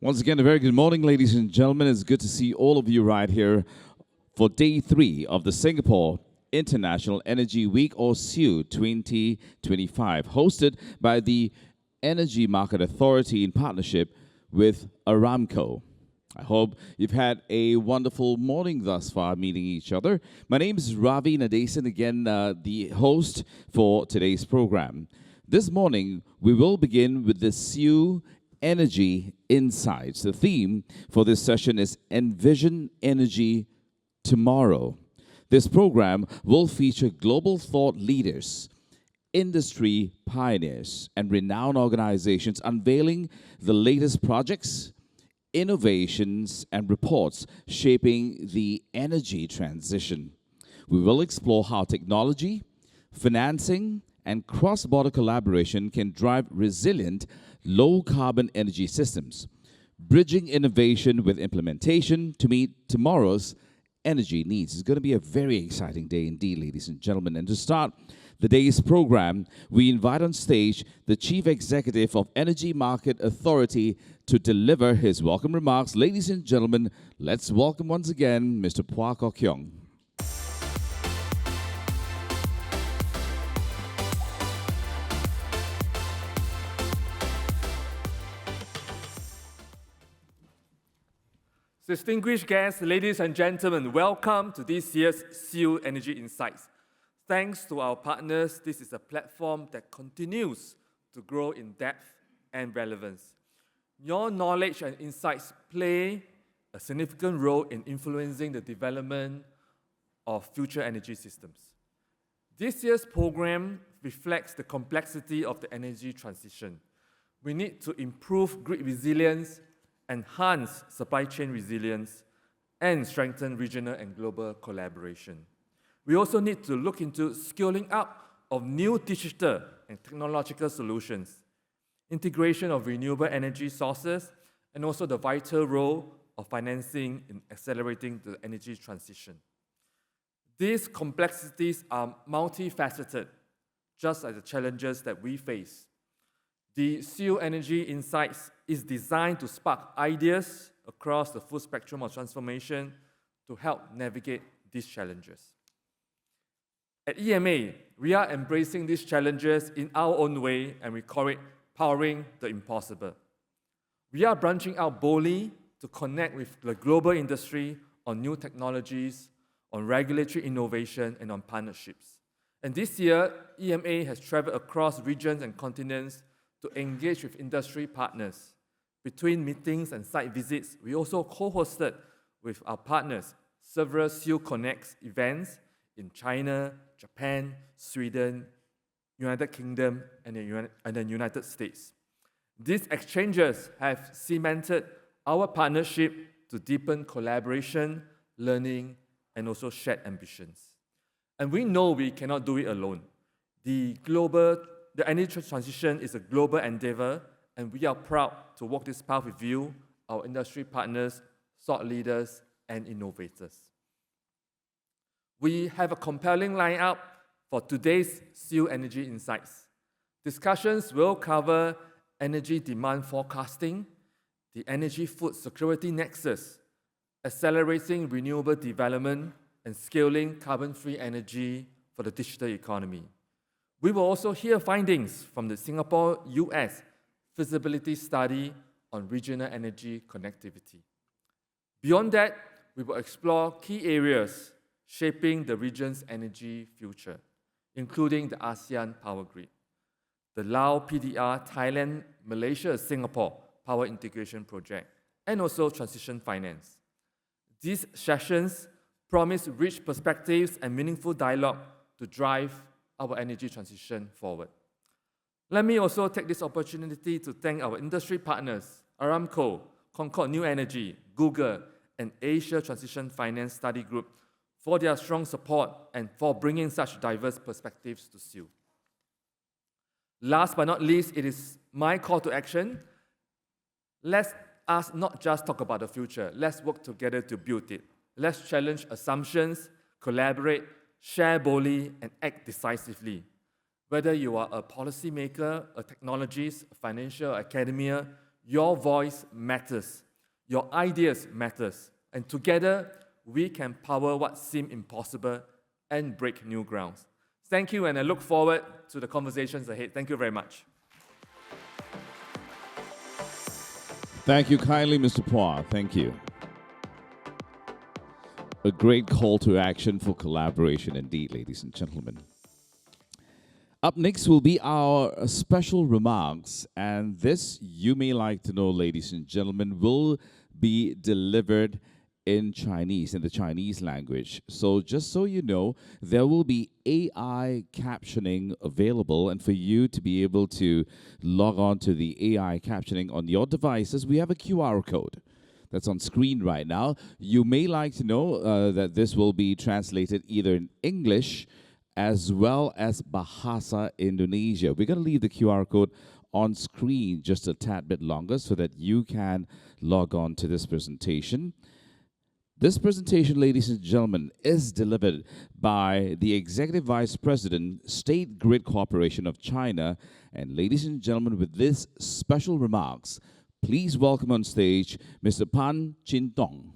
Once again, a very good morning, ladies and gentlemen. It's good to see all of you right here for day 3 of the Singapore International Energy Week, or SIEW 2025, hosted by the Energy Market Authority in partnership with Aramco. I hope you've had a wonderful morning thus far meeting each other. My name is Ravi Nadesan, again, the host for today's program. This morning, we will begin with the SIEW Energy Insights. The theme for this session is Envision Energy Tomorrow. This program will feature global thought leaders, industry pioneers, and renowned organizations unveiling the latest projects, innovations, and reports shaping the energy transition. We will explore how technology, financing, and cross-border collaboration can drive resilient, low-carbon energy systems, bridging innovation with implementation to meet tomorrow's energy needs. It's going to be a very exciting day indeed, ladies and gentlemen. And to start the day's program, we invite on stage the Chief Executive of Energy Market Authority to deliver his welcome remarks. Ladies and gentlemen, let's welcome once again Mr. Phua Kok Keong. Distinguished guests, ladies and gentlemen, welcome to this year's SIEW Energy Insights. Thanks to our partners, this is a platform that continues to grow in depth and relevance. Your knowledge and insights play a significant role in influencing the development of future energy systems. This year's program reflects the complexity of the energy transition. We need to improve grid resilience, enhance supply chain resilience, and strengthen regional and global collaboration. We also need to look into scaling up of new digital and technological solutions, integration of renewable energy sources, and also the vital role of financing in accelerating the energy transition. These complexities are multifaceted, just like the challenges that we face. The SIEW Energy Insights is designed to spark ideas across the full spectrum of transformation to help navigate these challenges. At EMA, we are embracing these challenges in our own way, and we call it powering the impossible. We are branching out boldly to connect with the global industry on new technologies, on regulatory innovation, and on partnerships. And this year, EMA has traveled across regions and continents to engage with industry partners. Between meetings and site visits, we also co-hosted with our partners several SIEW Connects events in China, Japan, Sweden, United Kingdom, and the United States. These exchanges have cemented our partnership to deepen collaboration, learning, and also shared ambitions. And we know we cannot do it alone. The energy transition is a global endeavor, and we are proud to walk this path with you, our industry partners, thought leaders, and innovators. We have a compelling lineup for today's SIEW Energy Insights. Discussions will cover energy demand forecasting, the energy food security nexus, accelerating renewable development, and scaling carbon-free energy for the digital economy. We will also hear findings from the Singapore-US feasibility study on regional energy connectivity. Beyond that, we will explore key areas shaping the region's energy future, including the ASEAN Power Grid, the Lao PDR Thailand, Malaysia, Singapore Power Integration Project, and also transition finance. These sessions promise rich perspectives and meaningful dialogue to drive our energy transition forward. Let me also take this opportunity to thank our industry partners, Aramco, Concord New Energy, Google, and Asia Transition Finance Study Group for their strong support and for bringing such diverse perspectives to SIEW. Last but not least, it is my call to action. Let us not just talk about the future. Let's work together to build it. Let's challenge assumptions, collaborate, share boldly, and act decisively. Whether you are a policymaker, a technologist, a financial, academia, your voice matters, your ideas matters, and together we can power what seem impossible and break new grounds. Thank you, and I look forward to the conversations ahead. Thank you very much. Thank you kindly, Mr. Pua. Thank you. A great call to action for collaboration indeed, ladies and gentlemen. Up next will be our special remarks, and this, you may like to know, ladies and gentlemen, will be delivered in Chinese, in the Chinese language. So just so you know, there will be AI captioning available, and for you to be able to log on to the AI captioning on your devices, we have a QR code that's on screen right now. You may like to know that this will be translated either in English as well as Bahasa Indonesia. We're going to leave the QR code on screen just a tad bit longer so that you can log on to this presentation. This presentation, ladies and gentlemen, is delivered by the Executive Vice President, State Grid Corporation of China. And ladies and gentlemen, with this special remarks, please welcome on stage Mr. Pan Chin-tong.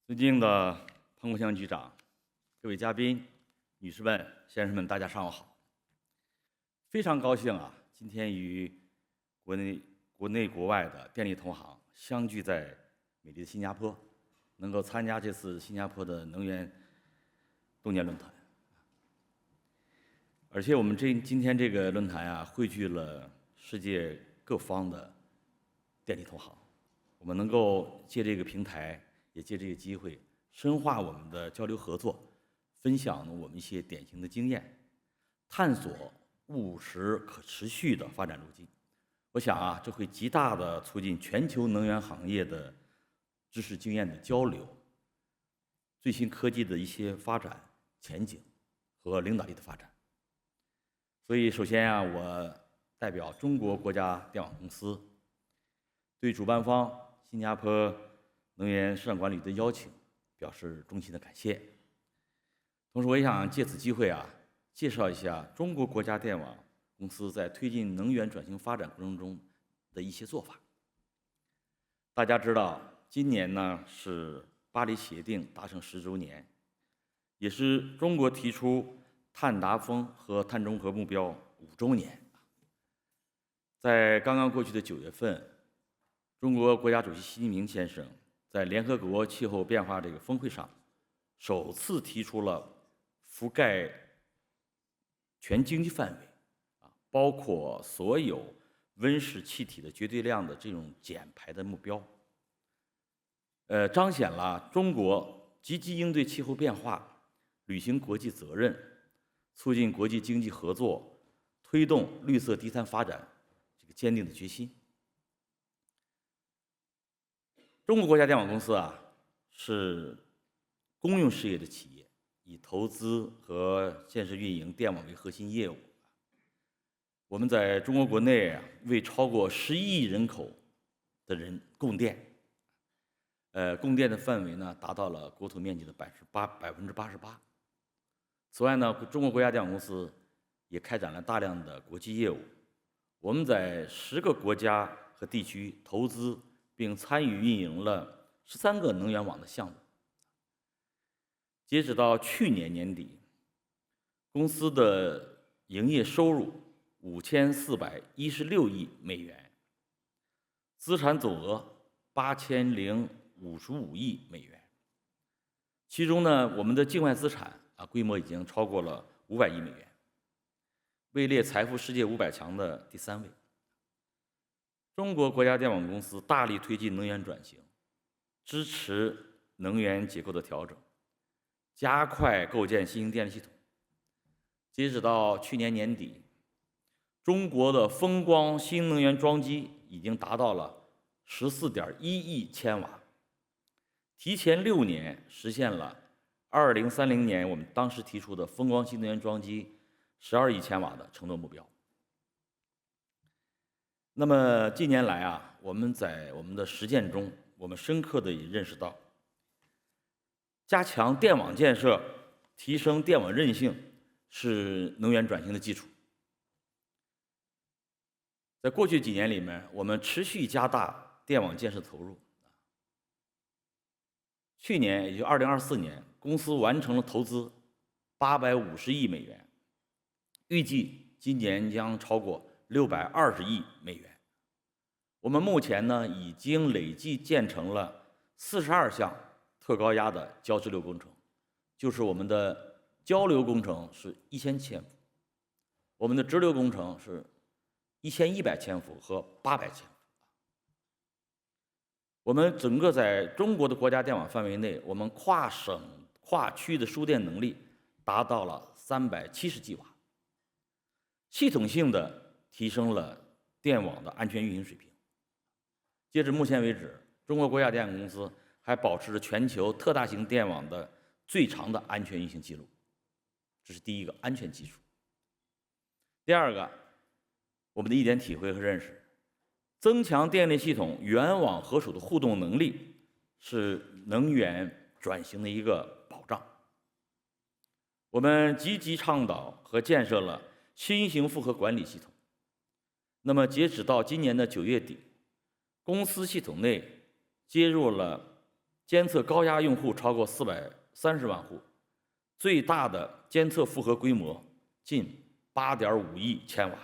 尊敬的彭国强局长、各位嘉宾、女士们、先生们，大家上午好！非常高兴啊，今天与国内国外的电力同行相聚在美丽的新加坡，能够参加这次新加坡的能源动年论坛。而且我们今天这个论坛啊，汇聚了世界各方的电力同行，我们能够借这个平台。 也借这个机会深化我们的交流合作，分享我们一些典型的经验，探索务实可持续的发展路径。我想啊，这会极大地促进全球能源行业的知识经验的交流，最新科技的一些发展前景和领导力的发展。所以，首先啊，我代表中国国家电网公司，对主办方新加坡 能源市场管理的邀请，表示衷心的感谢。同时，我也想借此机会啊，介绍一下中国国家电网公司在推进能源转型发展过程中的一些做法。大家知道，今年呢是巴黎协定达成10周年，也是中国提出碳达峰和碳中和目标5周年。在刚刚过去的9月份，中国国家主席习近平先生 在联合国气候变化这个峰会上，首次提出了覆盖全经济范围，包括所有温室气体的绝对量的这种减排的目标，彰显了中国积极应对气候变化、履行国际责任、促进国际经济合作、推动绿色低碳发展这个坚定的决心。 中国国家电网公司啊，是公用事业的企业，以投资和建设运营电网为核心业务。我们在中国国内啊，为超过11亿人口的人供电，供电的范围呢，达到了国土面积的88%。此外呢，中国国家电网公司也开展了大量的国际业务，我们在10个国家和地区投资 并参与运营了13个能源网的项目。截止到去年年底，公司的营业收入5416亿美元，资产总额8055亿美元。其中呢，我们的境外资产啊，规模已经超过了500亿美元，位列财富世界500强的第3位。 中国国家电网公司大力推进能源转型，支持能源结构的调整，加快构建新型电力系统。截止到去年年底，中国的风光新能源装机已经达到了14.1亿千瓦，提前6年实现了2030年我们当时提出的风光新能源装机12亿千瓦的承诺目标。那么近年来啊，我们在我们的实践中，我们深刻地也认识到，加强电网建设，提升电网韧性，是能源转型的基础。在过去几年里面，我们持续加大电网建设投入。去年，也就2024年，公司完成了投资850亿美元，预计今年将超过620亿美元。我们目前呢，已经累计建成了42项特高压的交直流工程，就是我们的交流工程是1000千伏，我们的直流工程是1100千伏和800千伏。我们整个在中国的国家电网范围内，我们跨省、跨区的输电能力达到了370吉瓦，系统性的提升了电网的安全运行水平。截至目前为止，中国国家电网公司还保持着全球特大型电网的最长的安全运行记录，这是第一个安全技术。第二个，我们的一点体会和认识。增强电力系统原网和属的互动能力，是能源转型的一个保障。我们积极倡导和建设了新型负荷管理系统。那么，截止到今年的9月底，公司系统内接入了监测高压用户超过430万户，最大的监测负荷规模近8.5亿千瓦。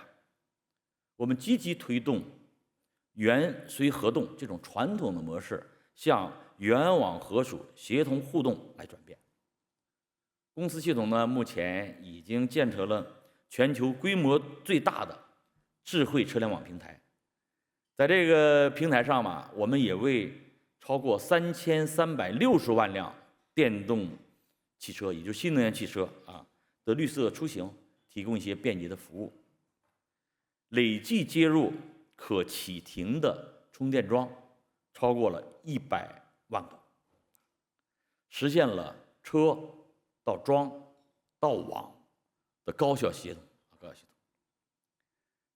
我们积极推动源随合动这种传统的模式向原网和属协同互动来转变。公司系统呢，目前已经建成了全球规模最大的智慧车联网平台。在这个平台上嘛，我们也为超过3360万辆电动汽车，也就是新能源汽车的绿色出行提供一些便捷的服务。累计接入可启停的充电桩超过了100万个，实现了车到桩到网的高效协同。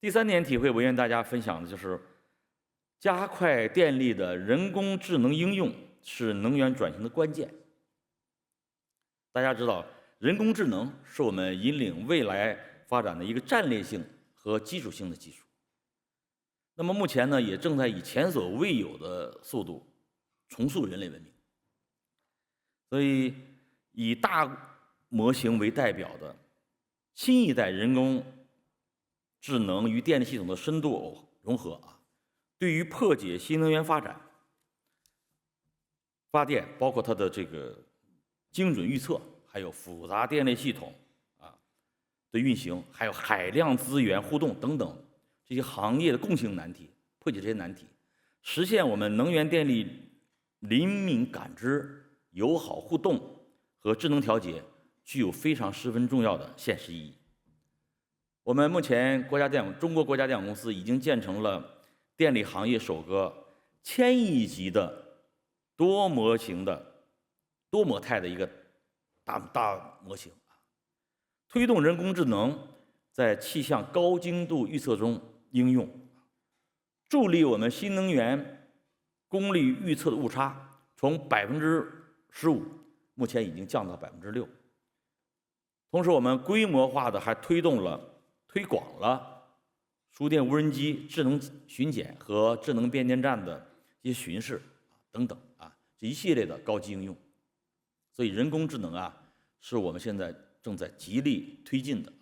第三点体会，我愿大家分享的就是加快电力的人工智能应用是能源转型的关键。大家知道，人工智能是我们引领未来发展的一个战略性和基础性的技术。那么目前呢，也正在以前所未有的速度重塑人类文明。所以，以大模型为代表的新一代人工智能与电力系统的深度融合对于破解新能源发电，包括它的这个精准预测，还有复杂电力系统的运行，还有海量资源互动等等这些行业的共性难题，破解这些难题，实现我们能源电力灵敏感知、友好互动和智能调节，具有非常十分重要的现实意义。我们目前中国国家电网公司已经建成了电力行业首个1000亿级的多模态的一个大模型，推动人工智能在气象高精度预测中应用，助力我们新能源功率预测的误差从15%目前已经降到6%。同时，我们规模化的还推广了输电无人机智能巡检和智能变电站的一些巡视等等这一系列的高级应用。所以，人工智能是我们现在正在极力推进的。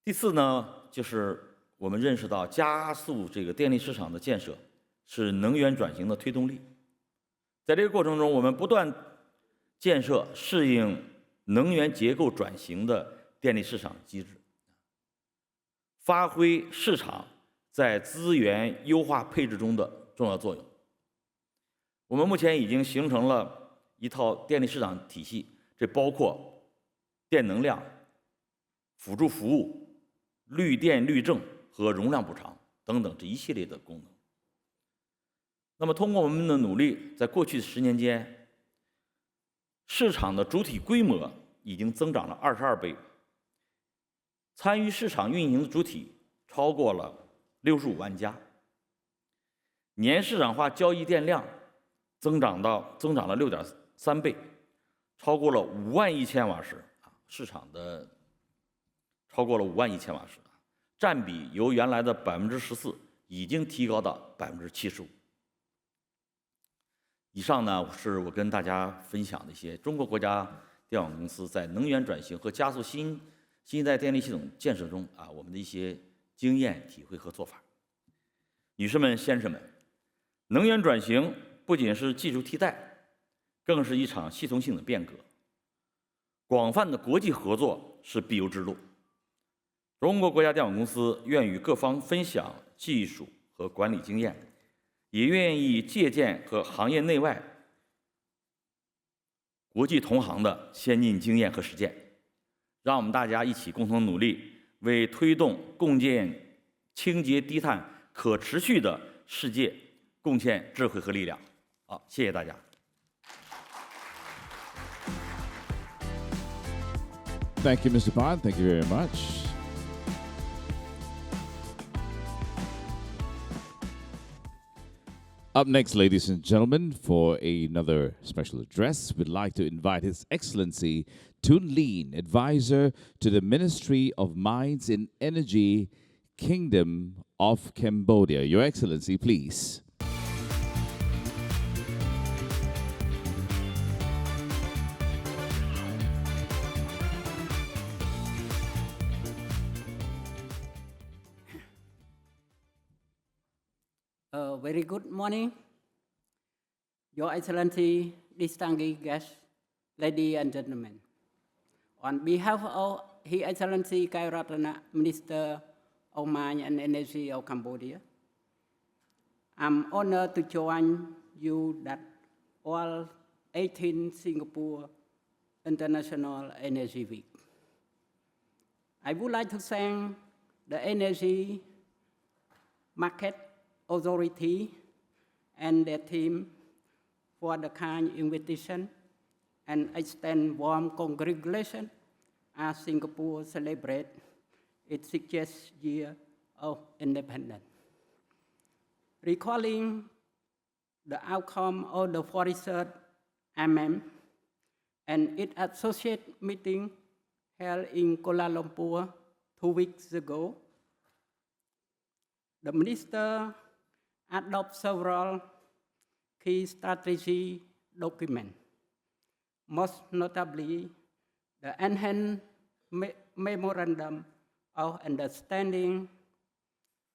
第四呢，就是我们认识到加速这个电力市场的建设是能源转型的推动力。在这个过程中，我们不断建设适应能源结构转型的电力市场机制，发挥市场在资源优化配置中的重要作用。我们目前已经形成了一套电力市场体系，这包括电能量、辅助服务、绿电绿证和容量补偿等等这一系列的功能。那么，通过我们的努力，在过去的10年间，市场的主体规模已经增长了22倍，参与市场运营的主体超过了65万家，年市场化交易电量增长了6.3倍，超过了5万1千瓦时，市场的超过了5万1千瓦时，占比由原来的14%已经提高到75%。以上呢是我跟大家分享的一些中国国家电网公司在能源转型和加速新一代电力系统建设中我们的一些经验体会和做法。女士们、先生们，能源转型不仅是技术替代，更是一场系统性的变革。广泛的国际合作是必由之路。中国国家电网公司愿与各方分享技术和管理经验，也愿意借鉴和行业内外国际同行的先进经验和实践，让我们大家一起共同努力，为推动共建清洁低碳可持续的世界贡献智慧和力量。好，谢谢大家。Thank you, Mr. Pan. Thank you very much. Up next, ladies and gentlemen, for another special address, we'd like to invite His Excellency Tun Lin, Advisor to the Ministry of Mines and Energy, Kingdom of Cambodia. Your Excellency, please. Very good morning, Your Excellency, distinguished guests, ladies and gentlemen. On behalf of His Excellency Kairatana, Minister of Mines and Energy of Cambodia, I'm honored to join you at all 18th Singapore International Energy Week. I would like to thank the Energy Market Authority and their team for the kind invitation and extend warm congratulations as Singapore celebrates its 60th year of independence. Recalling the outcome of the 43rd MM and its associate meeting held in Kuala Lumpur 2 weeks ago, the Minister adopted several key strategy documents, most notably the Enhanced Memorandum of Understanding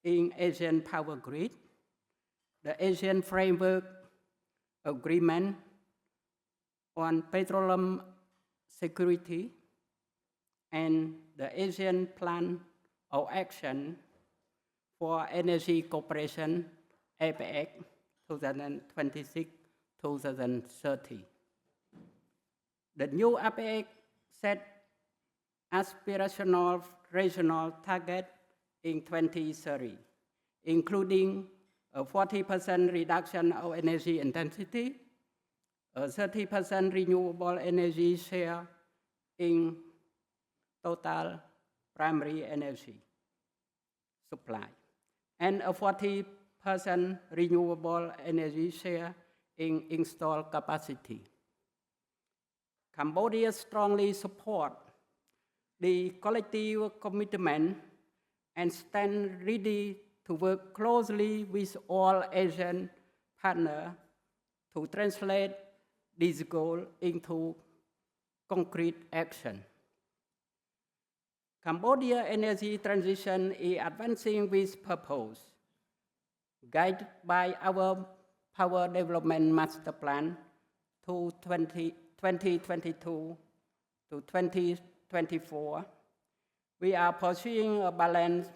in Asian Power Grid, the Asian Framework Agreement on Petroleum Security, and the Asian Plan of Action for Energy Cooperation, APEC 2026-2030. The new APEC set aspirational regional target in 2030, including a 40% reduction of energy intensity, a 30% renewable energy share in total primary energy supply, and a 40% renewable energy share in installed capacity. Cambodia strongly supports the collective commitment and stands ready to work closely with all Asian partners to translate this goal into concrete action. Cambodia's energy transition is advancing with purpose, guided by our Power Development Master Plan to 2022 to 2024. We are pursuing a balanced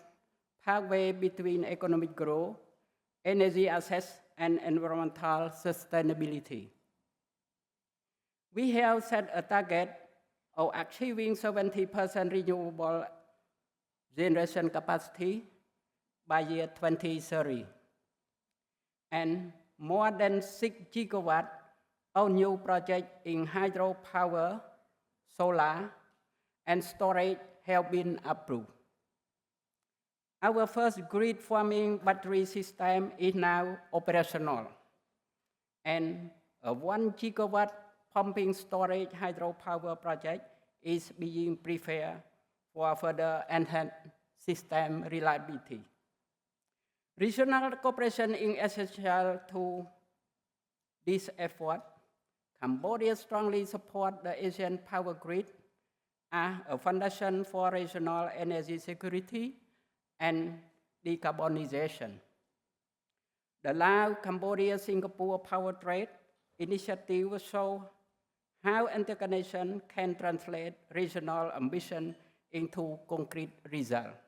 pathway between economic growth, energy access, and environmental sustainability. We have set a target of achieving 70% renewable generation capacity by year 2030, and more than 6 gigawatts of new projects in hydropower, solar, and storage have been approved. Our first grid farming battery system is now operational, and a 1 gigawatt pumping storage hydropower project is being prepared for further enhanced system reliability. Regional cooperation is essential to this effort. Cambodia strongly supports the Asian power grid as a foundation for regional energy security and decarbonization. The Laos-Cambodia-Singapore Power Trade Initiative shows how interconnection can translate regional ambition into concrete results.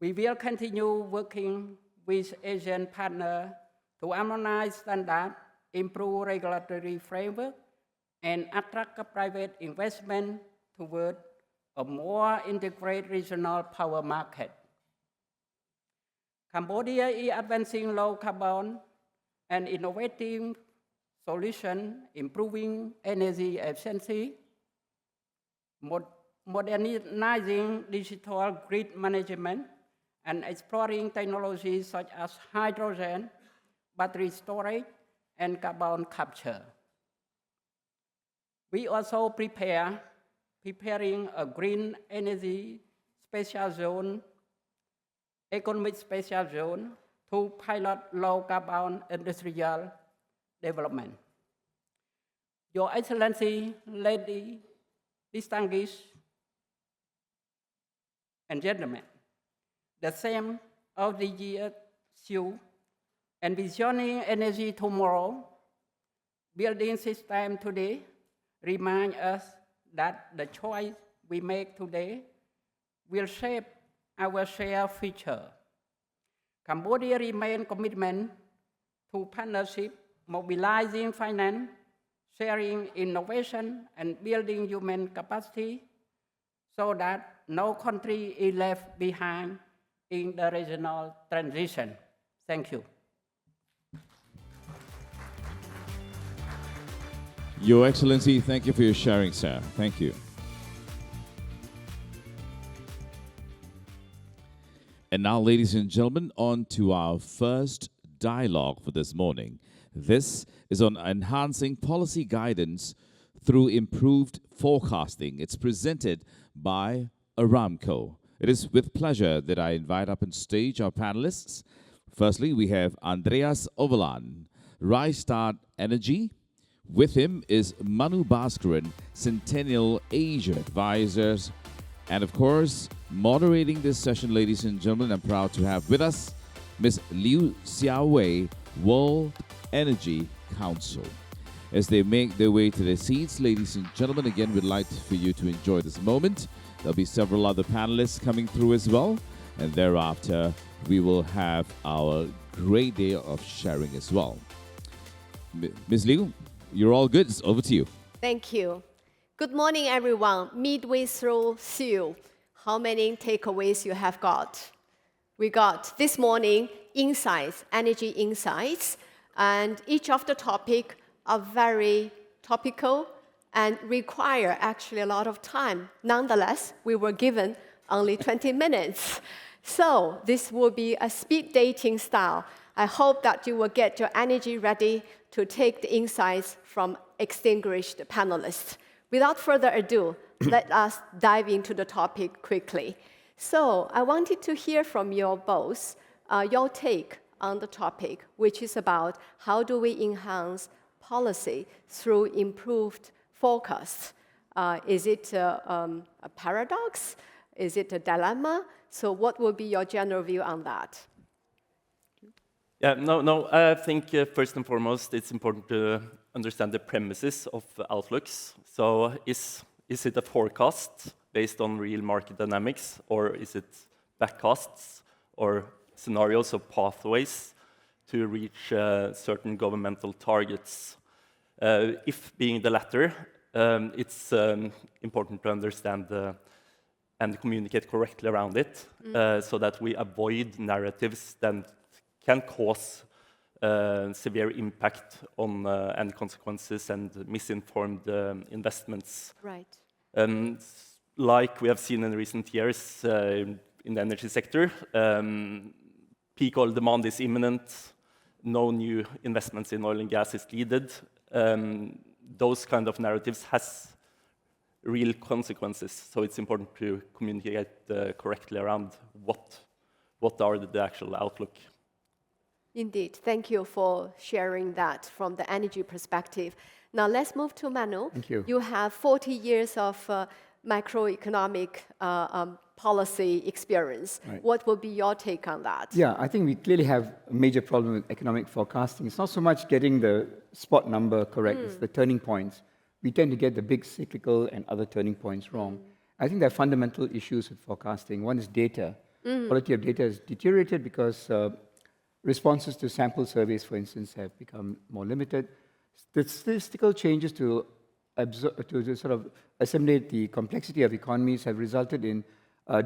We will continue working with Asian partners to harmonize standards, improve regulatory framework, and attract private investment toward a more integrated regional power market. Cambodia is advancing low carbon and innovative solutions, improving energy efficiency, modernizing digital grid management, and exploring technologies such as hydrogen, battery storage, and carbon capture. We also preparing a green energy special zone, economic special zone to pilot low carbon industrial development. Your Excellency, ladies, distinguished and gentlemen, the theme of the year SIEW, Envisioning Energy Tomorrow, building system today, remind us that the choice we make today will shape our shared future. Cambodia remains committed to partnership, mobilizing finance, sharing innovation, and building human capacity so that no country is left behind in the regional transition. Thank you. Your Excellency, thank you for your sharing, sir. Thank you. And now, ladies and gentlemen, on to our first dialogue for this morning. This is on enhancing policy guidance through improved forecasting. It's presented by Aramco. It is with pleasure that I invite up on stage our panelists. Firstly, we have Andreas Overland, Rystad Energy. With him is Manu Bhaskaran, Centennial Asia Advisors. And of course, moderating this session, ladies and gentlemen, I'm proud to have with us Ms. Liu Xiaowei, World Energy Council. As they make their way to their seats, ladies and gentlemen, again, we'd like for you to enjoy this moment. There'll be several other panelists coming through as well. And thereafter, we will have our great day of sharing as well. Ms. Liu, you're all good. It's over to you. Thank you. Good morning, everyone. Midway through SIEW, how many takeaways you have got? We got this morning insights, energy insights, and each of the topic are very topical and require actually a lot of time. Nonetheless, we were given only 20 minutes. So this will be a speed dating style. I hope that you will get your energy ready to take the insights from extinguished panelists. Without further ado, let us dive into the topic quickly. So I wanted to hear from you both your take on the topic, which is about how do we enhance policy through improved forecasts. Is it a paradox? Is it a dilemma? So what will be your general view on that? Yeah, no. I think first and foremost, it's important to understand the premises of outlooks. So is it a forecast based on real market dynamics, or is it backcasts or scenarios or pathways to reach certain governmental targets? If being the latter, it's important to understand and communicate correctly around it, so that we avoid narratives that can cause severe impact on and consequences and misinformed investments. Right. Like we have seen in recent years, in the energy sector. Peak oil demand is imminent. No new investments in oil and gas is needed. Those kind of narratives has real consequences. So it's important to communicate correctly around what are the actual outlook. Indeed. Thank you for sharing that from the energy perspective. Now let's move to Manu. Thank you. You have 40 years of macroeconomic policy experience. Right. What will be your take on that? Yeah, I think we clearly have a major problem with economic forecasting. It's not so much getting the spot number correct, it's the turning points. We tend to get the big cyclical and other turning points wrong. I think there are fundamental issues with forecasting. One is data. Quality of data has deteriorated because responses to sample surveys, for instance, have become more limited. Statistical changes to sort of assimilate the complexity of economies have resulted in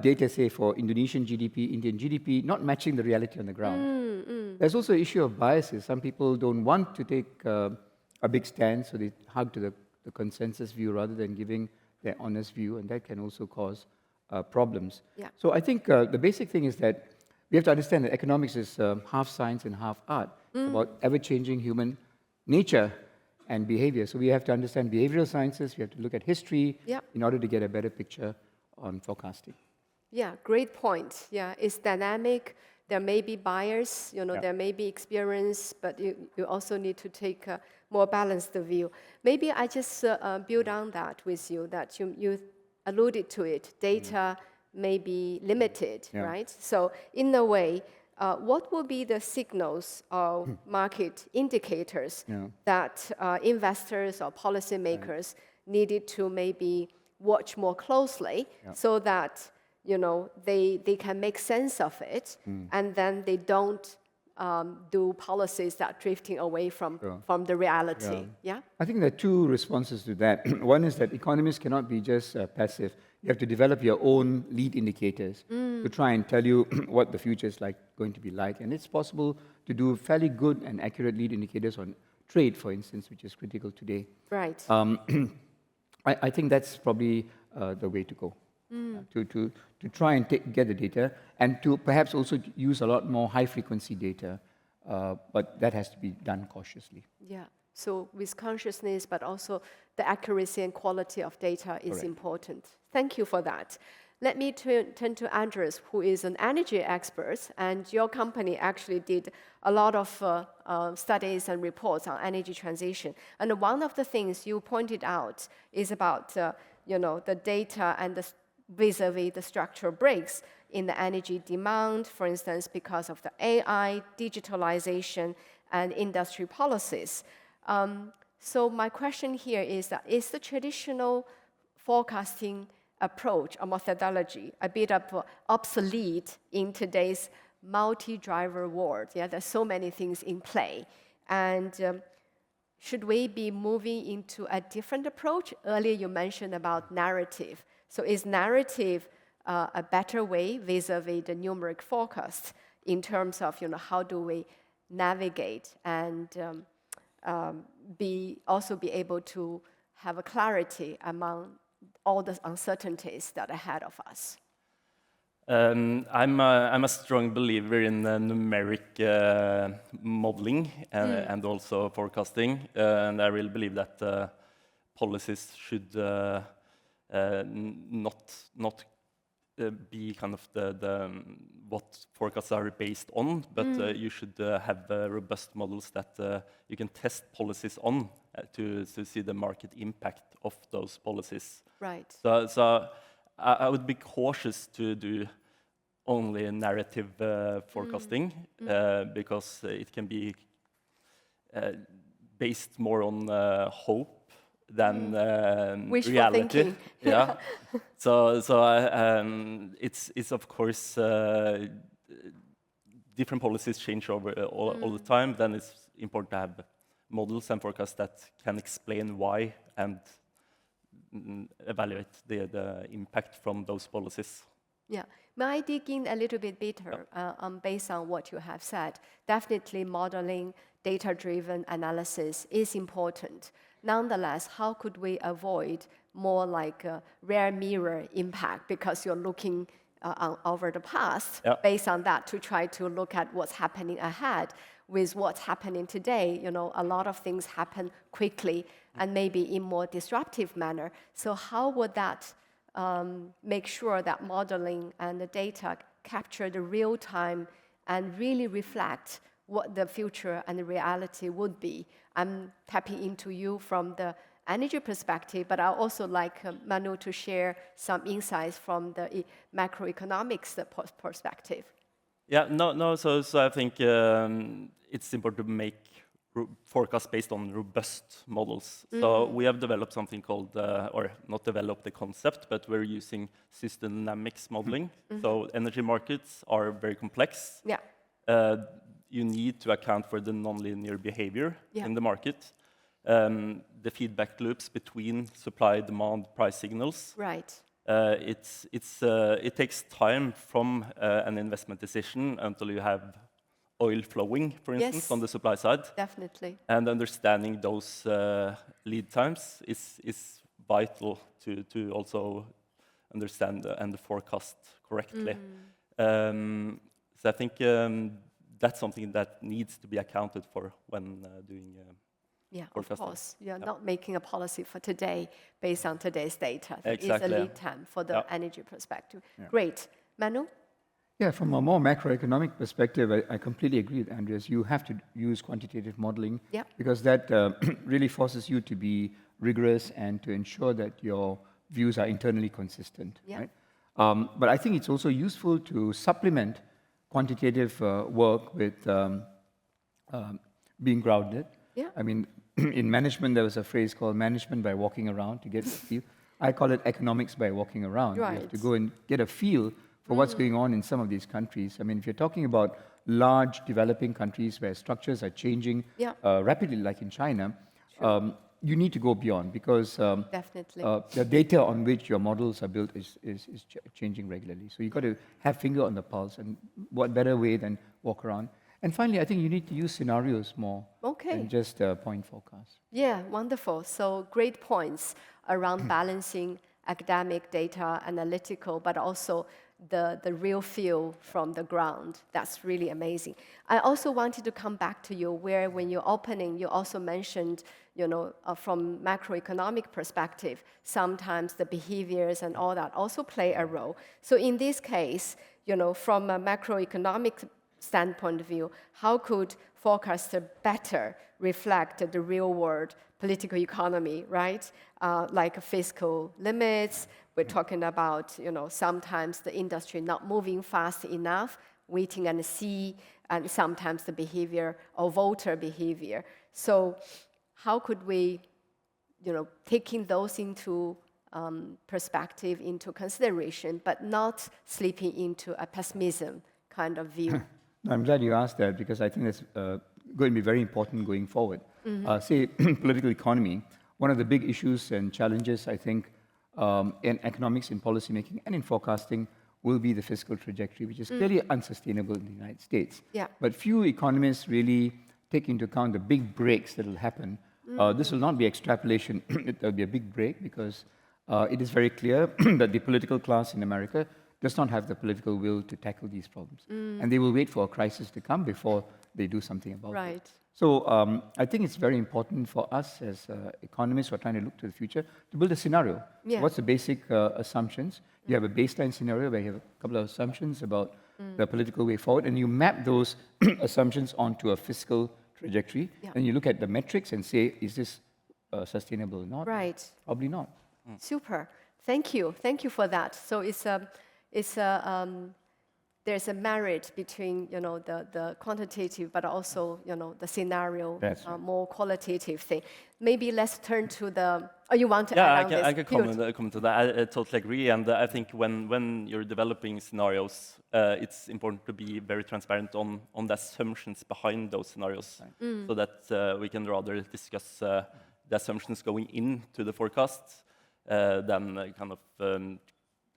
data, say, for Indonesian GDP, Indian GDP, not matching the reality on the ground. There's also an issue of biases. Some people don't want to take a big stand, so they hug to the consensus view rather than giving their honest view, and that can also cause problems. Yeah. So I think the basic thing is that we have to understand that economics is half science and half art. It's about ever-changing human nature and behavior. So we have to understand behavioral sciences, we have to look at history in order to get a better picture on forecasting. Yeah, great point. Yeah, it's dynamic. There may be bias, there may be experience, but you also need to take a more balanced view. Maybe I just build on that with you, that you alluded to it. Data may be limited, right? So in a way, what will be the signals or market indicators that investors or policymakers needed to maybe watch more closely so that they can make sense of it, and then they don't do policies that are drifting away from the reality. Yeah. I think there are two responses to that. One is that economists cannot be just passive. You have to develop your own lead indicators to try and tell you what the future is going to be like. And it's possible to do fairly good and accurate lead indicators on trade, for instance, which is critical today. Right. I think that's probably the way to go. To try and get the data, and to perhaps also use a lot more high-frequency data, but that has to be done cautiously. Yeah, so with consciousness, but also the accuracy and quality of data is important. Thank you for that. Let me turn to Andres, who is an energy expert, and your company actually did a lot of studies and reports on energy transition. And one of the things you pointed out is about the data and the vis-a-vis the structural breaks in the energy demand, for instance, because of the AI, digitalization, and industry policies. So my question here is that, is the traditional forecasting approach or methodology a bit of obsolete in today's multi-driver world? Yeah, there's so many things in play. And should we be moving into a different approach? Earlier you mentioned about narrative. So is narrative a better way vis-a-vis the numeric forecast in terms of how do we navigate and also be able to have a clarity among all the uncertainties that are ahead of us? I'm a strong believer in numeric modeling and also forecasting, and I really believe that policies should not be kind of the what forecasts are based on, but you should have robust models that you can test policies on to see the market impact of those policies. Right. So I would be cautious to do only narrative forecasting because it can be based more on hope than wishful reality. Thinking. Yeah. So it's of course different policies change over all the time. Then it's important to have models and forecasts that can explain why and evaluate the impact from those policies. Yeah. May I dig in a little bit better based on what you have said? Definitely modeling, data-driven analysis is important. Nonetheless, how could we avoid more like a rear mirror impact because you're looking over the past, Yeah. based on that to try to look at what's happening ahead with what's happening today. A lot of things happen quickly and maybe in more disruptive manner. So how would that make sure that modeling and the data capture the real time and really reflect what the future and the reality would be? I'm tapping into you from the energy perspective, but I also like Manu to share some insights from the macroeconomics perspective. Yeah, no. So I think it's important to make forecasts based on robust models. So we have developed something called, or not developed the concept, but we're using system dynamics modeling. So energy markets are very complex. Yeah. You need to account for the nonlinear behavior Yeah. in the market, the feedback loops between supply, demand, price signals. Right. It takes time from an investment decision until you have oil flowing, for instance, Yes. on the supply side. Definitely. And understanding those lead times is vital to also understand and forecast correctly. So I think that's something that needs to be accounted for when doing. Yeah, of forecasting. course. You're not making a policy for today based on today's data. There is Exactly. a lead time for the energy perspective. Yeah. Great. Manu? Yeah, from a more macroeconomic perspective, I completely agree with Andreas. You have to use quantitative modeling Yep. because that really forces you to be rigorous and to ensure that your views are internally consistent. Yeah. Right? But I think it's also useful to supplement quantitative work with being grounded. Yeah. I mean, in management, there was a phrase called management by walking around to get a feel. I call it economics by walking around. You have to Right. go and get a feel for what's going on in some of these countries. I mean, if you're talking about large developing countries where structures are changing Yeah. rapidly, like in China, you need to go beyond because Definitely. the data on which your models are built is changing regularly. So you've got to have finger on the pulse, and what better way than walk around. And finally, I think you need to use scenarios more Okay. than just point forecasts. Yeah, wonderful. So great points around balancing academic data, analytical, but also the real feel from the ground. That's really amazing. I also wanted to come back to you where when you're opening, you also mentioned, from macroeconomic perspective, sometimes the behaviors and all that also play a role. So in this case, from a macroeconomic standpoint of view, how could forecaster better reflect the real world political economy, right? Like fiscal limits, we're talking about, sometimes the industry not moving fast enough, waiting and see, and sometimes the behavior or voter behavior. So how could we, taking those into perspective, into consideration, but not slipping into a pessimism kind of view? I'm glad you asked that because I think that's going to be very important going forward. Say, political economy, one of the big issues and challenges, I think, in economics, in policymaking, and in forecasting will be the fiscal trajectory, which is clearly unsustainable in the United States. Yeah. But few economists really take into account the big breaks that will happen. This will not be extrapolation. There will be a big break because it is very clear that the political class in America does not have the political will to tackle these problems. And they will wait for a crisis to come before they do something about it. Right. So I think it's very important for us as economists who are trying to look to the future to build a scenario. Yeah. So what's the basic assumptions? You have a baseline scenario where you have a couple of assumptions about the political way forward, and you map those assumptions onto a fiscal trajectory, Yeah. and you look at the metrics and say, is this sustainable or not? Right. Probably not. Super. Thank you. Thank you for that. So there's a merit between the quantitative, but also the scenario, That's right. more qualitative thing. Maybe let's turn to the. Oh, you want to add on this? I can comment to that. I totally agree, and I think when you're developing scenarios, it's important to be very transparent on the assumptions behind those scenarios, so that we can rather discuss the assumptions going into the forecast than kind of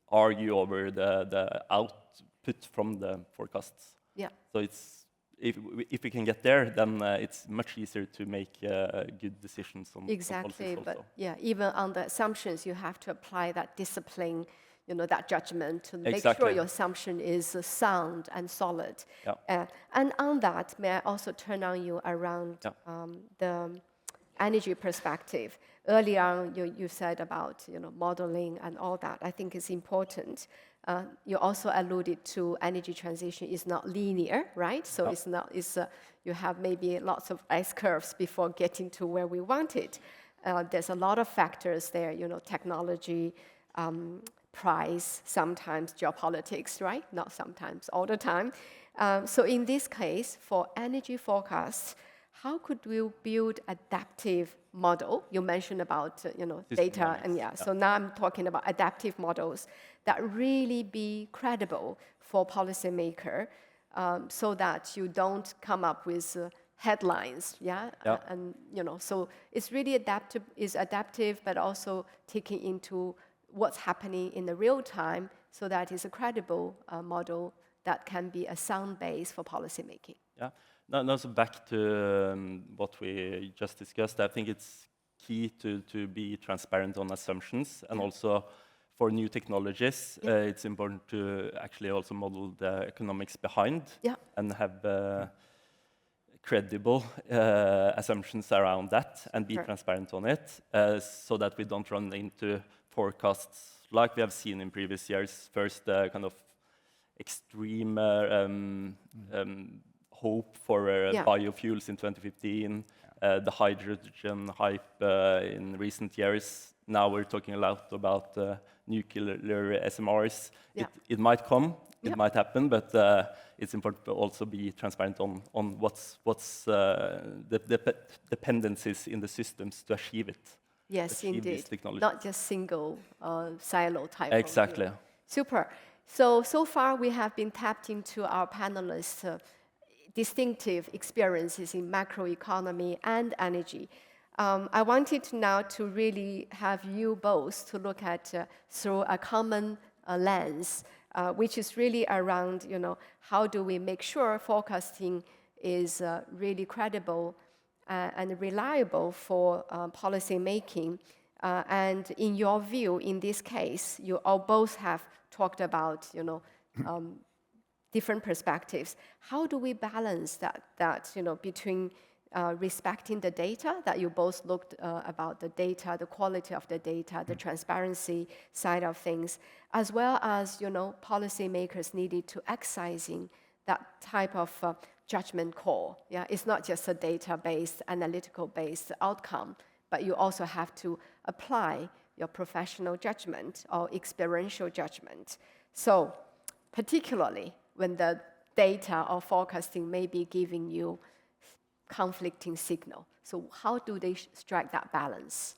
argue over the output from the forecasts. Yeah. So if we can get there, then it's much easier to make good decisions on Exactly, policies but also. yeah, even on the assumptions, you have to apply that discipline that judgment to make Exactly. sure your assumption is sound and solid. Yeah. And on that, may I also turn on you around the energy perspective. Earlier on, you said about modeling and all that. I think it's important. You also alluded to energy transition is not linear, right? So it's not. You have maybe lots of S curves before getting to where we want it. There's a lot of factors there. Technology, price, sometimes geopolitics, right? Not sometimes, all the time. So in this case, for energy forecasts, how could we build adaptive model? You mentioned about data, and so now I'm talking about adaptive models that really be credible for policymaker, so that you don't come up with headlines, and so it's really adaptive, but also taking into what's happening in the real time, so that it's a credible model that can be a sound base for policymaking. Yeah. No, so back to what we just discussed, I think it's key to be transparent on assumptions, and also for new technologies, it's important to actually also model the economics behind and have credible assumptions around that and be transparent on it, so that we don't run into forecasts like we have seen in previous years. First, kind of extreme hope for biofuels in 2015, the hydrogen hype in recent years. Now we're talking a lot about nuclear SMRs. It might come, it might happen, but it's important to also be transparent on what's the dependencies in the systems to achieve it. Yes, achieve indeed. this technology. Not just single silo type. Exactly. Super. So far we have been tapped into our panelists' distinctive experiences in macroeconomy and energy. I wanted now to really have you both to look at through a common lens, which is really around, how do we make sure forecasting is really credible and reliable for policy making. And in your view, in this case, you all both have talked about, different perspectives. How do we balance that between respecting the data that you both looked about the data, the quality of the data, the transparency side of things, as well as policymakers needed to exercising that type of judgment call. Yeah, it's not just a data-based, analytical-based outcome, but you also have to apply your professional judgment or experiential judgment. So, particularly when the data or forecasting may be giving you conflicting signal. So how do they strike that balance?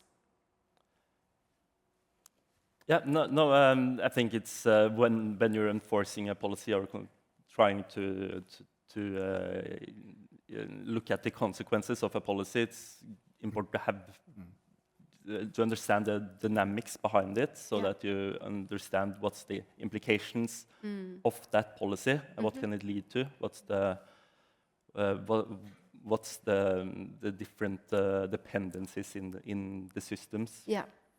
Yeah, I think it's when you're enforcing a policy or trying to look at the consequences of a policy, it's important to have to understand the dynamics behind it, so that you understand what's the implications of that policy and what can it lead to. What's the different dependencies in the systems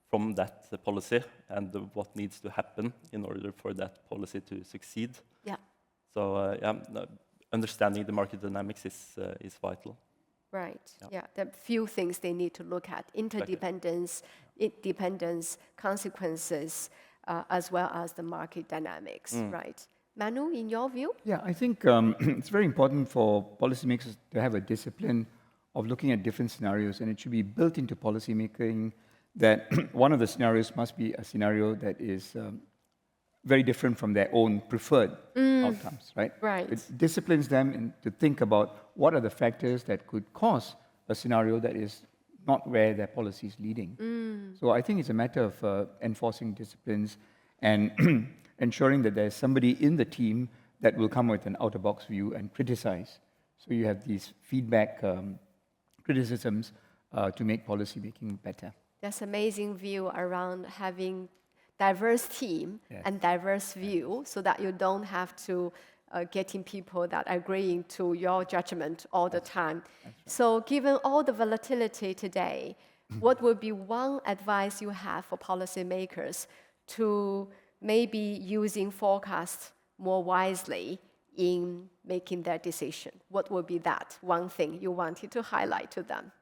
from that policy, and what needs to happen in order for that policy to succeed. So understanding the market dynamics is vital. Right. There are few things they need to look at: interdependence, dependence, consequences, as well as the market dynamics. Right. Manu, in your view? Yeah, I think it's very important for policymakers to have a discipline of looking at different scenarios, and it should be built into policymaking that one of the scenarios must be a scenario that is very different from their own preferred outcomes, right? Right. It disciplines them to think about what are the factors that could cause a scenario that is not where their policy is leading. So I think it's a matter of enforcing disciplines and ensuring that there's somebody in the team that will come with an out-of-box view and criticize. So you have these feedback criticisms to make policy making better. That's amazing view around having diverse team and diverse view, so that you don't have to getting people that are agreeing to your judgment all the time. Right. So given all the volatility today, what would be one advice you have for policymakers to maybe using forecasts more wisely in making their decision? What would be that one thing you wanted to highlight to them?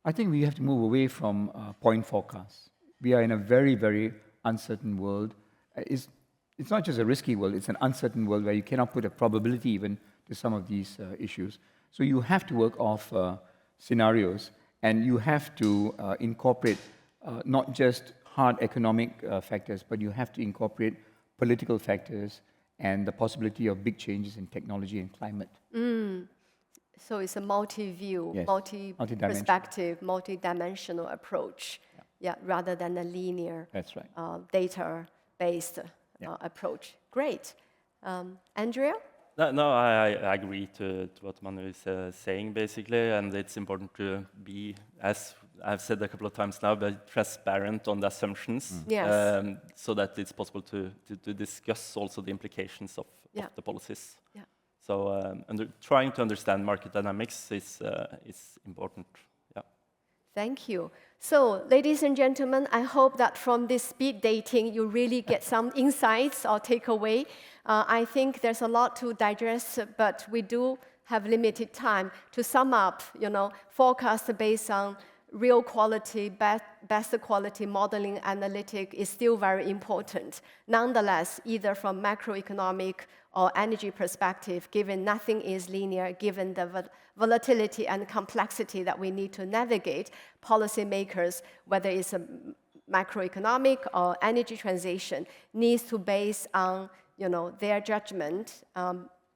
I think we have to move away from point forecasts. We are in a very, very uncertain world. It's not just a risky world, it's an uncertain world where you cannot put a probability even to some of these issues. So you have to work off scenarios, and you have to incorporate not just hard economic factors, but you have to incorporate political factors and the possibility of big changes in technology and climate. So it's a multi-view, Yes, multi-perspective, multi-dimensional approach, rather than a linear, That's right. data-based approach. Great. Andrea? No, I agree to what Manu is saying, basically, and it's important to be, as I've said a couple of times now, be transparent on the assumptions, Yes. so that it's possible to discuss also the implications of the policies. Yeah. So trying to understand market dynamics is important. Yeah. Thank you. So, ladies and gentlemen, I hope that from this speed dating, you really get some insights or takeaway. I think there's a lot to digest, but we do have limited time to sum up, forecast based on real quality, best quality modeling analytic is still very important. Nonetheless, either from macroeconomic or energy perspective, given nothing is linear, given the volatility and complexity that we need to navigate, policymakers, whether it's a macroeconomic or energy transition, needs to base on their judgment,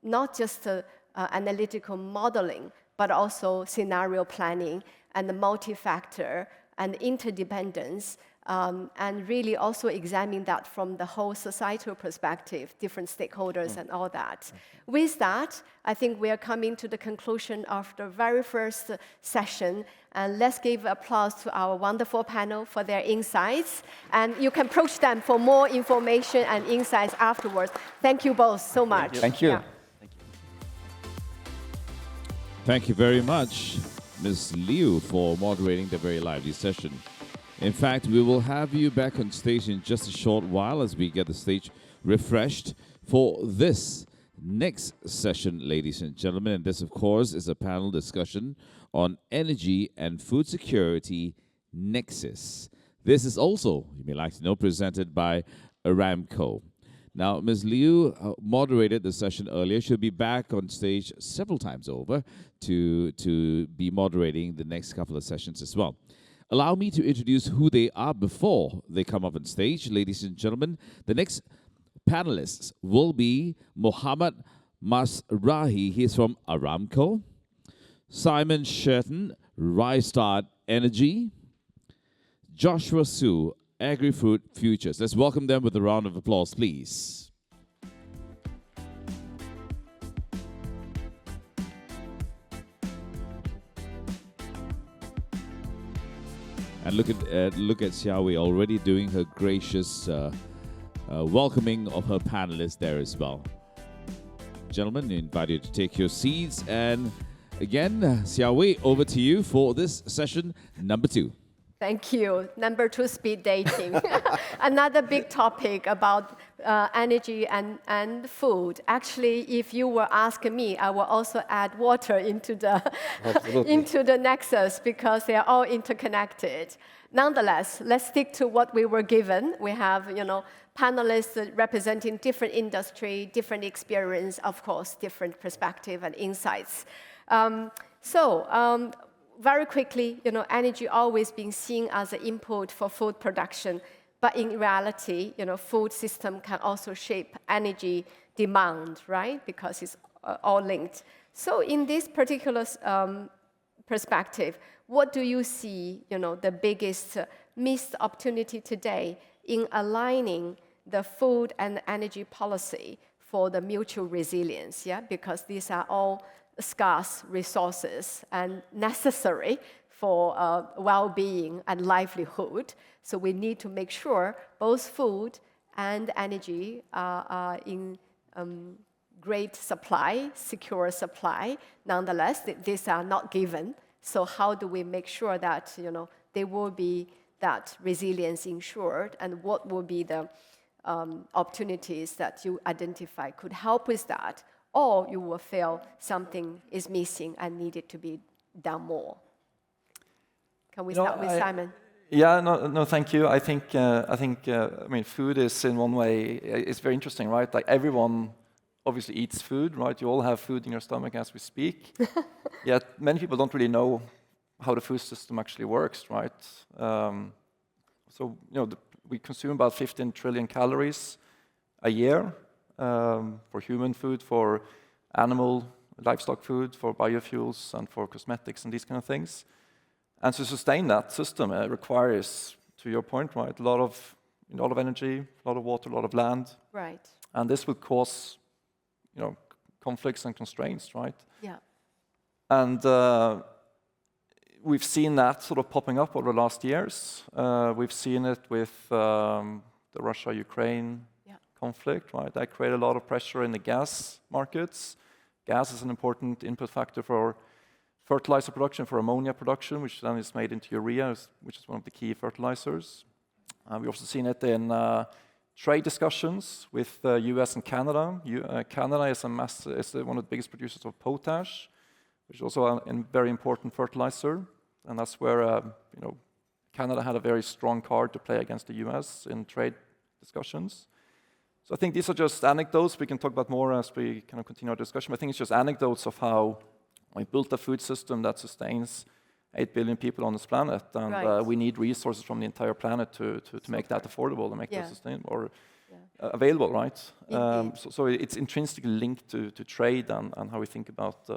not just analytical modeling, but also scenario planning and the multi-factor and interdependence, and really also examine that from the whole societal perspective, different stakeholders and all that. With that, I think we are coming to the conclusion of the very first session, and let's give applause to our wonderful panel for their insights, and you can approach them for more information and insights afterwards. Thank you both so much. Thank you. Yeah. Thank you very much, Ms. Liu, for moderating the very lively session. In fact, we will have you back on stage in just a short while as we get the stage refreshed for this next session, ladies and gentlemen. And this, of course, is a panel discussion on energy and food security nexus. This is also, you may like to know, presented by Aramco. Now, Ms. Liu moderated the session earlier. She'll be back on stage several times over to be moderating the next couple of sessions as well. Allow me to introduce who they are before they come up on stage. Ladies and gentlemen, the next panelists will be Mohammad Masrahi. He's from Aramco. Simon Sherton, Rystart Energy. Joshua Su, Agri-Food Futures. Let's welcome them with a round of applause, please. And look at SIEW already doing her gracious welcoming of her panelists there as well. Gentlemen, I invite you to take your seats. And again, SIEW, over to you for this session number 2. Thank you. Number 2, speed dating. Another big topic about energy and food. Actually, if you were asking me, I will also add water into the nexus because they are all interconnected. Nonetheless, let's stick to what we were given. We have, panelists representing different industry, different experience, of course, different perspective and insights. Very quickly, energy always been seen as an input for food production, but in reality, food system can also shape energy demand, right? Because it's all linked. So in this particular perspective, what do you see, the biggest missed opportunity today in aligning the food and energy policy for the mutual resilience, yeah? Because these are all scarce resources and necessary for well-being and livelihood. So we need to make sure both food and energy are in great supply, secure supply. Nonetheless, these are not given. So how do we make sure that there will be that resilience ensured, and what will be the opportunities that you identify could help with that, or you will feel something is missing and needed to be done more? Can we start with Simon? Yeah, no, thank you. I think, I mean, food is in one way, it's very interesting, right? Like everyone obviously eats food, right? You all have food in your stomach as we speak. Yet many people don't really know how the food system actually works, right? So, we consume about 15 trillion calories a year for human food, for animal, livestock food, for biofuels, and for cosmetics and these kind of things. And to sustain that system, it requires, to your point, right, a lot of energy, a lot of water, a lot of land. Right. And this will cause, conflicts and constraints, right? Yeah. And we've seen that sort of popping up over the last years. We've seen it with the Russia-Ukraine conflict, right? That created a lot of pressure in the gas markets. Gas is an important input factor for fertilizer production, for ammonia production, which then is made into urea, which is one of the key fertilizers. We've also seen it in trade discussions with the US and Canada. Canada is one of the biggest producers of potash, which is also a very important fertilizer. And that's where Canada had a very strong card to play against the US in trade discussions. So I think these are just anecdotes. We can talk about more as we kind of continue our discussion. But I think it's just anecdotes of how we built a food system that sustains 8 billion people on this planet, and we need resources from the entire planet to make that affordable and make that sustainable or available, right? So it's intrinsically linked to trade and how we think about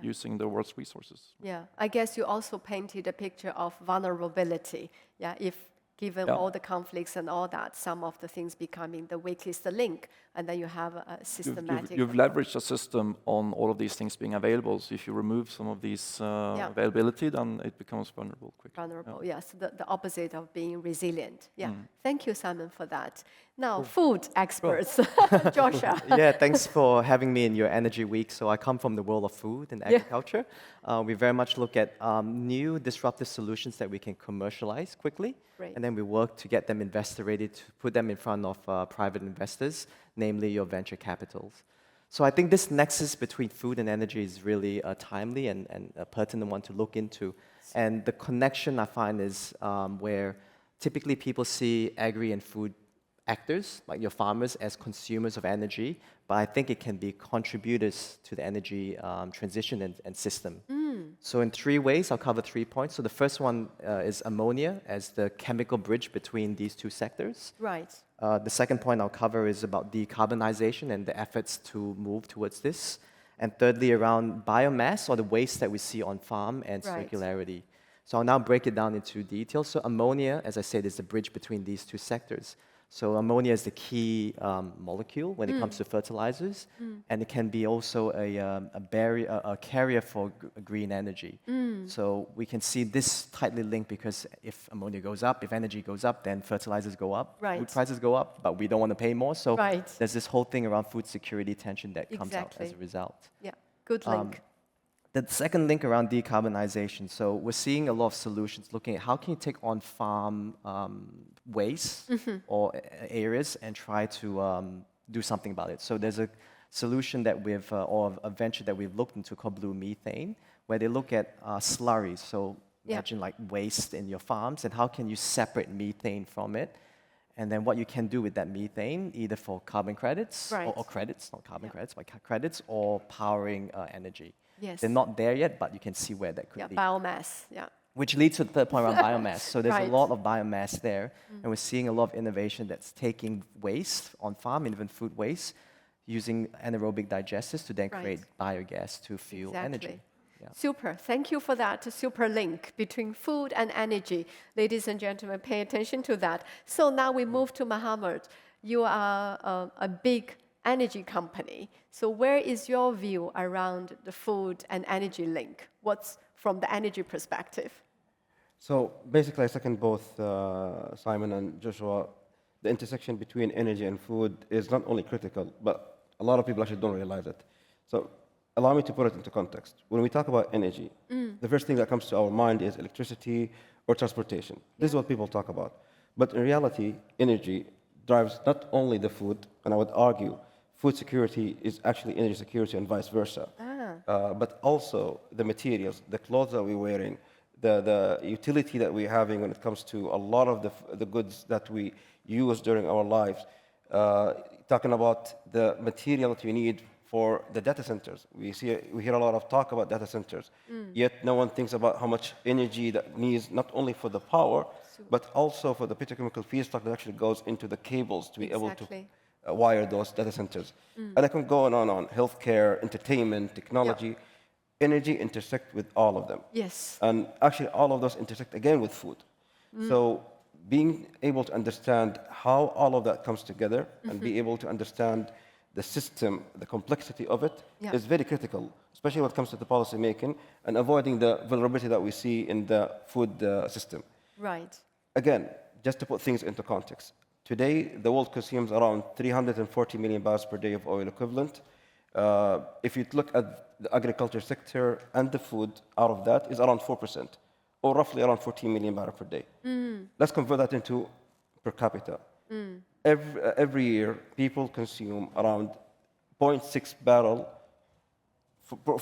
using the world's resources. Yeah, I guess you also painted a picture of vulnerability. Yeah, if given all the conflicts and all that, some of the things becoming the weakest link, and then you have a systematic... You've leveraged a system on all of these things being available, so if you remove some of these availability, then it becomes vulnerable quickly. Vulnerable, yes, the opposite of being resilient. Yeah, thank you, Simon, for that. Now, food experts, Joshua. Yeah, thanks for having me in your Energy Week. So I come from the world of food and agriculture. We very much look at new disruptive solutions that we can commercialize quickly. Great. And then we work to get them investor ready, to put them in front of private investors, namely your venture capitals. So I think this nexus between food and energy is really timely and a pertinent one to look into. And the connection I find is where typically people see agri and food actors, like your farmers, as consumers of energy, but I think it can be contributors to the energy transition and system. So in 3 ways, I'll cover 3 points. So the first one is ammonia as the chemical bridge between these 2 sectors. Right. The second point I'll cover is about decarbonization and the efforts to move towards this. And thirdly, around biomass or the waste that we see on farm and circularity. So I'll now break it down into detail. So ammonia, as I said, is the bridge between these 2 sectors. So ammonia is the key molecule when it comes to fertilizers, and it can be also a carrier for green energy. So we can see this tightly linked because if ammonia goes up, if energy goes up, then fertilizers go up, food prices go up, but we don't want to pay more. So there's this whole thing around food security tension that comes out as a result. Yeah, good link. The second link around decarbonization. So we're seeing a lot of solutions looking at how can you take on farm waste or areas and try to do something about it. So there's a solution that we've, or a venture that we've looked into called blue methane, where they look at slurries. So imagine like waste in your farms and how can you separate methane from it. And then what you can do with that methane, either for carbon credits or credits, not carbon credits, but credits or powering energy. Yes. They're not there yet, but you can see where that could lead. Biomass, Which leads to the third point around biomass. So there's a lot of biomass there, and we're seeing a lot of innovation that's taking waste on farm, even food waste, using anaerobic digesters to then create biogas to fuel energy. Yeah. Super. Thank you for that super link between food and energy. Ladies and gentlemen, pay attention to that. So now we move to Mohammed. You are a big energy company. So where is your view around the food and energy link? What's from the energy perspective? So basically, I second both Simon and Joshua. The intersection between energy and food is not only critical, but a lot of people actually don't realize it. So allow me to put it into context. When we talk about energy, the first thing that comes to our mind is electricity or transportation. This is what people talk about. But in reality, energy drives not only the food, and I would argue food security is actually energy security and vice versa, but also the materials, the clothes that we're wearing, the utility that we're having when it comes to a lot of the goods that we use during our lives. Talking about the material that we need for the data centers. We hear a lot of talk about data centers, yet no one thinks about how much energy that needs not only for the power, but also for the petrochemical feedstock that actually goes into the cables to be able to wire those data centers. And I can go on and on. Healthcare, entertainment, technology, energy intersect with all of them. Yes. And actually all of those intersect again with food. So being able to understand how all of that comes together and be able to understand the system, the complexity of it is very critical, especially when it comes to the policy making and avoiding the vulnerability that we see in the food system. Right. Again, just to put things into context, today the world consumes around 340 million barrels per day of oil equivalent. If you look at the agriculture sector and the food out of that is around 4%, or roughly around 14 million barrels per day. Let's convert that into per capita. Every year, people consume around 0.6 barrel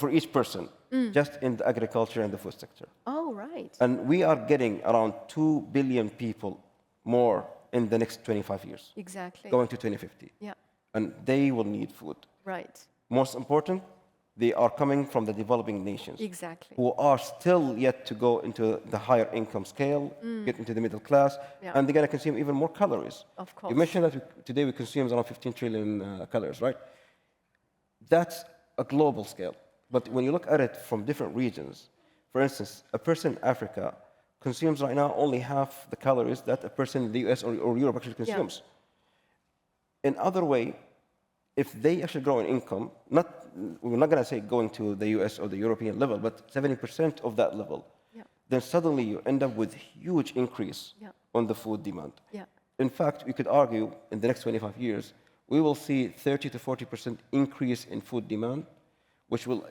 for each person, just in the agriculture and the food sector. Oh, right. And we are getting around 2 billion people more in the next 25 years. Exactly. Going to 2050. Yeah. And they will need food. Right. Most important, they are coming from the developing nations. Exactly. Who are still yet to go into the higher income scale, get into the middle class, and they're going to consume even more calories. Of course. You mentioned that today we consume around 15 trillion calories, right? That's a global scale. But when you look at it from different regions, for instance, a person in Africa consumes right now only half the calories that a person in the US or Europe actually consumes. In other way, if they actually grow in income, we're not going to say going to the US or the European level, but 70% of that level, then suddenly you end up with huge increase on the food demand. In fact, we could argue in the next 25 years, we will see 30 to 40% increase in food demand, which will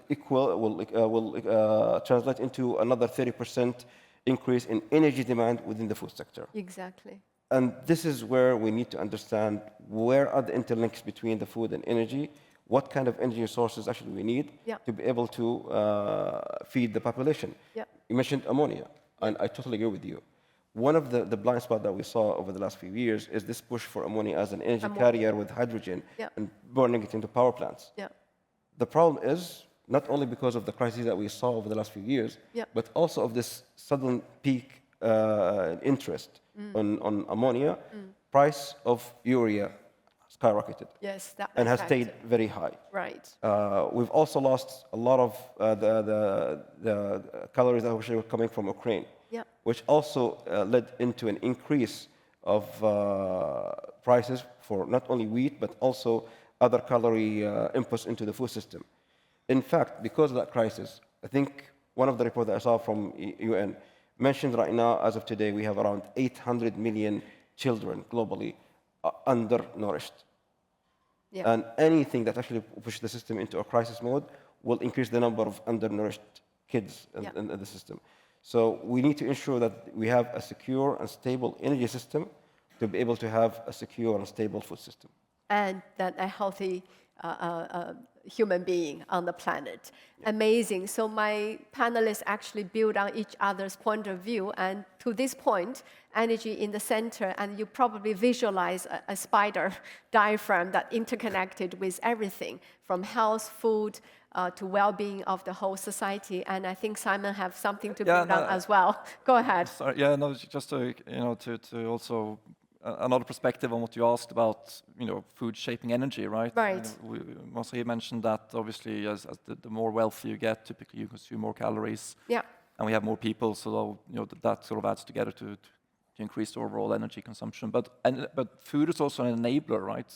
translate into another 30% increase in energy demand within the food sector. Exactly. And this is where we need to understand where are the interlinks between the food and energy, what kind of energy sources actually we need to be able to feed the population. You mentioned ammonia, and I totally agree with you. One of the blind spots that we saw over the last few years is this push for ammonia as an energy carrier with hydrogen and burning it into power plants. The problem is not only because of the crisis that we saw over the last few years, but also of this sudden peak interest on ammonia, price of urea skyrocketed. Yes, that and has stayed very high. Right. We've also lost a lot of the calories that were coming from Ukraine, which also led into an increase of prices for not only wheat, but also other calorie inputs into the food system. In fact, because of that crisis, I think one of the reports that I saw from UN mentioned right now, as of today, we have around 800 million children globally undernourished. And anything that actually pushes the system into a crisis mode will increase the number of undernourished kids in the system. So we need to ensure that we have a secure and stable energy system to be able to have a secure and stable food system. And that a healthy human being on the planet. Amazing. So my panelists actually build on each other's point of view, and to this point, energy in the center, and you probably visualize a spider diaphragm that interconnected with everything, from health, food, to well-being of the whole society. And I think Simon have something to build on as well. Go ahead. Sorry, just to to also another perspective on what you asked about, food shaping energy, right? Right. He mentioned that obviously as the more wealthy you get, typically you consume more calories. Yeah. And we have more people, so that sort of adds together to increase the overall energy consumption. But food is also an enabler, right?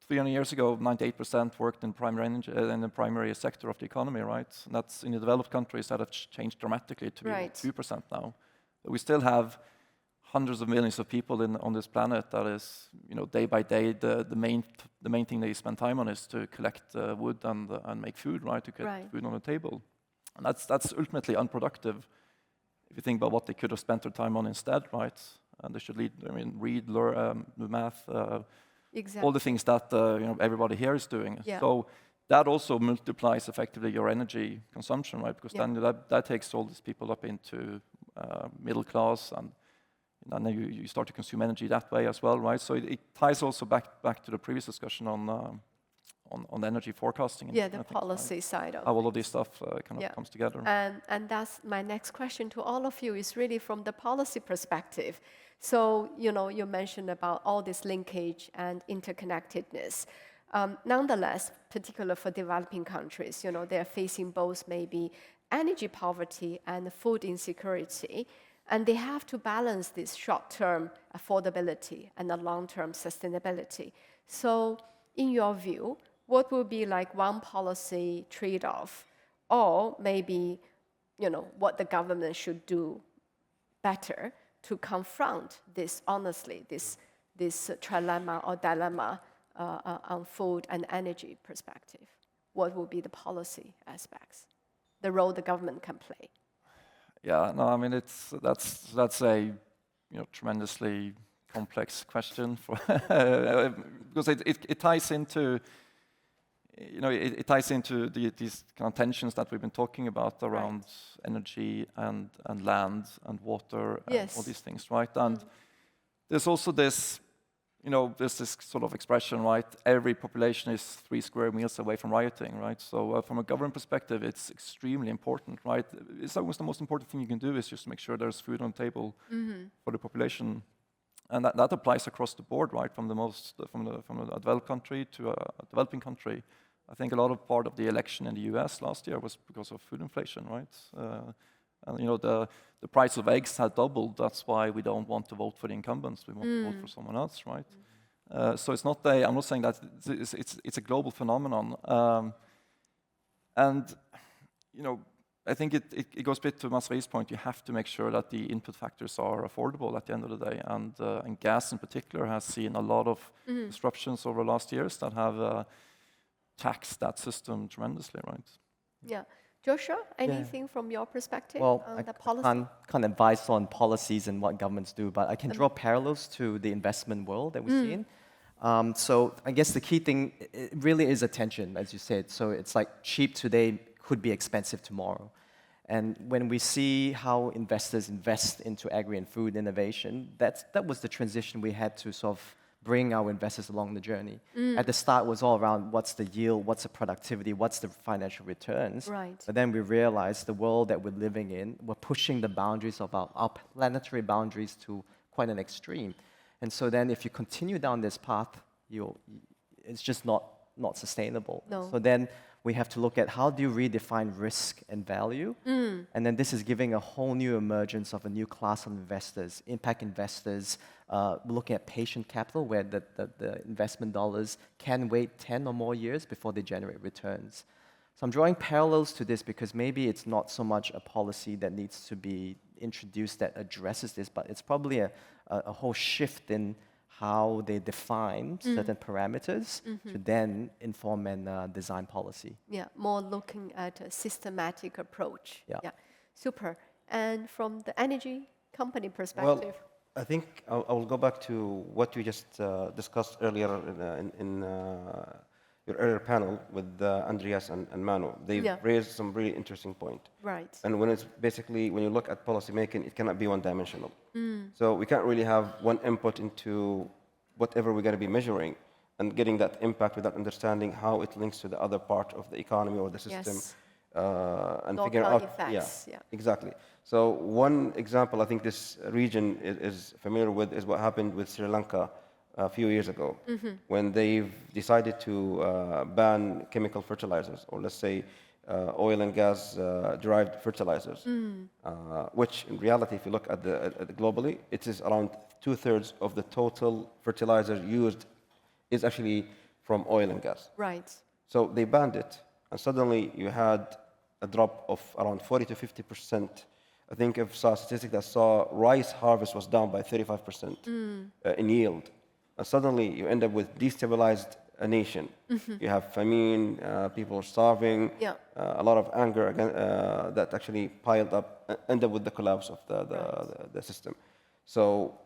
300 years ago, 98% worked in primary energy, in the primary sector of the economy, right? And that's in the developed countries that have changed dramatically to be 2% now. But we still have hundreds of millions of people on this planet that is, day by day, the main thing they spend time on is to collect wood and make food, right? To get food on the table. And that's ultimately unproductive if you think about what they could have spent their time on instead, right? and they should read, learn, math, Exactly. all the things that everybody here is doing. Yeah. So that also multiplies effectively your energy consumption, right? Because then that takes all these people up into middle class, and then you start to consume energy that way as well, right? So it ties also back to the previous discussion on energy forecasting. Yeah, the policy side of how all of this stuff kind of comes together. And that's my next question to all of you, is really from the policy perspective. So, you mentioned about all this linkage and interconnectedness. Nonetheless, particularly for developing countries, they're facing both maybe energy poverty and food insecurity, and they have to balance this short-term affordability and the long-term sustainability. So, in your view, what would be like one policy trade-off, or maybe, what the government should do better to confront this, honestly, this trilemma or dilemma on food and energy perspective? What would be the policy aspects, the role the government can play? Yeah, no, I mean that's a tremendously complex question because it ties into these kind of tensions that we've been talking about around energy and land and water and all these things, right? And there's also this, there's this sort of expression, right? Every population is 3 square miles away from rioting, right? So from a government perspective, it's extremely important, right? It's almost the most important thing you can do is just make sure there's food on the table for the population. And that applies across the board, right? From a developed country to a developing country. I think a lot of part of the election in the US last year was because of food inflation, right? And the price of eggs had doubled. That's why we don't want to vote for the incumbents. We want to vote for someone else, right? So it's not I'm not saying that it's a global phenomenon. And I think it goes a bit to Masri's point. You have to make sure that the input factors are affordable at the end of the day. And gas in particular has seen a lot of disruptions over the last years that have taxed that system tremendously, right? Yeah. Joshua, anything from your perspective Well, on the I policy? can't advise on policies and what governments do, but I can draw parallels to the investment world that we've seen. So I guess the key thing it really is attention, as you said. So it's like cheap today could be expensive tomorrow. And when we see how investors invest into agri and food innovation, that was the transition we had to sort of bring our investors along the journey. At the start, it was all around what's the yield, what's the productivity, what's the financial returns. Right. But then we realized the world that we're living in, we're pushing the boundaries of our planetary boundaries to quite an extreme. And so then if you continue down this path, it's just not sustainable. No. So then we have to look at how do you redefine risk and value? And then this is giving a whole new emergence of a new class of investors, impact investors, looking at patient capital, where the investment dollars can wait 10 or more years before they generate returns. So I'm drawing parallels to this because maybe it's not so much a policy that needs to be introduced that addresses this, but it's probably a whole shift in how they define certain parameters to then inform and design policy. Yeah, more looking at a systematic approach. Yeah. Super. And from the energy company Well, perspective? I think I will go back to what we just discussed earlier in your earlier panel with Andreas and Manu. They raised some really interesting point. Right. And when it's basically, when you look at policy making, it cannot be one-dimensional. So we can't really have one input into whatever we're going to be measuring and getting that impact without understanding how it links to the other part of the economy or the system. Yes. And Knock-on figure out, effects, yeah. Exactly. So one example I think this region is familiar with is what happened with Sri Lanka a few years ago, when they've decided to ban chemical fertilizers, or let's say oil and gas derived fertilizers, which in reality, if you look at the globally, it is around 2/3 of the total fertilizers used is actually from oil and gas. Right. So they banned it, and suddenly you had a drop of around 40 to 50%. I think I saw a statistic that saw rice harvest was down by 35% in yield. And suddenly you end up with destabilized a nation. You have famine, people are starving, a lot of anger that actually piled up, ended with the collapse of the system. So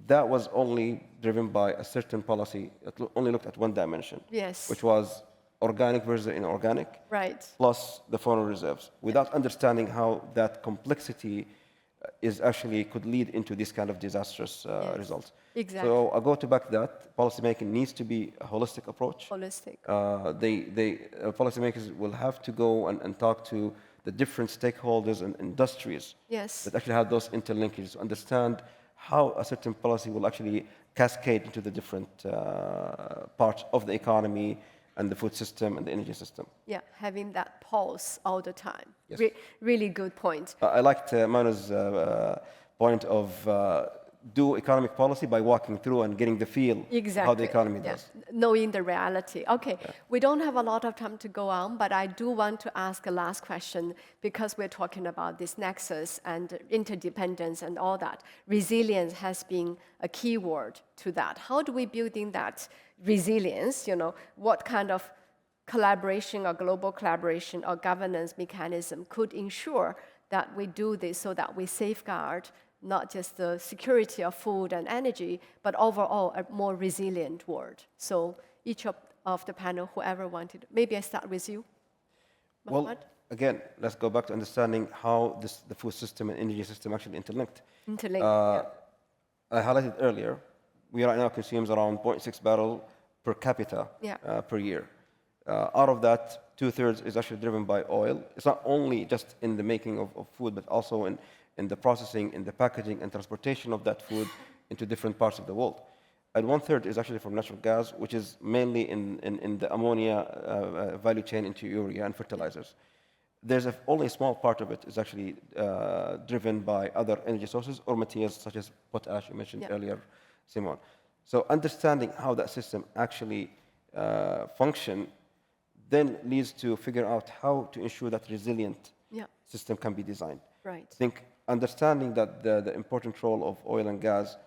that was only driven by a certain policy that only looked at one dimension, Yes. which was organic versus inorganic, Right. plus the foreign reserves, without understanding how that complexity is actually could lead into this kind of disastrous results. Exactly. So I go to back that policymaking needs to be a holistic approach. Holistic. Policymakers will have to go and talk to the different stakeholders and industries Yes. that actually have those interlinkages to understand how a certain policy will actually cascade into the different parts of the economy and the food system and the energy system. Yeah, having that pulse all the time. Yes. Really good point. I liked Manu's point of do economic policy by walking through and getting the feel Exactly. how the economy Yeah. does. Knowing the reality. Okay, we don't have a lot of time to go on, but I do want to ask a last question because we're talking about this nexus and interdependence and all that. Resilience has been a key word to that. How do we build in that resilience? You know, what kind of collaboration or global collaboration or governance mechanism could ensure that we do this so that we safeguard not just the security of food and energy, but overall a more resilient world? So each of the panel, whoever wanted, maybe I start with you. Well, Mohammed? again, let's go back to understanding how the food system and energy system actually interlinked. Interlinked, yeah. I highlighted earlier, we right now consumes around 0.6 barrel per capita per year. Out of that, 2/3 is actually driven by oil. It's not only just in the making of food, but also in the processing, in the packaging and transportation of that food into different parts of the world. And 1/3 is actually from natural gas, which is mainly in the ammonia value chain into urea and fertilizers. There's only a small part of it is actually driven by other energy sources or materials such as potash, you mentioned earlier, Simon. So understanding how that system actually function then leads to figure out how to ensure that resilient system can be designed. Right. I think understanding that the important role of oil and gas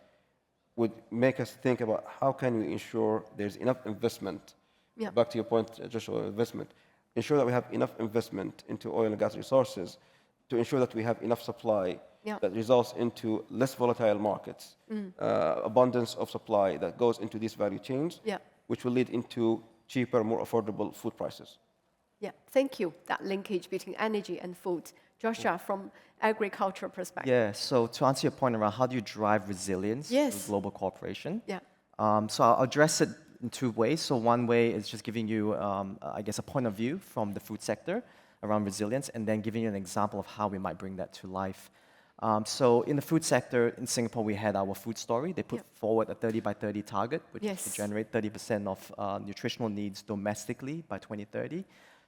would make us think about how can we ensure there's enough investment. Back to your point, Joshua, investment. Ensure that we have enough investment into oil and gas resources to ensure that we have enough supply that results into less volatile markets, abundance of supply that goes into these value chains, which will lead into cheaper, more affordable food prices. Yeah, thank you. That linkage between energy and food. Joshua, from agricultural perspective. Yeah, so to answer your point around how do you drive resilience through global cooperation? Yeah. So I'll address it in two ways. So one way is just giving you, I guess, a point of view from the food sector around resilience, and then giving you an example of how we might bring that to life. So in the food sector in Singapore, we had our food story. They put forward a 30 by 30 target, which is to generate 30% of nutritional needs domestically by 2030.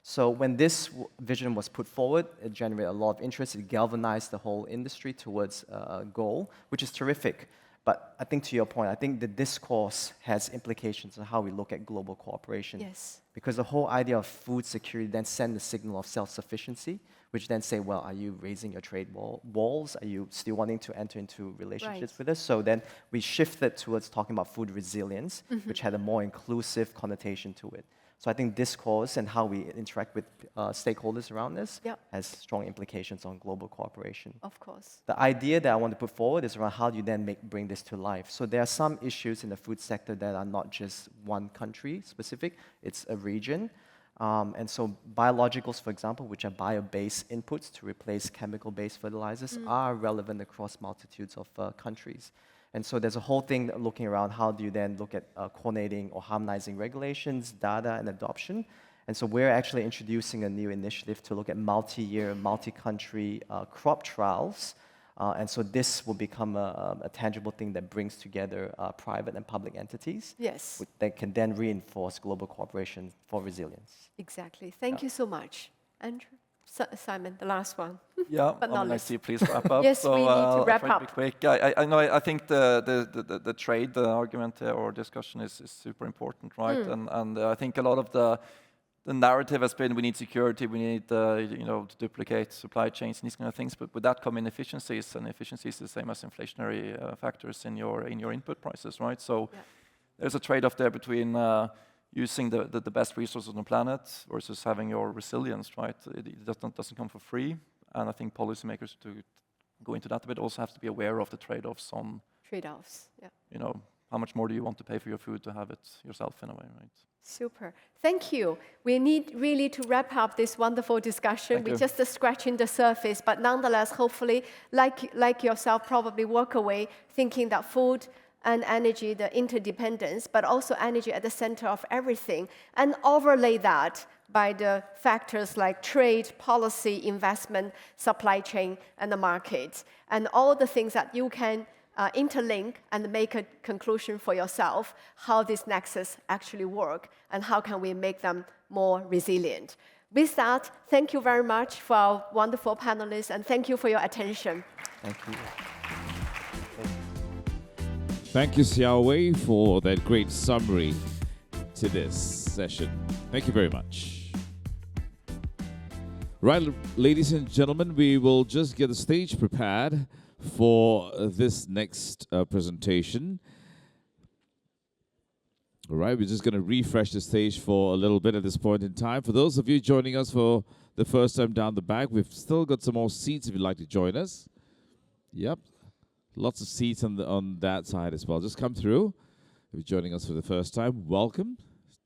So when this vision was put forward, it generated a lot of interest. It galvanized the whole industry towards a goal, which is terrific. But I think to your point, I think the discourse has implications on how we look at global cooperation. Yes. Because the whole idea of food security then sends the signal of self-sufficiency, which then say, well, are you raising your trade walls? Are you still wanting to enter into relationships with us? So then we shifted towards talking about food resilience, which had a more inclusive connotation to it. So I think discourse and how we interact with stakeholders around this has strong implications on global cooperation. Of course. The idea that I want to put forward is around how do you then bring this to life. So there are some issues in the food sector that are not just one country specific, it's a region. And so biologicals, for example, which are bio-based inputs to replace chemical-based fertilizers, are relevant across multitudes of countries. And so there's a whole thing looking around how do you then look at coordinating or harmonizing regulations, data, and adoption. And so we're actually introducing a new initiative to look at multi-year, multi-country crop trials. And so this will become a tangible thing that brings together private and public entities that can then reinforce global cooperation for resilience. Exactly. Thank you so much. Andrew? Simon, the last one. Yeah, But not I least. see. Please wrap up. Yes, we need to wrap I'll try up. to be quick. I know. I think the trade argument or discussion is super important, right? And I think a lot of the narrative has been we need security, we need to duplicate supply chains and these kind of things. But with that come inefficiencies, and efficiencies is the same as inflationary factors in your input prices, right? So there's a trade-off there between using the best resources on the planet versus having your resilience, right? It doesn't come for free. And I think policymakers, to go into that a bit, also have to be aware of the trade-offs on Trade-offs, yeah. You know, how much more do you want to pay for your food to have it yourself in a way, right? Super. Thank you. We need really to wrap up this wonderful discussion. We're just scratching the surface, but nonetheless, hopefully, like yourself, probably walk away thinking that food and energy, the interdependence, but also energy at the center of everything, and overlay that by the factors like trade, policy, investment, supply chain, and the markets, and all the things that you can interlink and make a conclusion for yourself how this nexus actually work and how can we make them more resilient. With that, thank you very much for our wonderful panelists and thank you for your attention. Thank you. Thank you, SIEW, for that great summary to this session. Thank you very much. Right, ladies and gentlemen, we will just get the stage prepared for this next presentation. All right, we're just going to refresh the stage for a little bit at this point in time. For those of you joining us for the first time down the back, we've still got some more seats if you'd like to join us. Yep, lots of seats on that side as well. Just come through. If you're joining us for the first time, welcome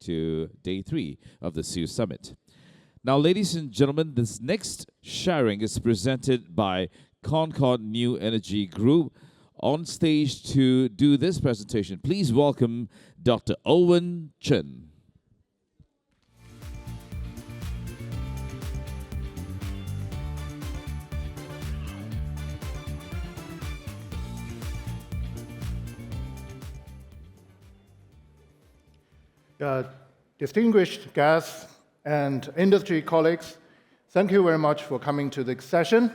to day 3 of the SIEW Summit. Now, ladies and gentlemen, this next sharing is presented by Concord New Energy Group. On stage to do this presentation, please welcome Dr. Owen Chen. Distinguished guests and industry colleagues, thank you very much for coming to this session.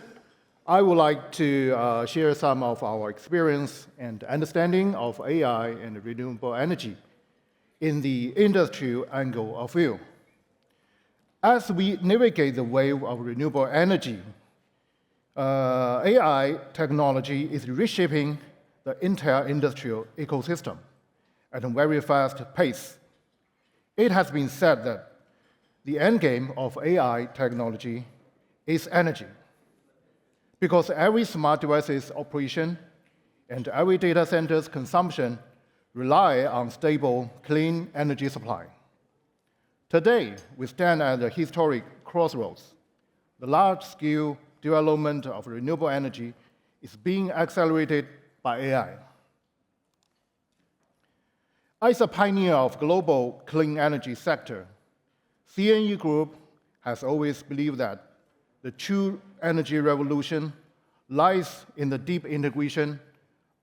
I would like to share some of our experience and understanding of AI and renewable energy in the industrial angle of view. As we navigate the wave of renewable energy, AI technology is reshaping the entire industrial ecosystem at a very fast pace. It has been said that the end game of AI technology is energy, because every smart device's operation and every data center's consumption rely on stable, clean energy supply. Today, we stand at a historic crossroads. The large-scale development of renewable energy is being accelerated by AI. As a pioneer of global clean energy sector, CNE Group has always believed that the true energy revolution lies in the deep integration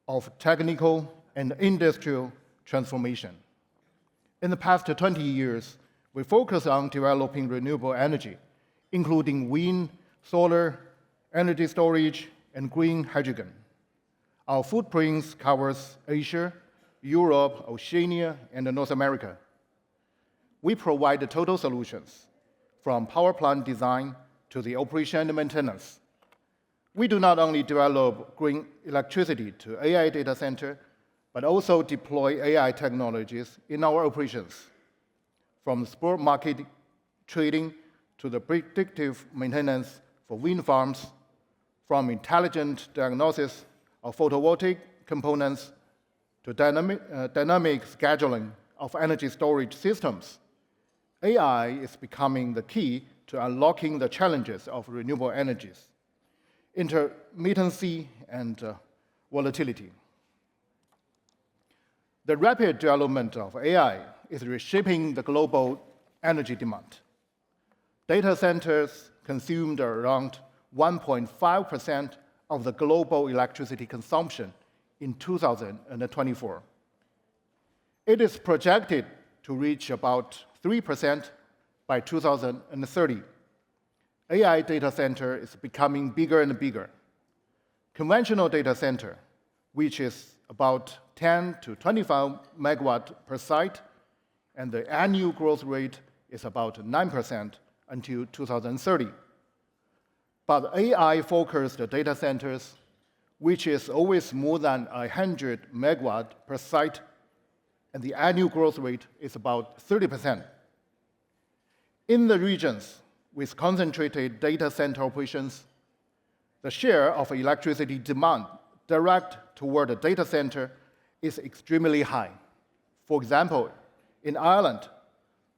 of technical and industrial transformation. In the past 20 years, we focused on developing renewable energy, including wind, solar, energy storage, and green hydrogen. Our footprints covers Asia, Europe, Oceania, and North America. We provide total solutions, from power plant design to the operation and maintenance. We do not only develop green electricity to AI data center, but also deploy AI technologies in our operations, from spot market trading to the predictive maintenance for wind farms, from intelligent diagnosis of photovoltaic components to dynamic scheduling of energy storage systems. AI is becoming the key to unlocking the challenges of renewable energies, intermittency, and volatility. The rapid development of AI is reshaping the global energy demand. Data centers consumed around 1.5% of the global electricity consumption in 2024. It is projected to reach about 3% by 2030. AI data center is becoming bigger and bigger. Conventional data center, which is about 10 to 25 megawatt per site, and the annual growth rate is about 9% until 2030. But AI-focused data centers, which is always more than 100 megawatt per site, and the annual growth rate is about 30%. In the regions with concentrated data center operations, the share of electricity demand direct toward a data center is extremely high. For example, in Ireland,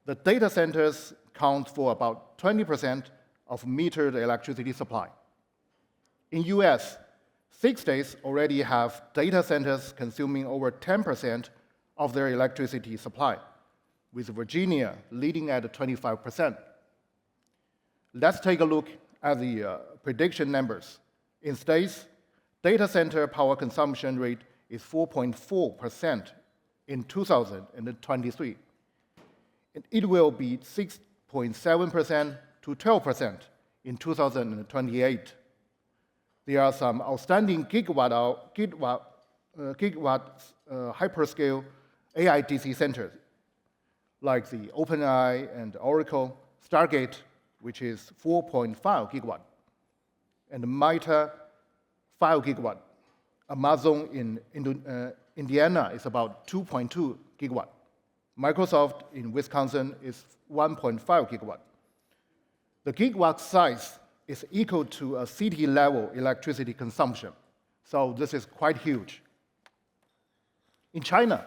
the data centers count for about 20% of metered electricity supply. In US, 6 states already have data centers consuming over 10% of their electricity supply, with Virginia leading at 25%. Let's take a look at the prediction numbers. In states, data center power consumption rate is 4.4% in 2023. And it will be 6.7% to 12% in 2028. There are some outstanding gigawatt hyperscale AI DC centers, like the OpenAI and Oracle, Stargate, which is 4.5 gigawatt, and Meta, 5 gigawatt. Amazon in Indiana is about 2.2 gigawatt. Microsoft in Wisconsin is 1.5 gigawatt. The gigawatt size is equal to a city-level electricity consumption, so this is quite huge. In China,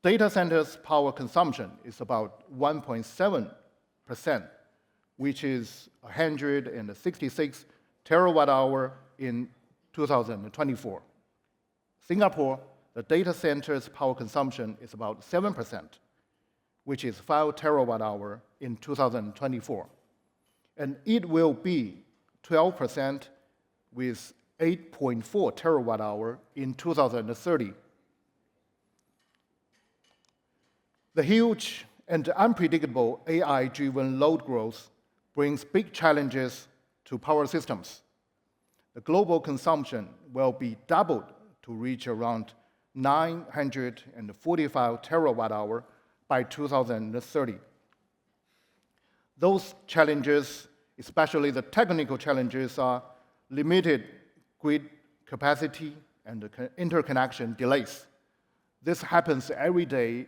data centers' power consumption is about 1.7%, which is 166 terawatt-hour in 2024. Singapore, the data center's power consumption is about 7%, which is 5 terawatt-hour in 2024. And it will be 12% with 8.4 terawatt-hour in 2030. The huge and unpredictable AI-driven load growth brings big challenges to power systems. The global consumption will be doubled to reach around 945 terawatt-hour by 2030. Those challenges, especially the technical challenges, are limited grid capacity and interconnection delays. This happens every day,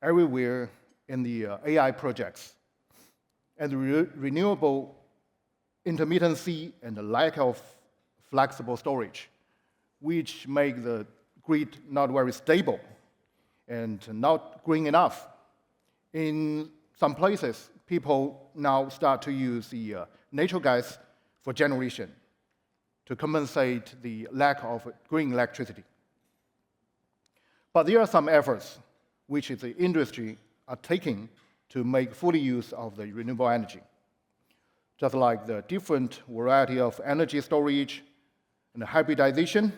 everywhere in the AI projects. And renewable intermittency and the lack of flexible storage, which make the grid not very stable and not green enough. In some places, people now start to use the natural gas for generation to compensate the lack of green electricity. But there are some efforts which the industry are taking to make full use of the renewable energy, just like the different variety of energy storage and the hybridization,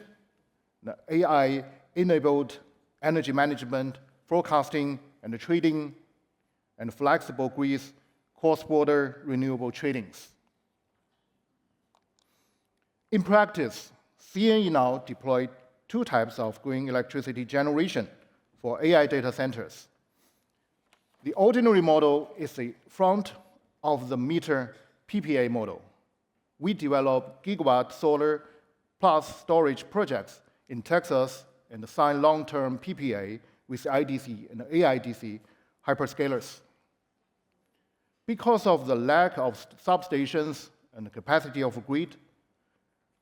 the AI-enabled energy management, forecasting, and trading, and flexible grids, cross-border renewable tradings. In practice, CNE now deployed 2 types of green electricity generation for AI data centers. The ordinary model is the front-of-the-meter PPA model. We develop gigawatt solar plus storage projects in Texas and sign long-term PPA with IDC and AIDC hyperscalers. Because of the lack of substations and the capacity of grid,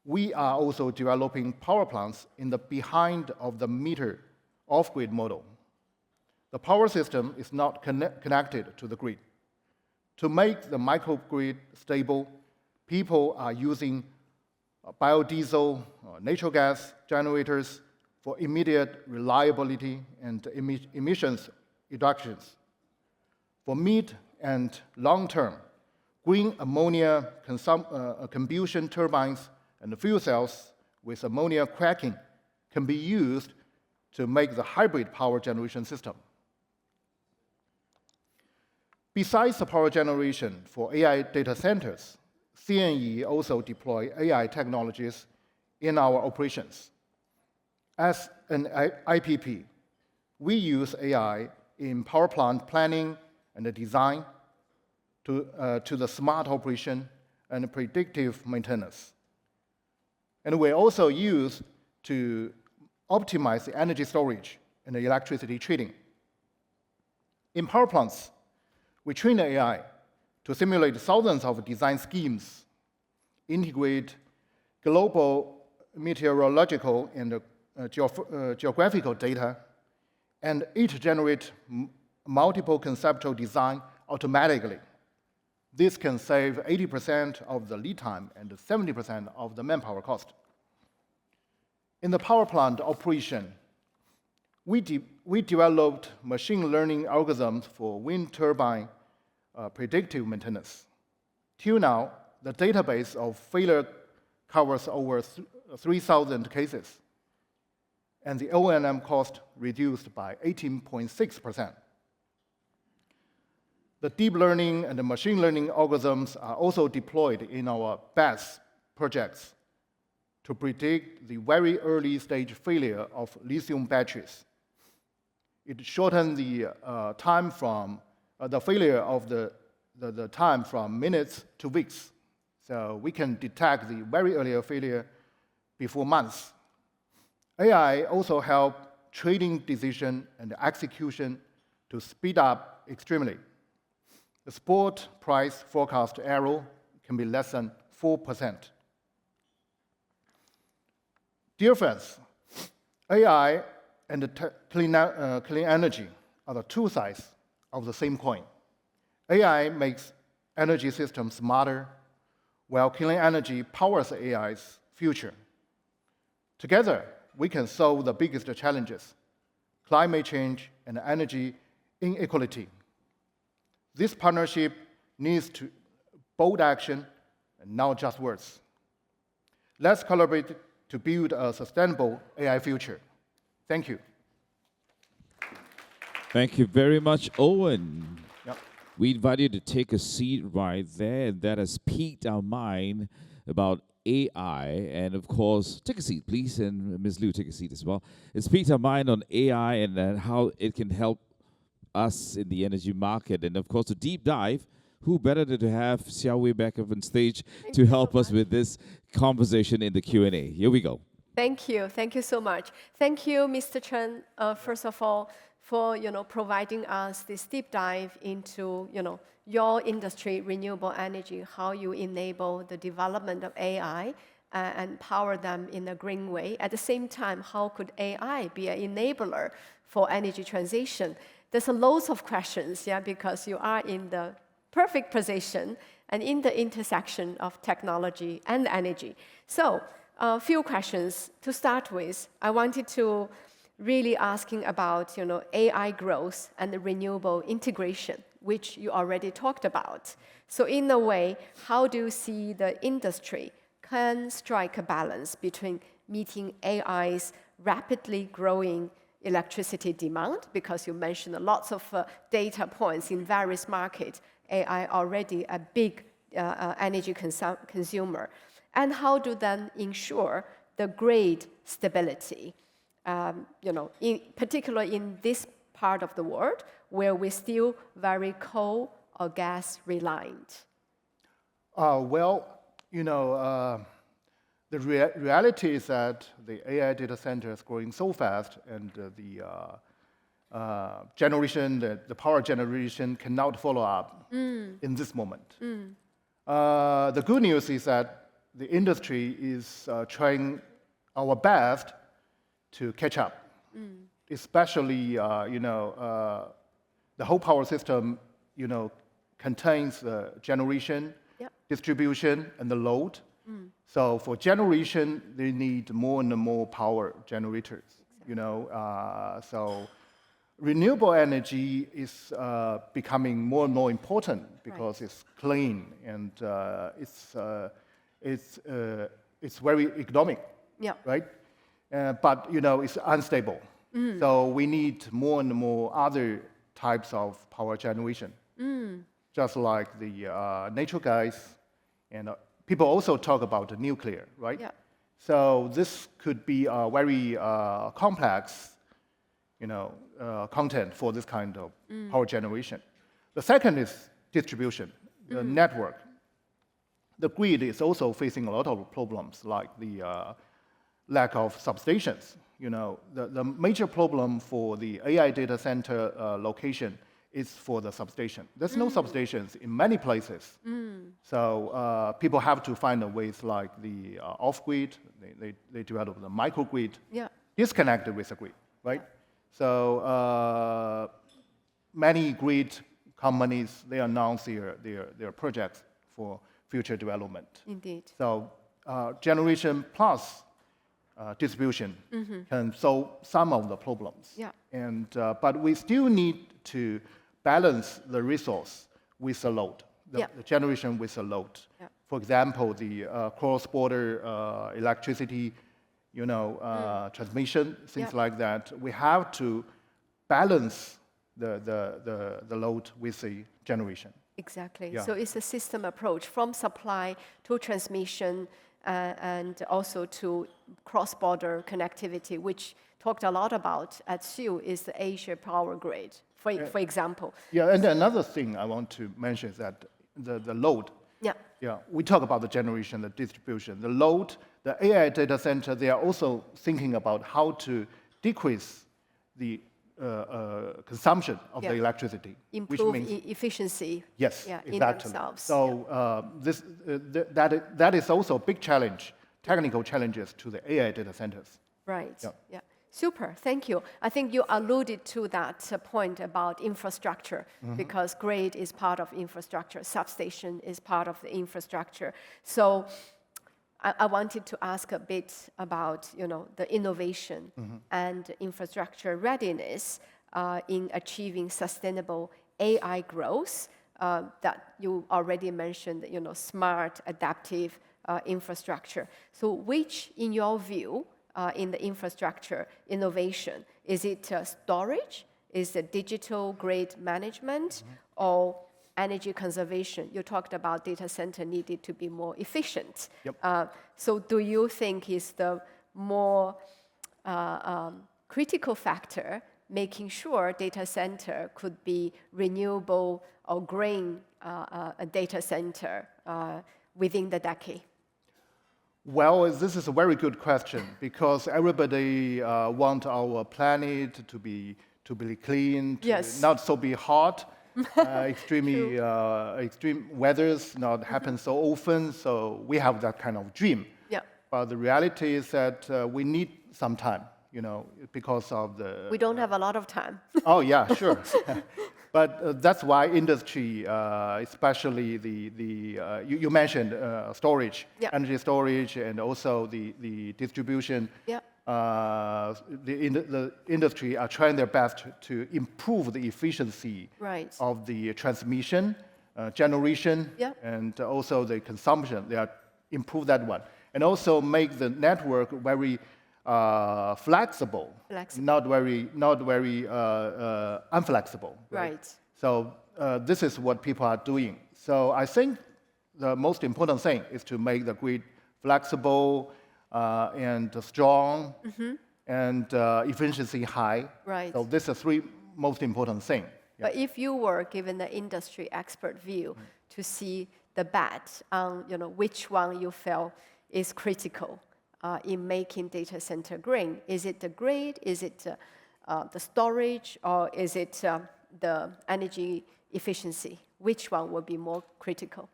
we are also developing power plants in the behind-of-the-meter off-grid model. The power system is not connected to the grid. To make the microgrid stable, people are using biodiesel or natural gas generators for immediate reliability and emissions reductions. For mid and long term, green ammonia combustion turbines and fuel cells with ammonia cracking can be used to make the hybrid power generation system. Besides the power generation for AI data centers, CNE also deploy AI technologies in our operations. As an IPP, we use AI in power plant planning and the design to the smart operation and predictive maintenance. And we also use to optimize the energy storage and the electricity trading. In power plants, we train the AI to simulate thousands of design schemes, integrate global meteorological and geographical data, and it generates multiple conceptual design automatically. This can save 80% of the lead time and 70% of the manpower cost. In the power plant operation, we developed machine learning algorithms for wind turbine predictive maintenance. Till now, the database of failure covers over 3,000 cases, and the O&M cost reduced by 18.6%. The deep learning and the machine learning algorithms are also deployed in our BESS projects to predict the very early stage failure of lithium batteries. It shortens the time from the failure of the time from minutes to weeks. So we can detect the very early failure before months. AI also help trading decision and execution to speed up extremely. The spot price forecast error can be less than 4%. Dear friends, AI and clean energy are the two sides of the same coin. AI makes energy systems smarter, while clean energy powers AI's future. Together, we can solve the biggest challenges: climate change and energy inequality. This partnership needs bold action and not just words. Let's collaborate to build a sustainable AI future. Thank you. Thank you very much, Owen. Yep. We invite you to take a seat right there, and that has piqued our mind about AI. And of course, take a seat, please, and Ms. Liu, take a seat as well. It's piqued our mind on AI and how it can help us in the energy market. And of course, to deep dive, who better than to have SIEW back up on stage to help us with this conversation in the Q&A. Here we go. Thank you so much. Thank you, Mr. Chen, first of all, for providing us this deep dive into your industry, renewable energy, how you enable the development of AI and power them in a green way. At the same time, how could AI be an enabler for energy transition? There's loads of questions, because you are in the perfect position and in the intersection of technology and energy. So, a few questions to start with. I wanted to really asking about AI growth and the renewable integration, which you already talked about. So in a way, how do you see the industry can strike a balance between meeting AI's rapidly growing electricity demand, because you mentioned lots of data points in various markets, AI already a big energy consumer, and how do then ensure the grid stability, particularly in this part of the world where we're still very coal or gas reliant? The reality is that the AI data center is growing so fast, and the power generation cannot follow up in this moment. The good news is that the industry is trying our best to catch up, especially the whole power system contains the generation, distribution, and the load. So for generation, they need more and more power generators. So renewable energy is becoming more and more important because it's clean and it's very economic, right? But it's unstable. So we need more and more other types of power generation, just like the natural gas, and people also talk about nuclear, right? So this could be a very complex, content for this kind of power generation. The second is distribution, the network. The grid is also facing a lot of problems, like the lack of substations. The major problem for the AI data center location is for the substation. There's no substations in many places. So people have to find ways like the off-grid. They develop the microgrid, disconnected with the grid, right? So many grid companies, they announce their projects for future development. Indeed. So generation plus distribution can solve some of the problems. Yeah. And, but we still need to balance the resource with the load, the generation with the load. Yeah. For example, the cross-border electricity, transmission, things like that. We have to balance the load with the generation. Exactly. Yeah. So it's a system approach from supply to transmission and also to cross-border connectivity, which talked a lot about at SIEW is the Asia power grid, for example. Yeah, and another thing I want to mention is that the load. Yeah. Yeah, we talk about the generation, the distribution, the load. The AI data center, they are also thinking about how to decrease the consumption of the electricity, Improve which means efficiency. yes, Yeah, exactly. in themselves. So that is also a big challenge, technical challenges to the AI data centers. Right. Yeah. Yeah. Super. Thank you. I think you alluded to that point about infrastructure because grid is part of infrastructure, substation is part of the infrastructure. So I wanted to ask a bit about, the innovation and infrastructure readiness in achieving sustainable AI growth that you already mentioned, smart, adaptive infrastructure. So which, in your view, in the infrastructure innovation, is it storage, is it digital grid management, or energy conservation? You talked about data center needed to be more efficient. Yep. So do you think is the more critical factor making sure data center could be renewable or green a data center within the decade? Well, this is a very good question because everybody wants our planet to be clean, to not so be hot. Extreme weathers not happen so often, so we have that kind of dream. Yeah. But the reality is that we need some time, because of the... We don't have a lot of time. Oh, yeah, sure. But that's why industry, especially you mentioned storage, energy storage, and also the distribution. Yeah. The industry are trying their best to improve the efficiency of the transmission, generation, and also the consumption. They are improve that one, and also make the network very flexible, not very unflexible. Right. So this is what people are doing. So I think the most important thing is to make the grid flexible and strong and efficiency high. Right. So these are three most important things. Yeah. But if you were given the industry expert view to see the bet on which one you feel is critical in making data center green, is it the grid, is it the storage, or is it the energy efficiency? Which one will be more critical?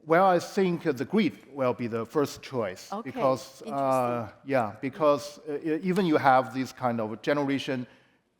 Well, I think the grid will be the first choice because even you have this kind of generation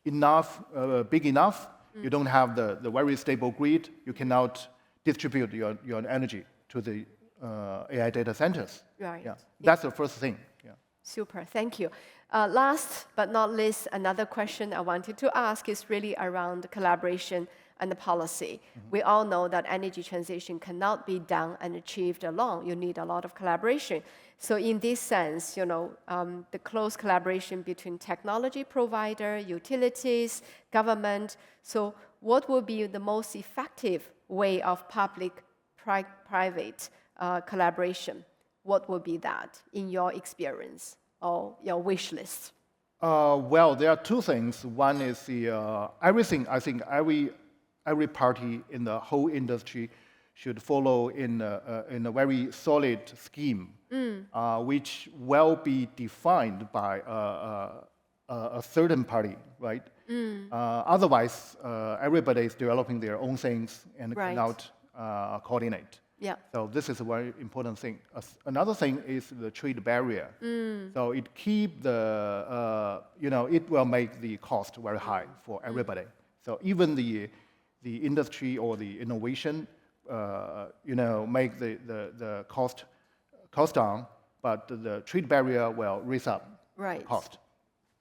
big enough, you don't have the very stable grid, you cannot distribute your energy to the AI data centers. Right. Yeah. That's the first thing. Yeah. Super, thank you. Last but not least, another question I wanted to ask is really around collaboration and the policy. We all know that energy transition cannot be done and achieved alone. You need a lot of collaboration. So in this sense, the close collaboration between technology provider, utilities, government. So what will be the most effective way of public-private collaboration? What will be that in your experience or your wish list? Well, there are two things. One is everything. I think every party in the whole industry should follow in a very solid scheme, which will be defined by a certain party, right? Otherwise, everybody is developing their own things and Right. cannot coordinate. Yeah. So this is a very important thing. Another thing is the trade barrier. So it keep the, it will make the cost very high for everybody. So even the industry or the innovation, make the cost down, but the trade barrier will raise up Right. the cost.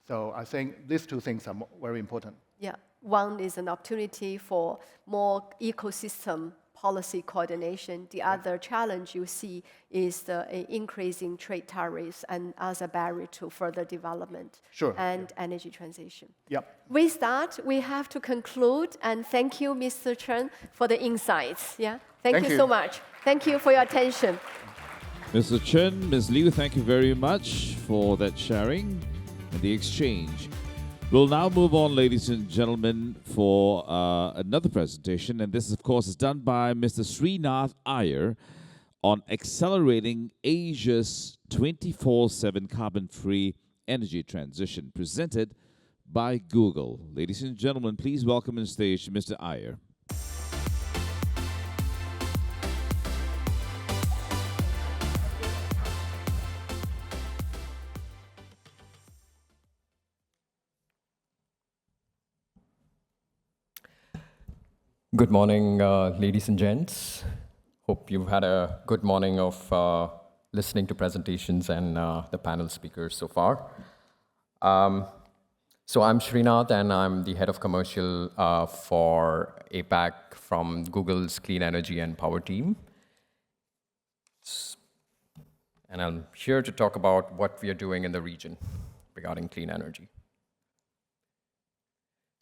So I think these two things are very important. Yeah. One is an opportunity for more ecosystem policy coordination. The other challenge you see is the increasing trade tariffs and as a barrier to further development Sure. and energy transition. Yep. With that, we have to conclude, and thank you, Mr. Chen, for the insights. Yeah, thank you so much. Thank you for your attention. Mr. Chen, Ms. Liu, thank you very much for that sharing and the exchange. We'll now move on, ladies and gentlemen, for another presentation. And this, of course, is done by Mr. Srinath Iyer on accelerating Asia's 24/7 carbon-free energy transition, presented by Google. Ladies and gentlemen, please welcome on stage Mr. Iyer. Good morning, ladies and gents. Hope you've had a good morning of listening to presentations and the panel speakers so far. So I'm Srinath, and I'm the head of commercial for APAC from Google's Clean Energy and Power team. And I'm here to talk about what we are doing in the region regarding clean energy.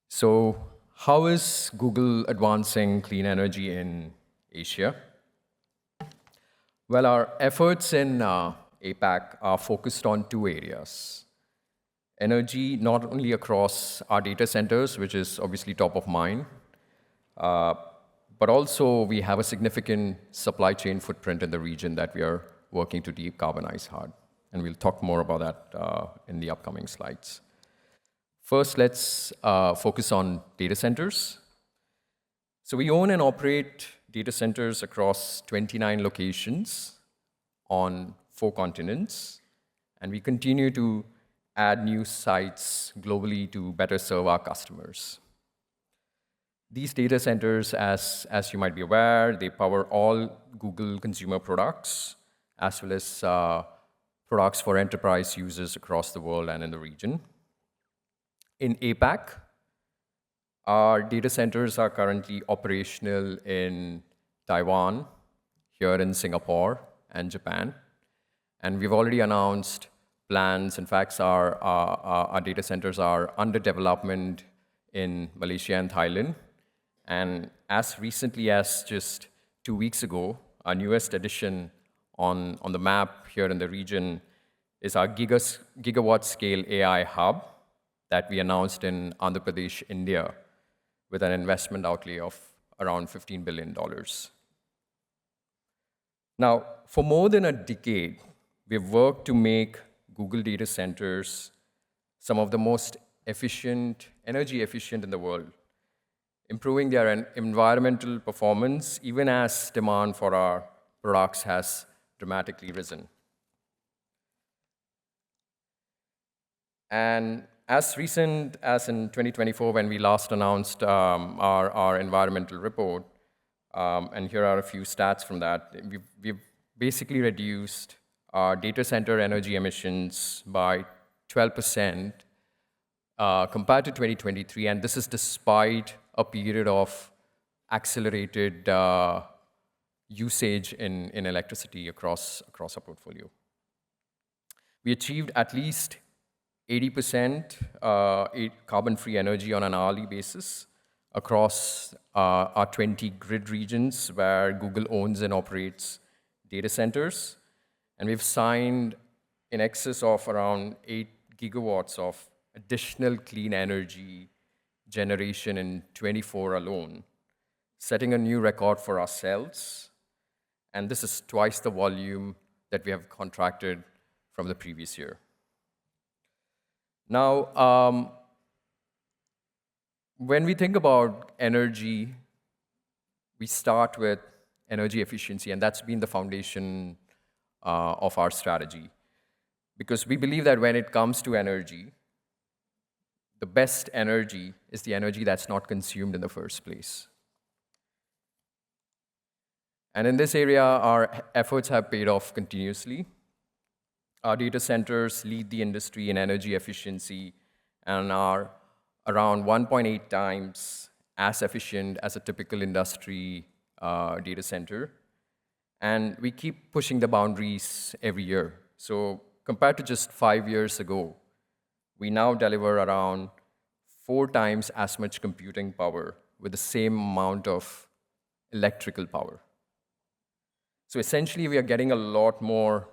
So, how is Google advancing clean energy in Asia? Well, our efforts in APAC are focused on two areas. Energy, not only across our data centers, which is obviously top of mind, but also we have a significant supply chain footprint in the region that we are working to decarbonize hard. And we'll talk more about that in the upcoming slides. First, let's focus on data centers. So we own and operate data centers across 29 locations on 4 continents, and we continue to add new sites globally to better serve our customers. These data centers, as you might be aware, they power all Google consumer products, as well as products for enterprise users across the world and in the region. In APAC, our data centers are currently operational in Taiwan, here in Singapore, and Japan. And we've already announced plans. In fact, our data centers are under development in Malaysia and Thailand. And as recently as just 2 weeks ago, our newest addition on the map here in the region is our gigawatt-scale AI hub that we announced in Andhra Pradesh, India, with an investment outlay of around $15 billion. Now, for more than a decade, we've worked to make Google data centers some of the most efficient, energy efficient in the world, improving their environmental performance, even as demand for our products has dramatically risen. And as recent as in 2024, when we last announced our environmental report, and here are a few stats from that, we've basically reduced our data center energy emissions by 12% compared to 2023, and this is despite a period of accelerated usage in electricity across our portfolio. We achieved at least 80% carbon-free energy on an hourly basis across our 20 grid regions where Google owns and operates data centers. And we've signed in excess of around 8 gigawatts of additional clean energy generation in 24 alone, setting a new record for ourselves. And this is twice the volume that we have contracted from the previous year. Now, when we think about energy, we start with energy efficiency, and that's been the foundation of our strategy. Because we believe that when it comes to energy, the best energy is the energy that's not consumed in the first place. And in this area, our efforts have paid off continuously. Our data centers lead the industry in energy efficiency and are around 1.8 times as efficient as a typical industry data center. And we keep pushing the boundaries every year. So compared to just 5 years ago, we now deliver around 4 times as much computing power with the same amount of electrical power. So essentially, we are getting a lot more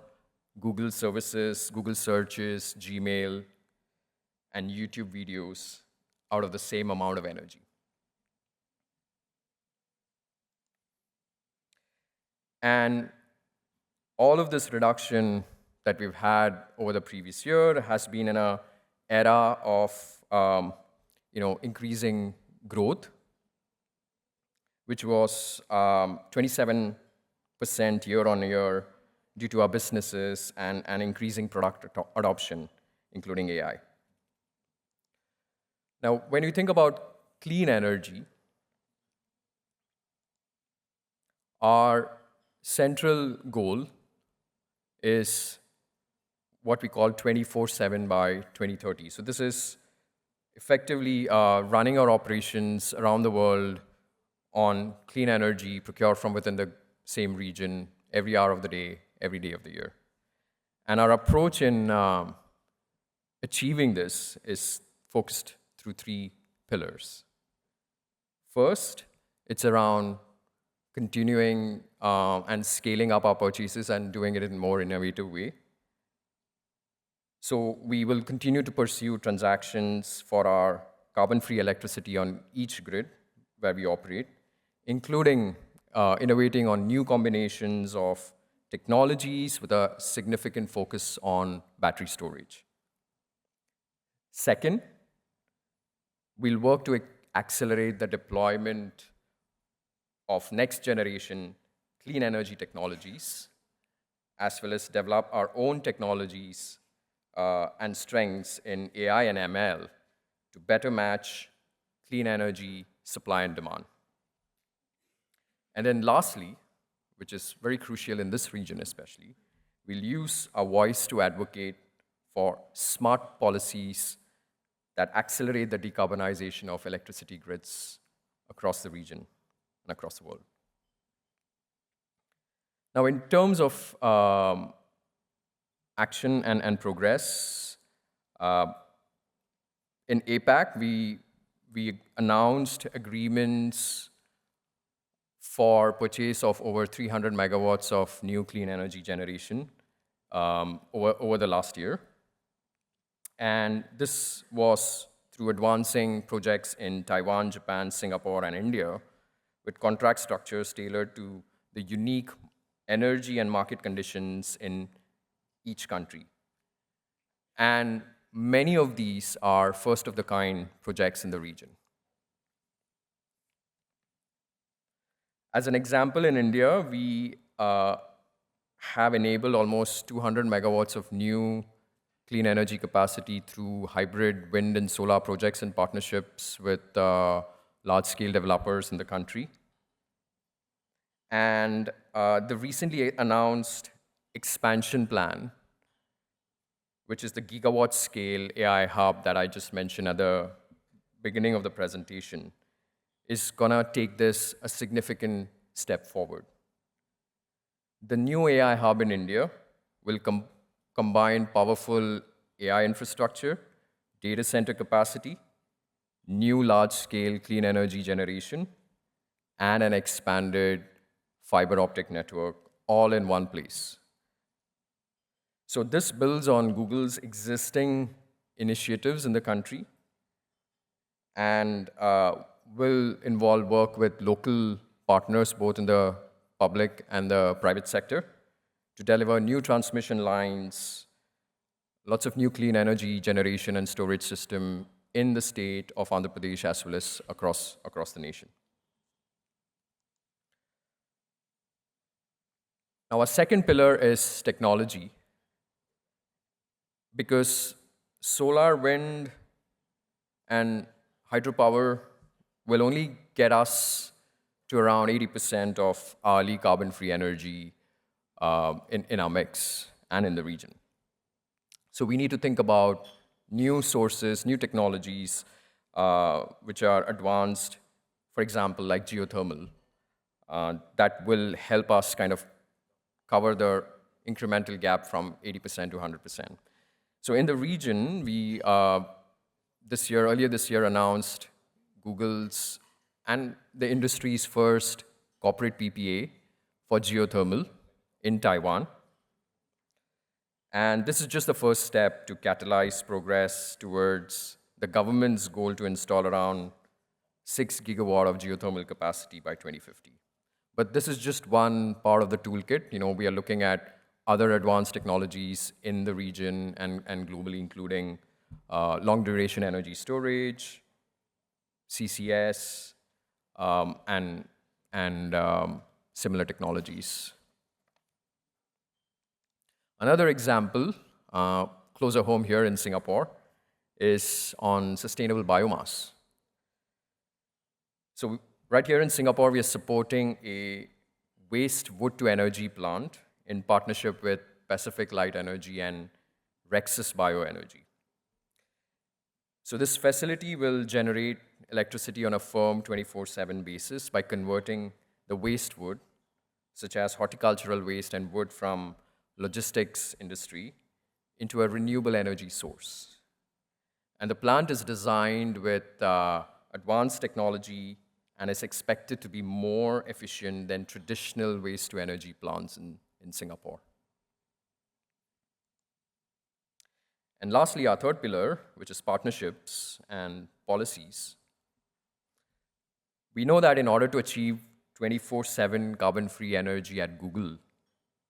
Google services, Google searches, Gmail, and YouTube videos out of the same amount of energy. And all of this reduction that we've had over the previous year has been in an era of increasing growth, which was 27% year on year due to our businesses and increasing product adoption, including AI. Now, when you think about clean energy, our central goal is what we call 24/7 by 2030. So this is effectively running our operations around the world on clean energy procured from within the same region every hour of the day, every day of the year. And our approach in achieving this is focused through 3 pillars. First, it's around continuing and scaling up our purchases and doing it in a more innovative way. So we will continue to pursue transactions for our carbon-free electricity on each grid where we operate, including innovating on new combinations of technologies with a significant focus on battery storage. Second, we'll work to accelerate the deployment of next-generation clean energy technologies, as well as develop our own technologies and strengths in AI and ML to better match clean energy supply and demand. And then lastly, which is very crucial in this region especially, we'll use our voice to advocate for smart policies that accelerate the decarbonization of electricity grids across the region and across the world. Now, in terms of action and progress, in APAC, we announced agreements for purchase of over 300 megawatts of new clean energy generation over the last year. And this was through advancing projects in Taiwan, Japan, Singapore, and India, with contract structures tailored to the unique energy and market conditions in each country. And many of these are first-of-the-kind projects in the region. As an example, in India, we have enabled almost 200 megawatts of new clean energy capacity through hybrid wind and solar projects and partnerships with large-scale developers in the country. And the recently announced expansion plan, which is the gigawatt-scale AI hub that I just mentioned at the beginning of the presentation, is going to take this a significant step forward. The new AI hub in India will combine powerful AI infrastructure, data center capacity, new large-scale clean energy generation, and an expanded fiber optic network, all in one place. So this builds on Google's existing initiatives in the country and will involve work with local partners, both in the public and the private sector, to deliver new transmission lines lots of new clean energy generation and storage system in the state of Andhra Pradesh as well as across the nation. Now, our second pillar is technology, because solar, wind, and hydropower will only get us to around 80% of hourly carbon-free energy in our mix and in the region. So we need to think about new sources, new technologies, which are advanced, for example, like geothermal, that will help us kind of cover the incremental gap from 80% to 100%. So in the region, we earlier this year announced Google's and the industry's first corporate PPA for geothermal in Taiwan. And this is just the first step to catalyze progress towards the government's goal to install around 6 gigawatt of geothermal capacity by 2050. But this is just one part of the toolkit. We are looking at other advanced technologies in the region and globally, including long-duration energy storage, CCS, and similar technologies. Another example, closer home here in Singapore, is on sustainable biomass. So right here in Singapore, we are supporting a waste wood-to-energy plant in partnership with Pacific Light Energy and Rexus Bioenergy. So this facility will generate electricity on a firm 24/7 basis by converting the waste wood, such as horticultural waste and wood from logistics industry, into a renewable energy source. And the plant is designed with advanced technology and is expected to be more efficient than traditional waste-to-energy plants in Singapore. And lastly, our third pillar, which is partnerships and policies. We know that in order to achieve 24/7 carbon-free energy at Google,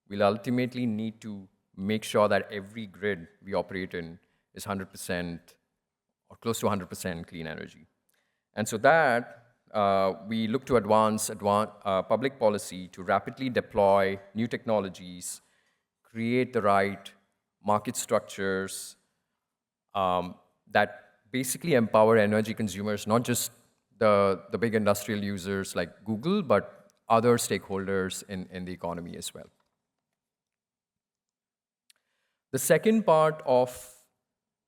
we'll ultimately need to make sure that every grid we operate in is 100% or close to 100% clean energy. And so that we look to advance public policy to rapidly deploy new technologies, create the right market structures that basically empower energy consumers, not just the big industrial users like Google, but other stakeholders in the economy as well. The second part of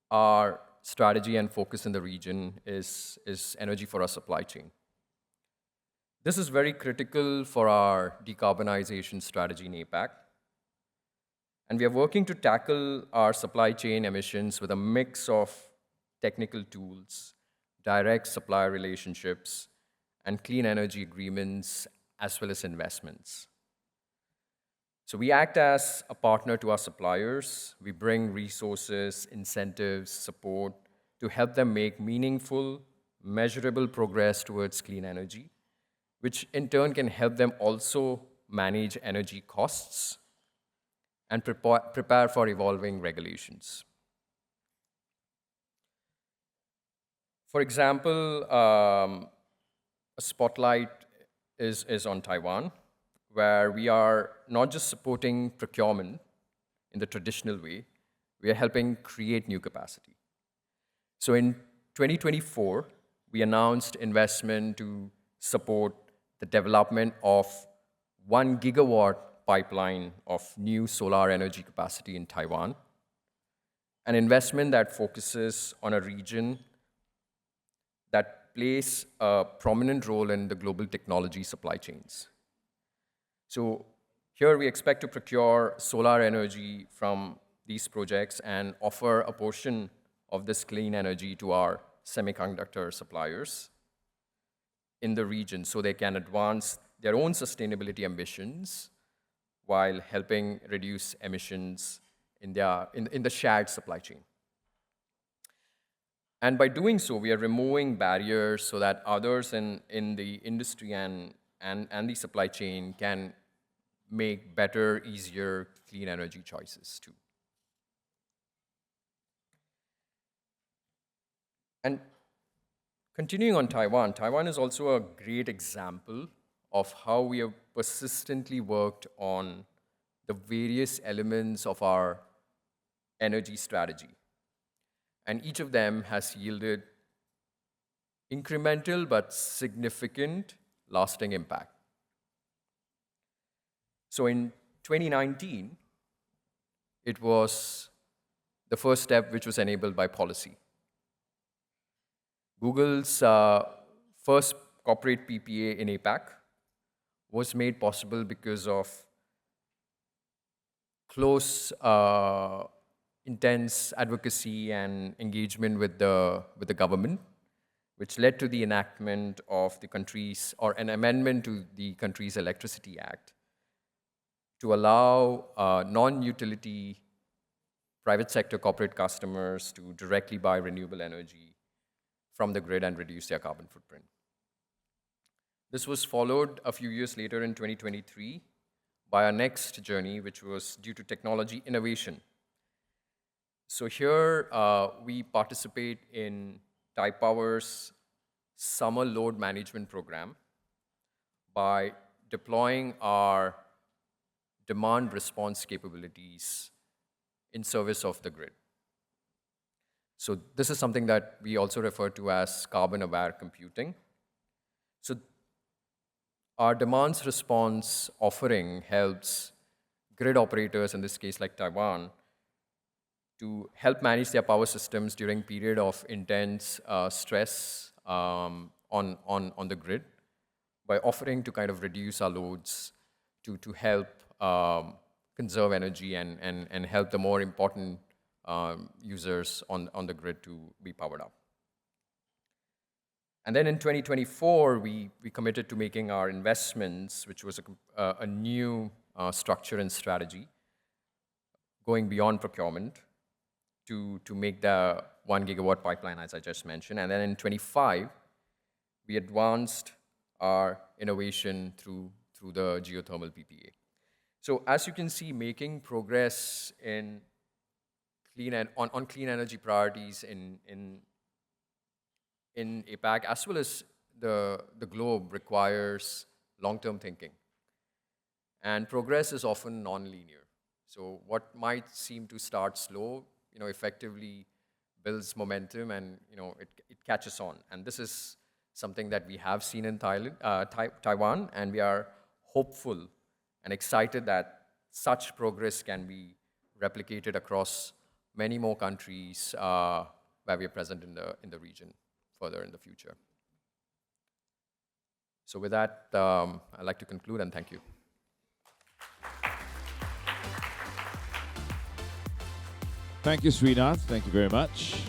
our strategy and focus in the region is energy for our supply chain. This is very critical for our decarbonization strategy in APAC. And we are working to tackle our supply chain emissions with a mix of technical tools, direct supplier relationships, and clean energy agreements, as well as investments. So we act as a partner to our suppliers. We bring resources, incentives, support to help them make meaningful, measurable progress towards clean energy, which in turn can help them also manage energy costs and prepare for evolving regulations. For example, a spotlight is on Taiwan, where we are not just supporting procurement in the traditional way, we are helping create new capacity. So in 2024, we announced investment to support the development of 1 gigawatt pipeline of new solar energy capacity in Taiwan, an investment that focuses on a region that plays a prominent role in the global technology supply chains. So here we expect to procure solar energy from these projects and offer a portion of this clean energy to our semiconductor suppliers in the region so they can advance their own sustainability ambitions while helping reduce emissions in the shared supply chain. And by doing so, we are removing barriers so that others in the industry and the supply chain can make better, easier, clean energy choices too. And continuing on Taiwan, Taiwan is also a great example of how we have persistently worked on the various elements of our energy strategy. And each of them has yielded incremental but significant lasting impact. So in 2019, it was the first step which was enabled by policy. Google's first corporate PPA in APAC was made possible because of close, intense advocacy and engagement with the government, which led to the enactment of the country's, or an amendment to the country's Electricity Act to allow non-utility private sector corporate customers to directly buy renewable energy from the grid and reduce their carbon footprint. This was followed a few years later in 2023 by our next journey, which was due to technology innovation. So here we participate in Taipower's summer load management program by deploying our demand response capabilities in service of the grid. So this is something that we also refer to as carbon-aware computing. So our demands response offering helps grid operators, in this case like Taiwan, to help manage their power systems during period of intense stress on the grid by offering to kind of reduce our loads to help conserve energy and help the more important users on the grid to be powered up. And then in 2024, we committed to making our investments, which was a new structure and strategy, going beyond procurement to make the 1 gigawatt pipeline, as I just mentioned. And then in 25, we advanced our innovation through the geothermal PPA. So as you can see, making progress in on clean energy priorities in APAC, as well as the globe, requires long-term thinking. And progress is often non-linear. So what might seem to start slow, effectively builds momentum and, it catches on. And this is something that we have seen in Taiwan, and we are hopeful and excited that such progress can be replicated across many more countries where we are present in the region further in the future. So with that, I'd like to conclude and thank you. Thank you, Srinath. Thank you very much.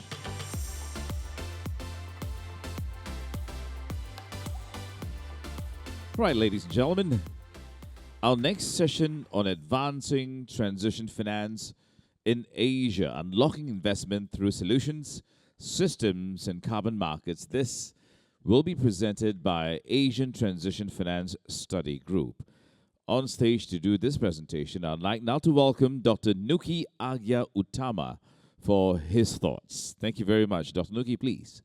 Right, ladies and gentlemen, our next session on advancing transition finance in Asia, unlocking investment through solutions, systems, and carbon markets. This will be presented by Asian Transition Finance Study Group. On stage to do this presentation, I'd like now to welcome Dr. Nuki Agya Uttama for his thoughts. Thank you very much. Dr. Nuki, please.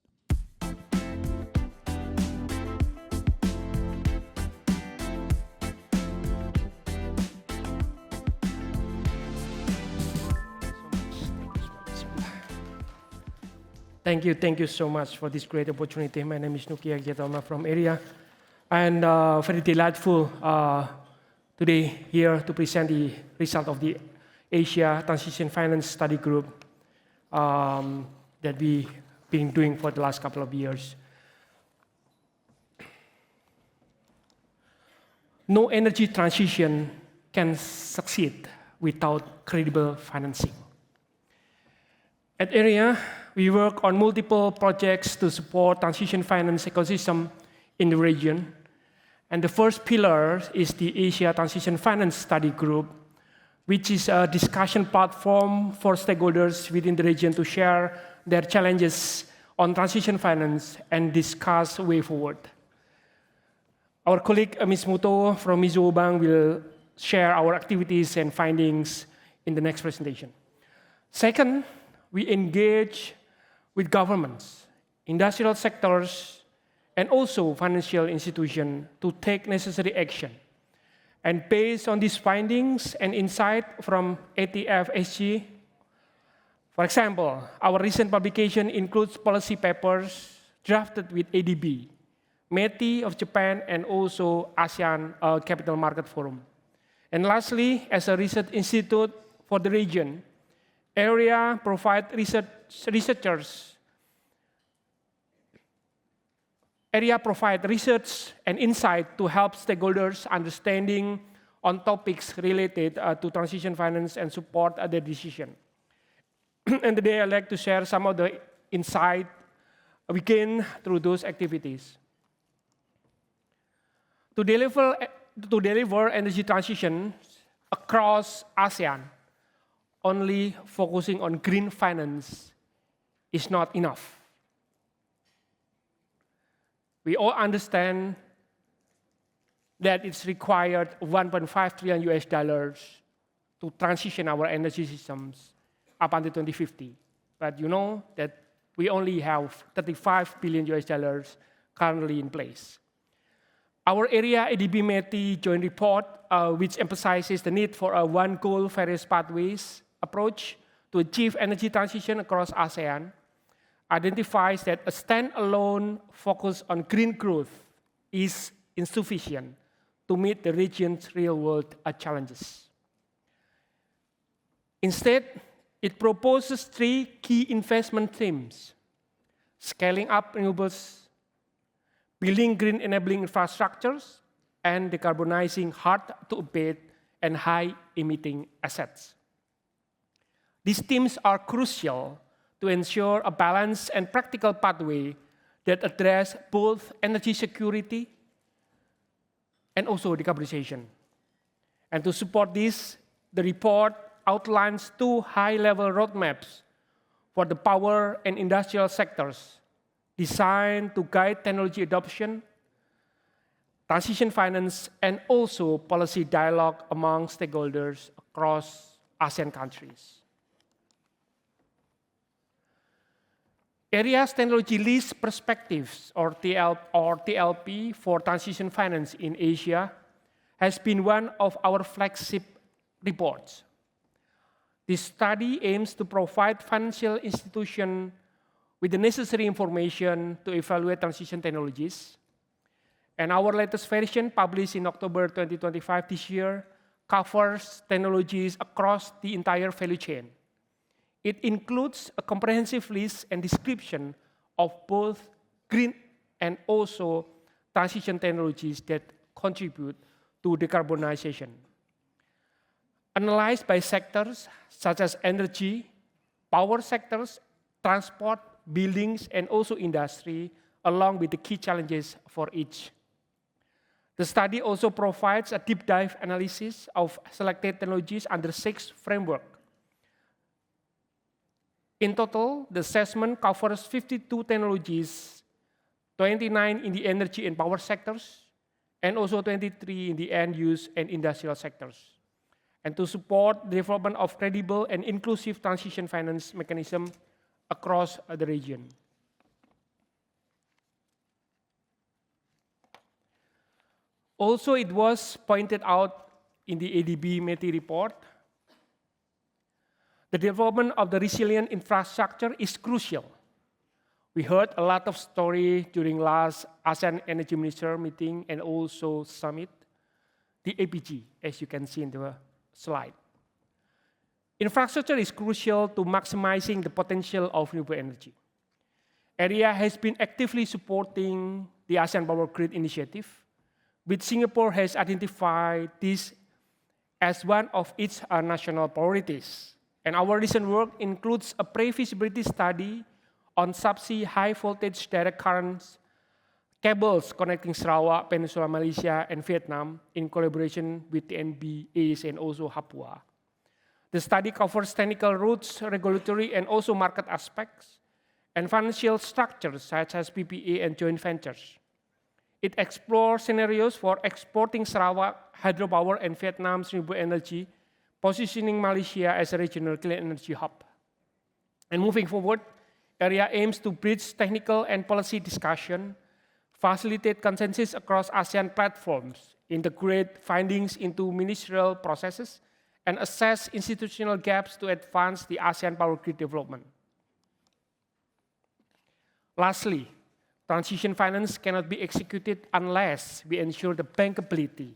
Thank you so much for this great opportunity. My name is Nuki Agya Uttama from area, and very delightful today here to present the result of the Asia Transition Finance Study Group that we've been doing for the last couple of years. No energy transition can succeed without credible financing. At area, we work on multiple projects to support transition finance ecosystem in the region. And the first pillar is the Asia Transition Finance Study Group, which is a discussion platform for stakeholders within the region to share their challenges on transition finance and discuss way forward. Our colleague, Ms. Muto from Mizuho Bank, will share our activities and findings in the next presentation. Second, we engage with governments industrial sectors, and also financial institutions to take necessary action. And based on these findings and insight from ATF-SG, for example, our recent publication includes policy papers drafted with ADB, METI of Japan, and also ASEAN Capital Market Forum. And lastly, as a research institute for the region, AREA provides researchers. AREA provides research and insight to help stakeholders understanding on topics related to transition finance and support their decision. And today I'd like to share some of the insight we gain through those activities. To deliver energy transition across ASEAN, only focusing on green finance is not enough. We all understand that it's required $1.5 trillion to transition our energy systems up until 2050. But you know that we only have $35 billion currently in place. Our AREA ADB METI joint report, which emphasizes the need for a one goal, various pathways approach to achieve energy transition across ASEAN, identifies that a standalone focus on green growth is insufficient to meet the region's real-world challenges. Instead, it proposes three key investment themes: scaling up renewables, building green enabling infrastructures, and decarbonizing hard-to-abate and high-emitting assets. These themes are crucial to ensure a balanced and practical pathway that address both energy security and also decarbonization. And to support this, the report outlines two high-level roadmaps for the power and industrial sectors designed to guide technology adoption, transition finance, and also policy dialogue among stakeholders across ASEAN countries. AREA's Technology Least Perspectives, or TLP, for transition finance in Asia has been one of our flagship reports. This study aims to provide financial institutions with the necessary information to evaluate transition technologies. And our latest version, published in October 2025 this year, covers technologies across the entire value chain. It includes a comprehensive list and description of both green and also transition technologies that contribute to decarbonization. Analyzed by sectors such as energy, power sectors, transport, buildings, and also industry, along with the key challenges for each. The study also provides a deep dive analysis of selected technologies under 6 frameworks. In total, the assessment covers 52 technologies, 29 in the energy and power sectors, and also 23 in the end-use and industrial sectors. And to support the development of credible and inclusive transition finance mechanism across the region. Also, it was pointed out in the ADB METI report, the development of the resilient infrastructure is crucial. We heard a lot of story during last ASEAN Energy Minister meeting and also summit, the APG, as you can see in the slide. Infrastructure is crucial to maximizing the potential of renewable energy. AREA has been actively supporting the ASEAN Power Grid Initiative, which Singapore has identified this as one of its national priorities. And our recent work includes a pre-feasibility study on subsea high-voltage direct currents cables connecting Sarawak, Peninsula Malaysia, and Vietnam in collaboration with the NBAs and also Papua. The study covers technical routes, regulatory, and also market aspects, and financial structures such as PPA and joint ventures. It explores scenarios for exporting Sarawak hydropower and Vietnam's renewable energy, positioning Malaysia as a regional clean energy hub. And moving forward, area aims to bridge technical and policy discussion, facilitate consensus across ASEAN platforms, integrate findings into ministerial processes, and assess institutional gaps to advance the ASEAN power grid development. Lastly, transition finance cannot be executed unless we ensure the bankability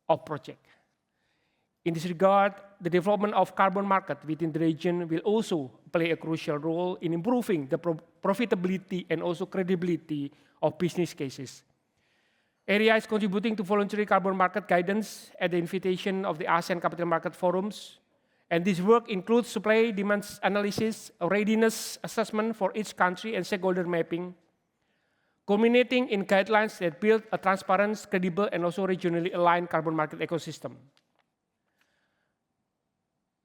of project. In this regard, the development of carbon market within the region will also play a crucial role in improving the profitability and also credibility of business cases. AREA is contributing to voluntary carbon market guidance at the invitation of the ASEAN Capital Market Forums. And this work includes supply demand analysis, a readiness assessment for each country, and stakeholder mapping, culminating in guidelines that build a transparent, credible, and also regionally aligned carbon market ecosystem.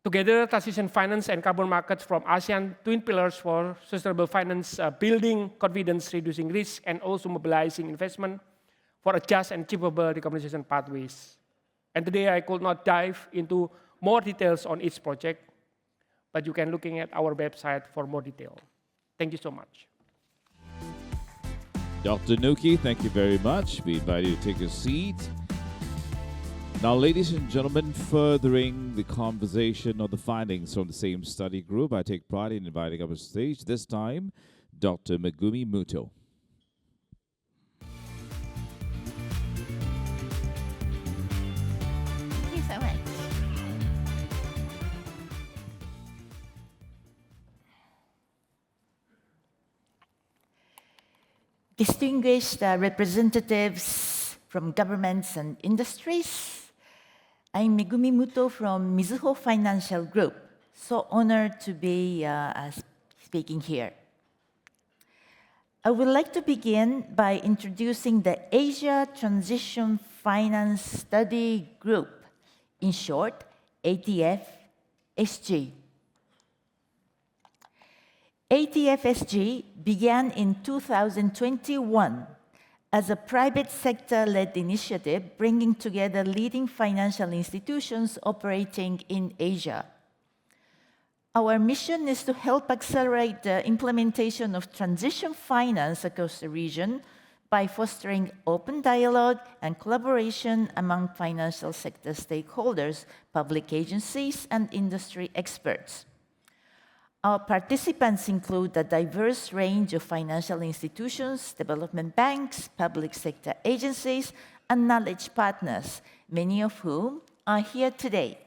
Together, transition finance and carbon markets from ASEAN twin pillars for sustainable finance, building confidence, reducing risk, and also mobilizing investment for a just and achievable decarbonization pathways. And today I could not dive into more details on each project, but you can look at our website for more detail. Thank you so much. Dr. Nuki, thank you very much. We invite you to take a seat. Now, ladies and gentlemen, furthering the conversation of the findings from the same study group, I take pride in inviting up on stage, this time, Dr. Megumi Muto. Thank you so much. Distinguished representatives from governments and industries, I'm Megumi Muto from Mizuho Financial Group. So honored to be speaking here. I would like to begin by introducing the Asia Transition Finance Study Group, in short, ATF-SG. ATF-SG began in 2021 as a private sector-led initiative bringing together leading financial institutions operating in Asia. Our mission is to help accelerate the implementation of transition finance across the region by fostering open dialogue and collaboration among financial sector stakeholders, public agencies, and industry experts. Our participants include a diverse range of financial institutions, development banks, public sector agencies, and knowledge partners, many of whom are here today.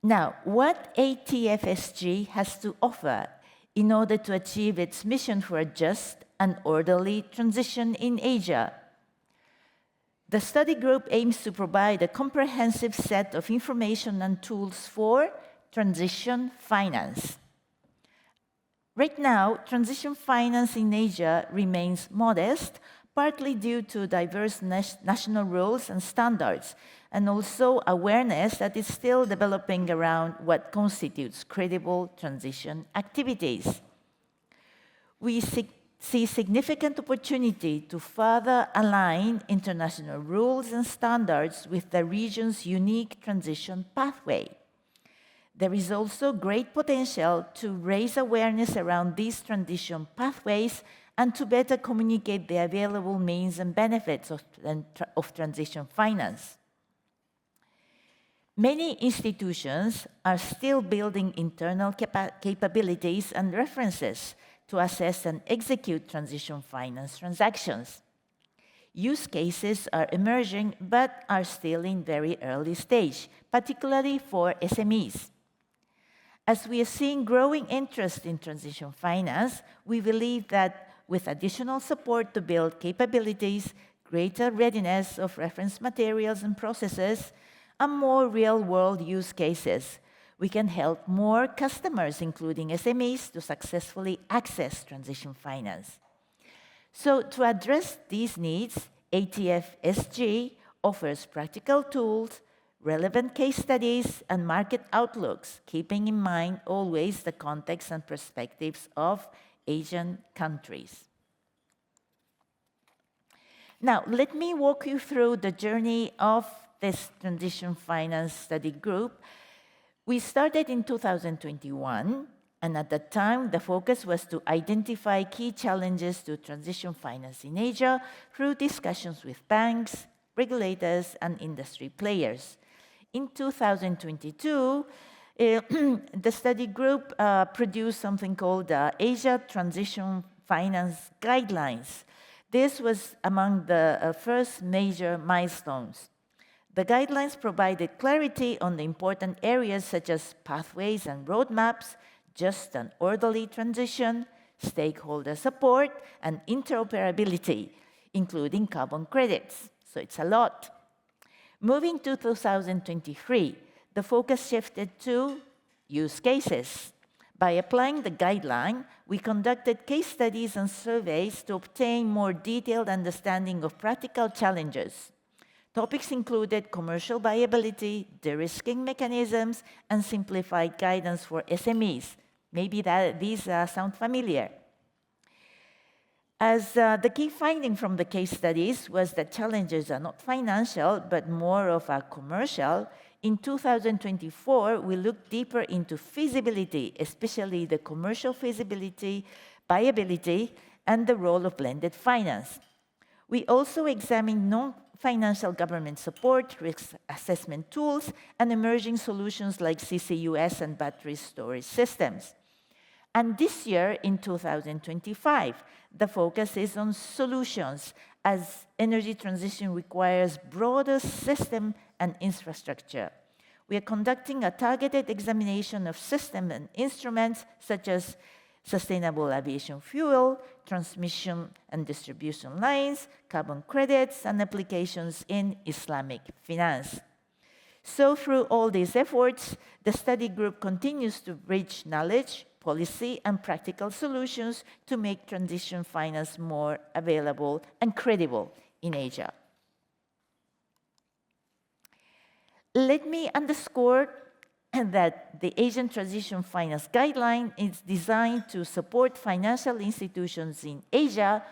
Now, what ATF-SG has to offer in order to achieve its mission for a just and orderly transition in Asia? The study group aims to provide a comprehensive set of information and tools for transition finance. Right now, transition finance in Asia remains modest, partly due to diverse national rules and standards, and also awareness that is still developing around what constitutes credible transition activities. We see significant opportunity to further align international rules and standards with the region's unique transition pathway. There is also great potential to raise awareness around these transition pathways and to better communicate the available means and benefits of transition finance. Many institutions are still building internal capabilities and references to assess and execute transition finance transactions. Use cases are emerging but are still in very early stage, particularly for SMEs. As we are seeing growing interest in transition finance, we believe that with additional support to build capabilities, greater readiness of reference materials and processes, and more real-world use cases, we can help more customers, including SMEs, to successfully access transition finance. So to address these needs, ATF-SG offers practical tools, relevant case studies, and market outlooks, keeping in mind always the context and perspectives of Asian countries. Now, let me walk you through the journey of this transition finance study group. We started in 2021, and at that time, the focus was to identify key challenges to transition finance in Asia through discussions with banks, regulators, and industry players. In 2022, the study group produced something called the Asia Transition Finance Guidelines. This was among the first major milestones. The guidelines provided clarity on the important areas such as pathways and roadmaps, just and orderly transition, stakeholder support, and interoperability, including carbon credits. So it's a lot. Moving to 2023, the focus shifted to use cases. By applying the guideline, we conducted case studies and surveys to obtain more detailed understanding of practical challenges. Topics included commercial viability, de-risking mechanisms, and simplified guidance for SMEs. Maybe these sound familiar. As the key finding from the case studies was that challenges are not financial, but more of a commercial. In 2024, we looked deeper into feasibility, especially the commercial feasibility, viability, and the role of blended finance. We also examined non-financial government support, risk assessment tools, and emerging solutions like CCUS and battery storage systems. And this year, in 2025, the focus is on solutions, as energy transition requires broader system and infrastructure. We are conducting a targeted examination of systems and instruments such as sustainable aviation fuel, transmission and distribution lines, carbon credits, and applications in Islamic finance. So through all these efforts, the study group continues to bridge knowledge, policy, and practical solutions to make transition finance more available and credible in Asia. Let me underscore that the Asian Transition Finance Guideline is designed to support financial institutions in Asia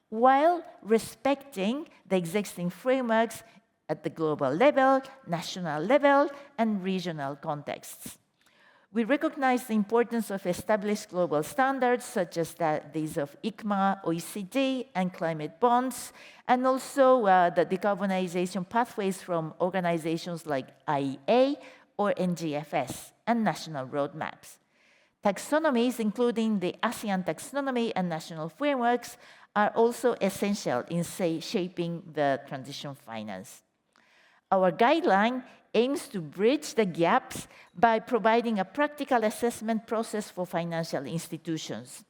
while respecting the existing frameworks at the global level, national level, and regional contexts. We recognize the importance of established global standards, such as these of ICMA, OECD, and climate bonds, and also the decarbonization pathways from organizations like IEA or NGFS, and national roadmaps. Taxonomies, including the ASEAN taxonomy and national frameworks, are also essential in shaping the transition finance. Our guideline aims to bridge the gaps by providing a practical assessment process for financial institutions.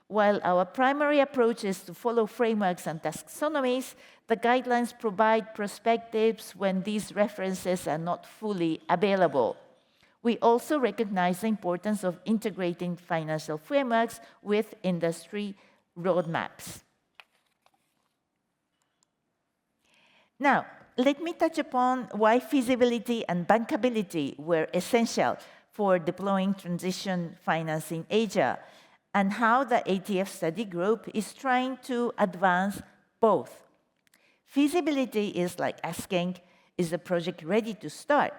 While our primary approach is to follow frameworks and taxonomies, the guidelines provide perspectives when these references are not fully available. We also recognize the importance of integrating financial frameworks with industry roadmaps. Now, let me touch upon why feasibility and bankability were essential for deploying transition finance in Asia, and how the ATF study group is trying to advance both. Feasibility is like asking, is the project ready to start?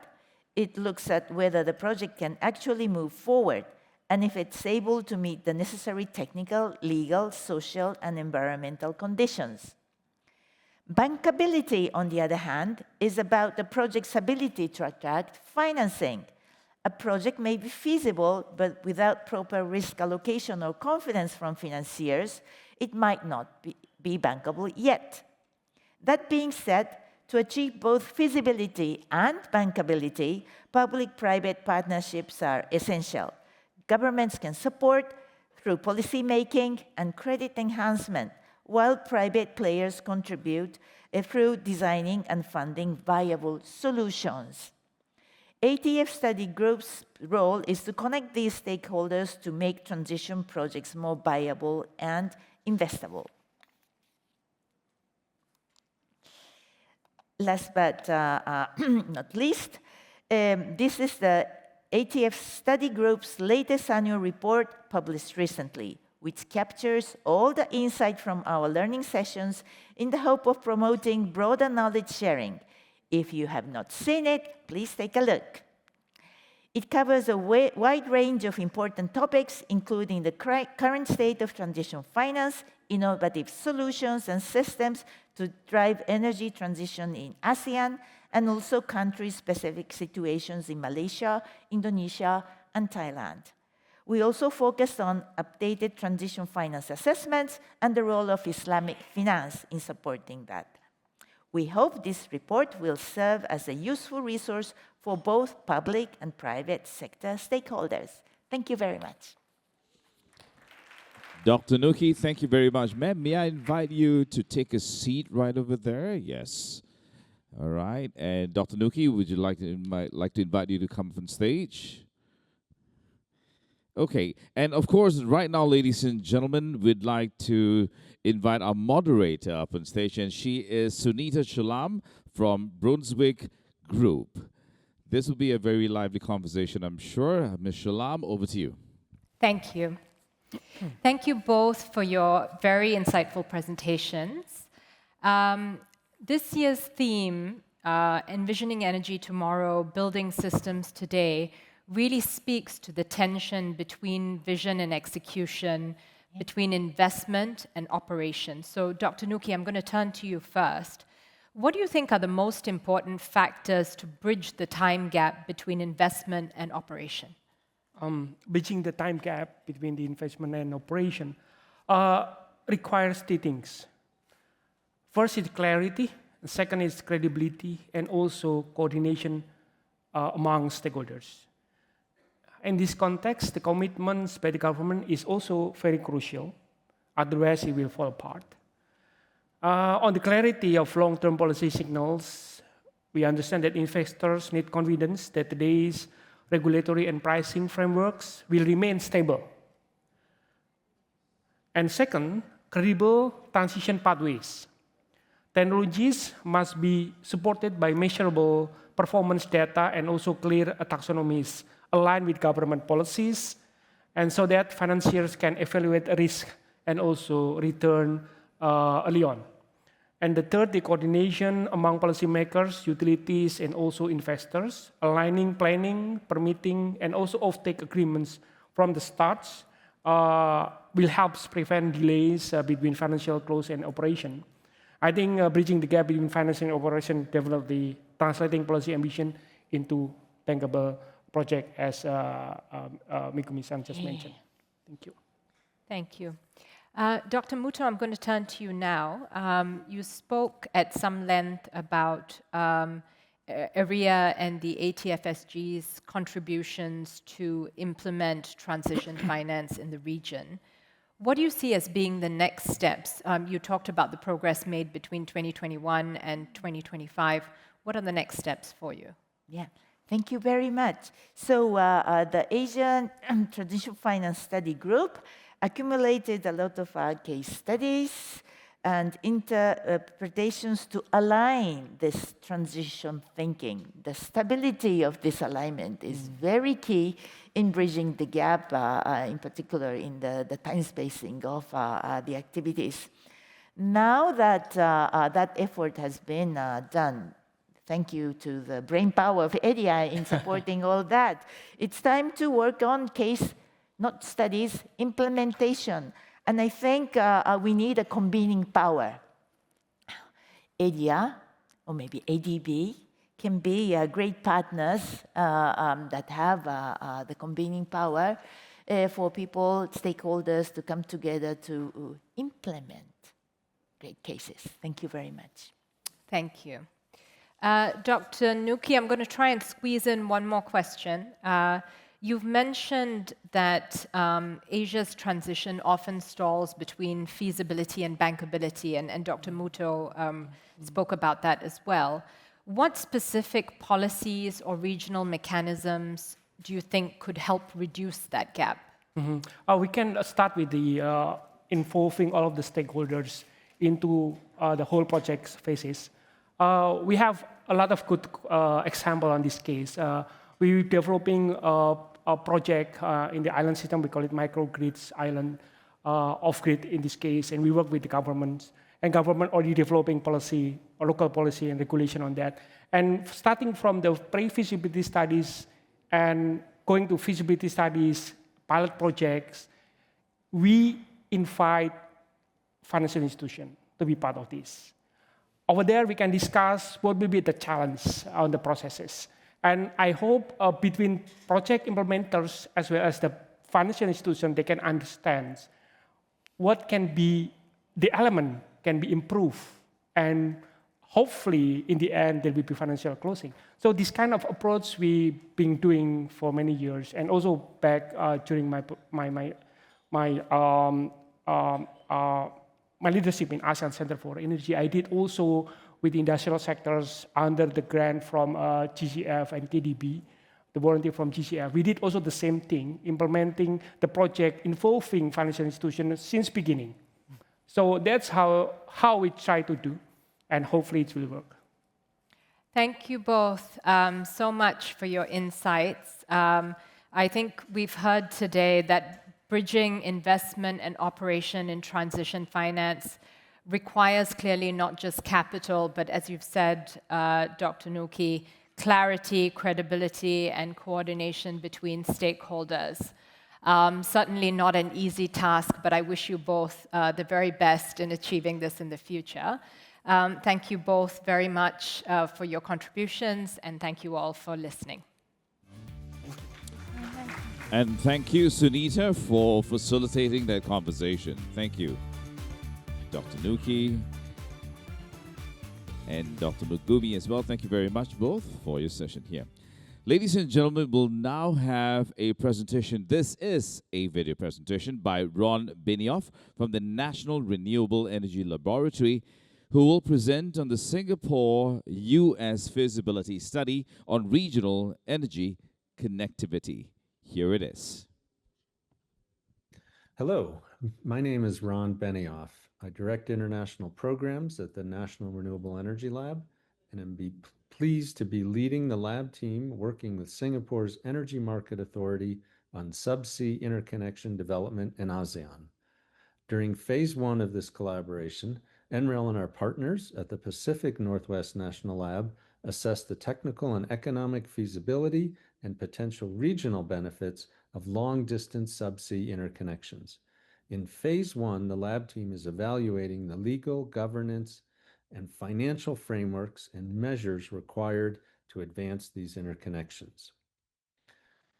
It looks at whether the project can actually move forward, and if it's able to meet the necessary technical, legal, social, and environmental conditions. Bankability, on the other hand, is about the project's ability to attract financing. A project may be feasible, but without proper risk allocation or confidence from financiers, it might not be bankable yet. That being said, to achieve both feasibility and bankability, public-private partnerships are essential. Governments can support through policy making and credit enhancement, while private players contribute through designing and funding viable solutions. ATF study group's role is to connect these stakeholders to make transition projects more viable and investable. Last but not least, this is the ATF study group's latest annual report published recently, which captures all the insight from our learning sessions in the hope of promoting broader knowledge sharing. If you have not seen it, please take a look. It covers a wide range of important topics, including the current state of transition finance, innovative solutions and systems to drive energy transition in ASEAN, and also country-specific situations in Malaysia, Indonesia, and Thailand. We also focused on updated transition finance assessments and the role of Islamic finance in supporting that. We hope this report will serve as a useful resource for both public and private sector stakeholders. Thank you very much. Dr. Nuki, thank you very much. Ma'am, may I invite you to take a seat right over there? Yes. All right. And Dr. Nuki, would you like to invite you to come on stage? Okay. And of course, right now, ladies and gentlemen, we'd like to invite our moderator up on stage, and she is Sunita Shalom from Brunswick Group. This will be a very lively conversation, I'm sure. Ms. Shalom, over to you. Thank you. Thank you both for your very insightful presentations. This year's theme, Envisioning Energy Tomorrow, Building Systems Today, really speaks to the tension between vision and execution, between investment and operation. So, Dr. Nuki, I'm going to turn to you first. What do you think are the most important factors to bridge the time gap between investment and operation? Bridging the time gap between the investment and operation requires two things. First is clarity, and second is credibility, and also coordination among stakeholders. In this context, the commitments by the government is also very crucial, otherwise it will fall apart. On the clarity of long-term policy signals, we understand that investors need confidence that today's regulatory and pricing frameworks will remain stable. And second, credible transition pathways. Technologies must be supported by measurable performance data and also clear taxonomies aligned with government policies, and so that financiers can evaluate risk and also return early on. And the third, the coordination among policymakers, utilities, and also investors, aligning planning, permitting, and also offtake agreements from the start will help prevent delays between financial close and operation. I think bridging the gap between finance and operation definitely translating policy ambition into bankable project, as Mikumi-san just mentioned. Thank you. Thank you. Dr. Muto, I'm going to turn to you now. You spoke at some length about AREA and the ATFSG's contributions to implement transition finance in the region. What do you see as being the next steps? You talked about the progress made between 2021 and 2025. What are the next steps for you? Yeah. Thank you very much. So the Asian Transition Finance Study Group accumulated a lot of case studies and interpretations to align this transition thinking. The stability of this alignment is very key in bridging the gap, in particular in the time spacing of the activities. Now that that effort has been done, thank you to the brain power of ADI in supporting all that. It's time to work on case, not studies, implementation. And I think we need a convening power. ADI, or maybe ADB, can be great partners that have the convening power for people, stakeholders to come together to implement great cases. Thank you very much. Thank you. Dr. Nuki, I'm going to try and squeeze in one more question. You've mentioned that Asia's transition often stalls between feasibility and bankability, and Dr. Muto spoke about that as well. What specific policies or regional mechanisms do you think could help reduce that gap? We can start with the involving all of the stakeholders into the whole project phases. We have a lot of good example on this case. We're developing a project in the island system. We call it microgrids island off-grid in this case, and we work with the governments. And government already developing policy, or local policy and regulation on that. And starting from the pre-feasibility studies and going to feasibility studies, pilot projects, we invite financial institutions to be part of this. Over there, we can discuss what will be the challenge on the processes. And I hope between project implementers as well as the financial institution, they can understand what can be, the element can be improved. And hopefully, in the end, there will be financial closing. So this kind of approach we've been doing for many years. And also back during my leadership in ASEAN Center for Energy, I did also with industrial sectors under the grant from GCF and KDB, the volunteer from GCF. We did also the same thing, implementing the project involving financial institutions since beginning. So that's how we try to do, and hopefully it will work. Thank you both so much for your insights. I think we've heard today that bridging investment and operation in transition finance requires clearly not just capital, but as you've said, Dr. Nuki, clarity, credibility, and coordination between stakeholders. Certainly not an easy task, but I wish you both the very best in achieving this in the future. Thank you both very much for your contributions, and thank you all for listening. And thank you, Sunita, for facilitating that conversation. Thank you. Dr. Nuki and Dr. Mugumi as well. Thank you very much both for your session here. Ladies and gentlemen, we'll now have a presentation. This is a video presentation by Ron Benioff from the National Renewable Energy Laboratory, who will present on the Singapore-US feasibility study on regional energy connectivity. Here it is. Hello, my name is Ron Benioff. I direct international programs at the National Renewable Energy Lab, and I'm pleased to be leading the lab team working with Singapore's Energy Market Authority on subsea interconnection development in ASEAN. During phase 1 of this collaboration, NREL and our partners at the Pacific Northwest National Lab assessed the technical and economic feasibility and potential regional benefits of long-distance subsea interconnections. In phase 1, the lab team is evaluating the legal, governance, and financial frameworks and measures required to advance these interconnections.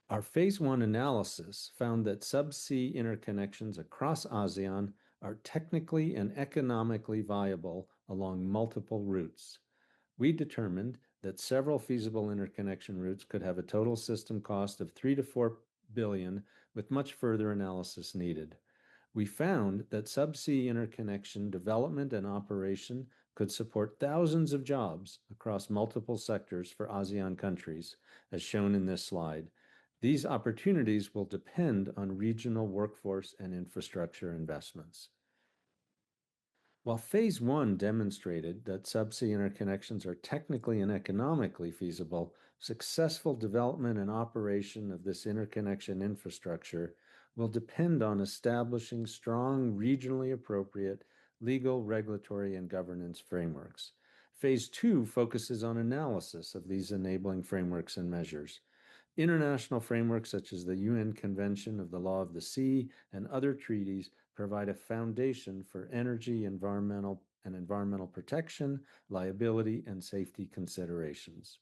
Our phase 1 analysis found that subsea interconnections across ASEAN are technically and economically viable along multiple routes. We determined that several feasible interconnection routes could have a total system cost of $3 to $4 billion, with much further analysis needed. We found that subsea interconnection development and operation could support thousands of jobs across multiple sectors for ASEAN countries, as shown in this slide. These opportunities will depend on regional workforce and infrastructure investments. While phase 1 demonstrated that subsea interconnections are technically and economically feasible, successful development and operation of this interconnection infrastructure will depend on establishing strong, regionally appropriate legal, regulatory, and governance frameworks. Phase 2 focuses on analysis of these enabling frameworks and measures. International frameworks such as the UN Convention of the Law of the Sea and other treaties provide a foundation for energy, environmental protection, liability, and safety considerations.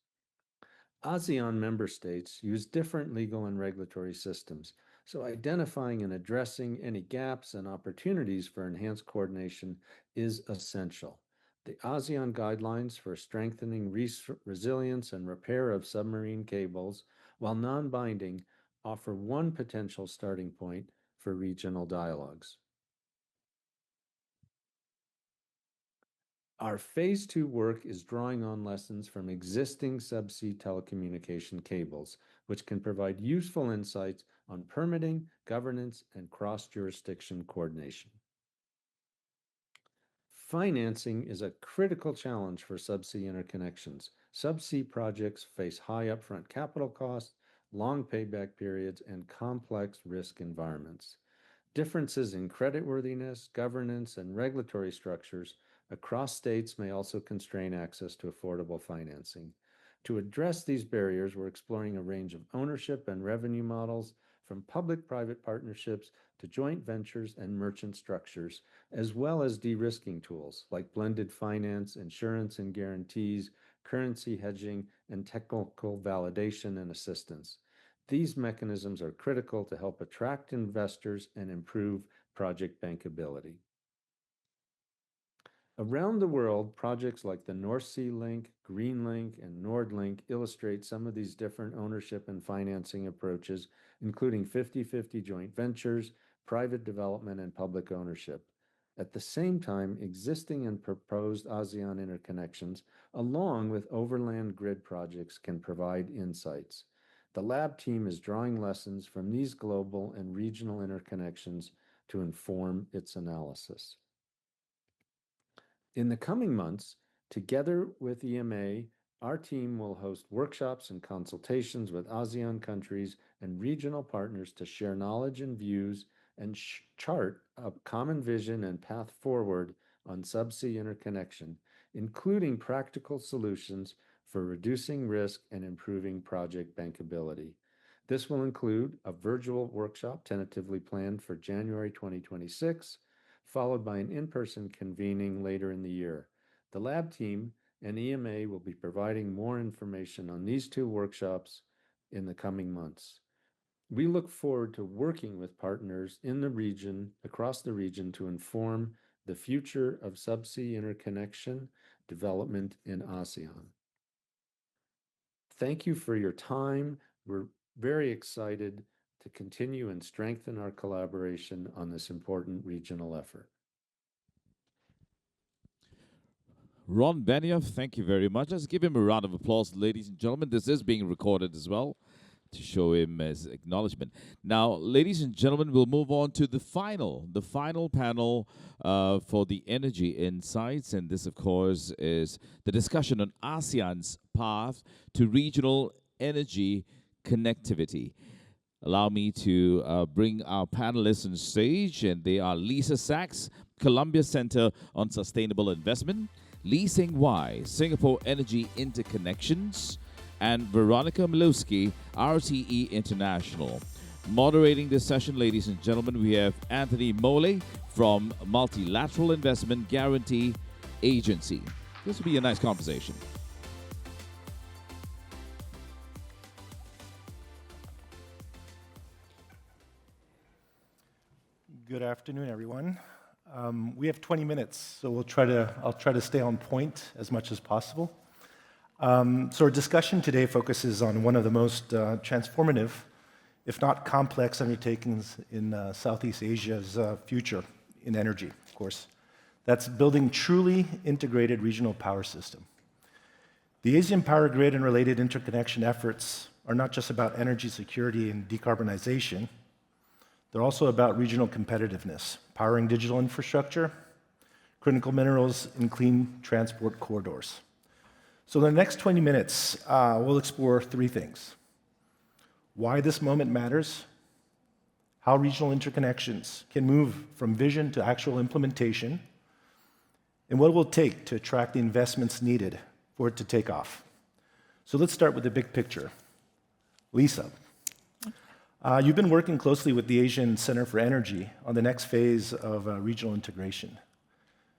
ASEAN member states use different legal and regulatory systems, so identifying and addressing any gaps and opportunities for enhanced coordination is essential. The ASEAN guidelines for strengthening resilience and repair of submarine cables, while non-binding, offer one potential starting point for regional dialogues. Our phase 2 work is drawing on lessons from existing subsea telecommunication cables, which can provide useful insights on permitting, governance, and cross-jurisdiction coordination. Financing is a critical challenge for subsea interconnections. Subsea projects face high upfront capital costs, long payback periods, and complex risk environments. Differences in creditworthiness, governance, and regulatory structures across states may also constrain access to affordable financing. To address these barriers, we're exploring a range of ownership and revenue models, from public-private partnerships to joint ventures and merchant structures, as well as de-risking tools like blended finance, insurance and guarantees, currency hedging, and technical validation and assistance. These mechanisms are critical to help attract investors and improve project bankability. Around the world, projects like the North Sea Link, Green Link, and NordLink illustrate some of these different ownership and financing approaches, including 50-50 joint ventures, private development, and public ownership. At the same time, existing and proposed ASEAN interconnections, along with overland grid projects, can provide insights. The lab team is drawing lessons from these global and regional interconnections to inform its analysis. In the coming months, together with EMA, our team will host workshops and consultations with ASEAN countries and regional partners to share knowledge and views and chart a common vision and path forward on subsea interconnection, including practical solutions for reducing risk and improving project bankability. This will include a virtual workshop tentatively planned for January 2026, followed by an in-person convening later in the year. The lab team and EMA will be providing more information on these two workshops in the coming months. We look forward to working with partners in the region, across the region, to inform the future of subsea interconnection development in ASEAN. Thank you for your time. We're very excited to continue and strengthen our collaboration on this important regional effort. Ron Benioff, thank you very much. Let's give him a round of applause, ladies and gentlemen. This is being recorded as well to show him his acknowledgement. Now, ladies and gentlemen, we'll move on to the final panel for the Energy Insights. And this, of course, is the discussion on ASEAN's path to regional energy connectivity. Allow me to bring our panelists on stage, and they are Lisa Sachs, Columbia Center on Sustainable Investment, Lee Seng-Wai, Singapore Energy Interconnections, and Veronica Milewski, RTE International. Moderating this session, ladies and gentlemen, we have Anthony Mole from Multilateral Investment Guarantee Agency. This will be a nice conversation. Good afternoon, everyone. We have 20 minutes, so I'll try to stay on point as much as possible. So our discussion today focuses on one of the most transformative, if not complex, undertakings in Southeast Asia's future in energy, of course. That's building truly integrated regional power system. The Asian power grid and related interconnection efforts are not just about energy security and decarbonization. They're also about regional competitiveness, powering digital infrastructure, critical minerals, and clean transport corridors. So in the next 20 minutes, we'll explore three things: why this moment matters, how regional interconnections can move from vision to actual implementation, and what it will take to attract the investments needed for it to take off. So let's start with the big picture. Lisa, you've been working closely with the Asian Center for Energy on the next phase of regional integration.